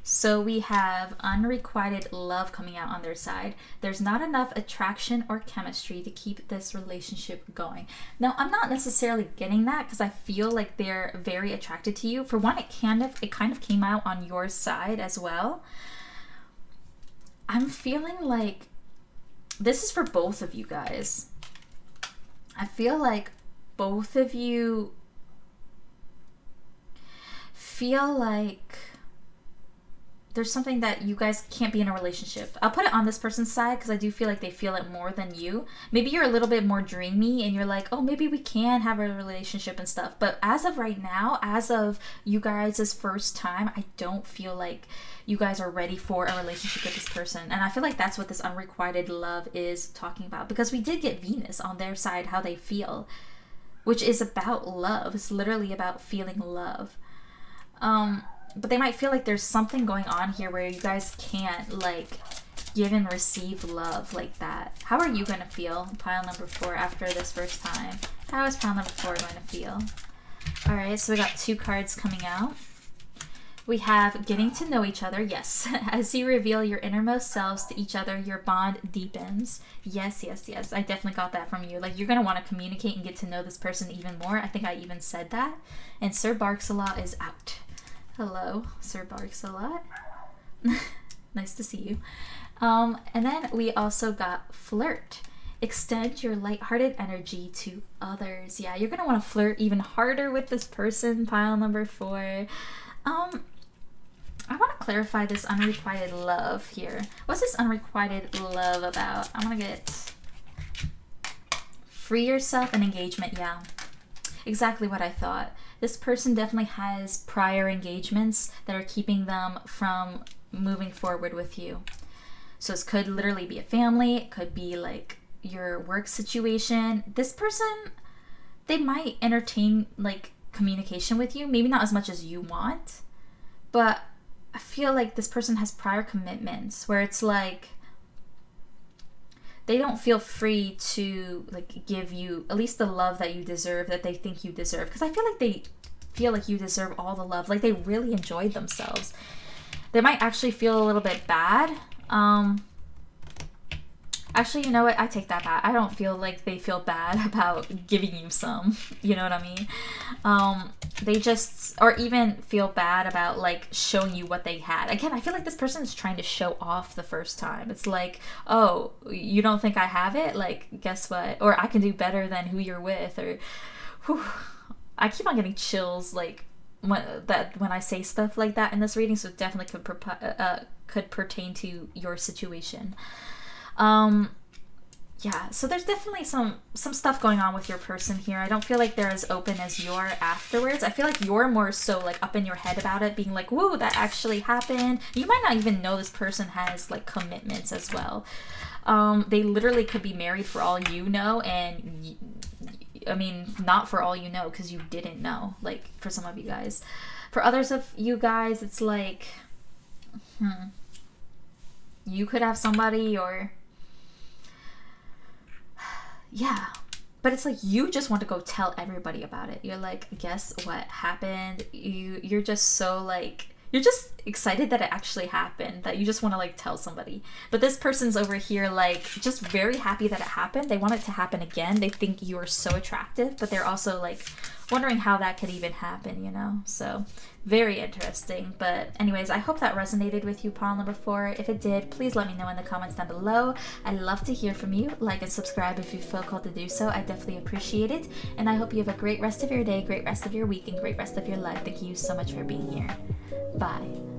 So we have unrequited love coming out on their side. There's not enough attraction or chemistry to keep this relationship going. Now, I'm not necessarily getting that because I feel like they're very attracted to you. For one, it kind of came out on your side as well. I'm feeling like this is for both of you guys. I feel like both of you feel like there's something that you guys can't be in a relationship. I'll put it on this person's side because I do feel like they feel it more than you. Maybe you're a little bit more dreamy and you're like, oh, maybe we can have a relationship and stuff. But as of right now, as of you guys' first time, I don't feel like you guys are ready for a relationship with this person. And I feel like that's what this unrequited love is talking about, because we did get Venus on their side, how they feel, which is about love. It's literally about feeling love. But they might feel like there's something going on here where you guys can't like give and receive love like that. How are you going to feel, pile number 4, after this first time? How is pile number 4 going to feel? All right, so we got 2 cards coming out. We have getting to know each other. Yes. As you reveal your innermost selves to each other, your bond deepens. Yes, yes, yes. I definitely got that from you. Like, you're going to want to communicate and get to know this person even more. I think I even said that. And Sir Barks-a-Lot is out. Hello, Sir Barks-a-Lot. Nice to see you. And then we also got flirt. Extend your lighthearted energy to others. Yeah, you're going to want to flirt even harder with this person, pile number 4. I want to clarify this unrequited love here. What's this unrequited love about? I want to get free yourself and engagement. Yeah, exactly what I thought. This person definitely has prior engagements that are keeping them from moving forward with you. So this could literally be a family. It could be like your work situation. This person, they might entertain like communication with you. Maybe not as much as you want, but I feel like this person has prior commitments where it's like they don't feel free to like give you at least the love that you deserve, that they think you deserve. Because I feel like they feel like you deserve all the love. Like they really enjoyed themselves. They might actually feel a little bit bad. Actually, you know what? I take that back. I don't feel like they feel bad about giving you some. You know what I mean? They just, or even feel bad about like showing you what they had. Again, I feel like this person is trying to show off the first time. It's like, oh, you don't think I have it? Like, guess what? Or I can do better than who you're with. Or, whew. I keep on getting chills like when I say stuff like that in this reading. So it definitely could pertain to your situation. Yeah, so there's definitely some stuff going on with your person here. I don't feel like they're as open as you are afterwards. I feel like you're more so like up in your head about it, being like, whoa, that actually happened. You might not even know this person has like commitments as well. They literally could be married for all you know, and I mean, not for all you know, because you didn't know, like for some of you guys. For others of you guys, it's like, you could have somebody, or yeah, but it's like you just want to go tell everybody about it. You're like, guess what happened? You're just so like, you're just excited that it actually happened, that you just want to like tell somebody. But this person's over here like just very happy that it happened. They want it to happen again. They think you are so attractive, but they're also like wondering how that could even happen, you know? So very interesting. But anyways, I hope that resonated with you, pile number 4. If it did, please let me know in the comments down below. I'd love to hear from you. Like and subscribe if you feel called to do so. I definitely appreciate it. And I hope you have a great rest of your day, great rest of your week, and great rest of your life. Thank you so much for being here. Bye.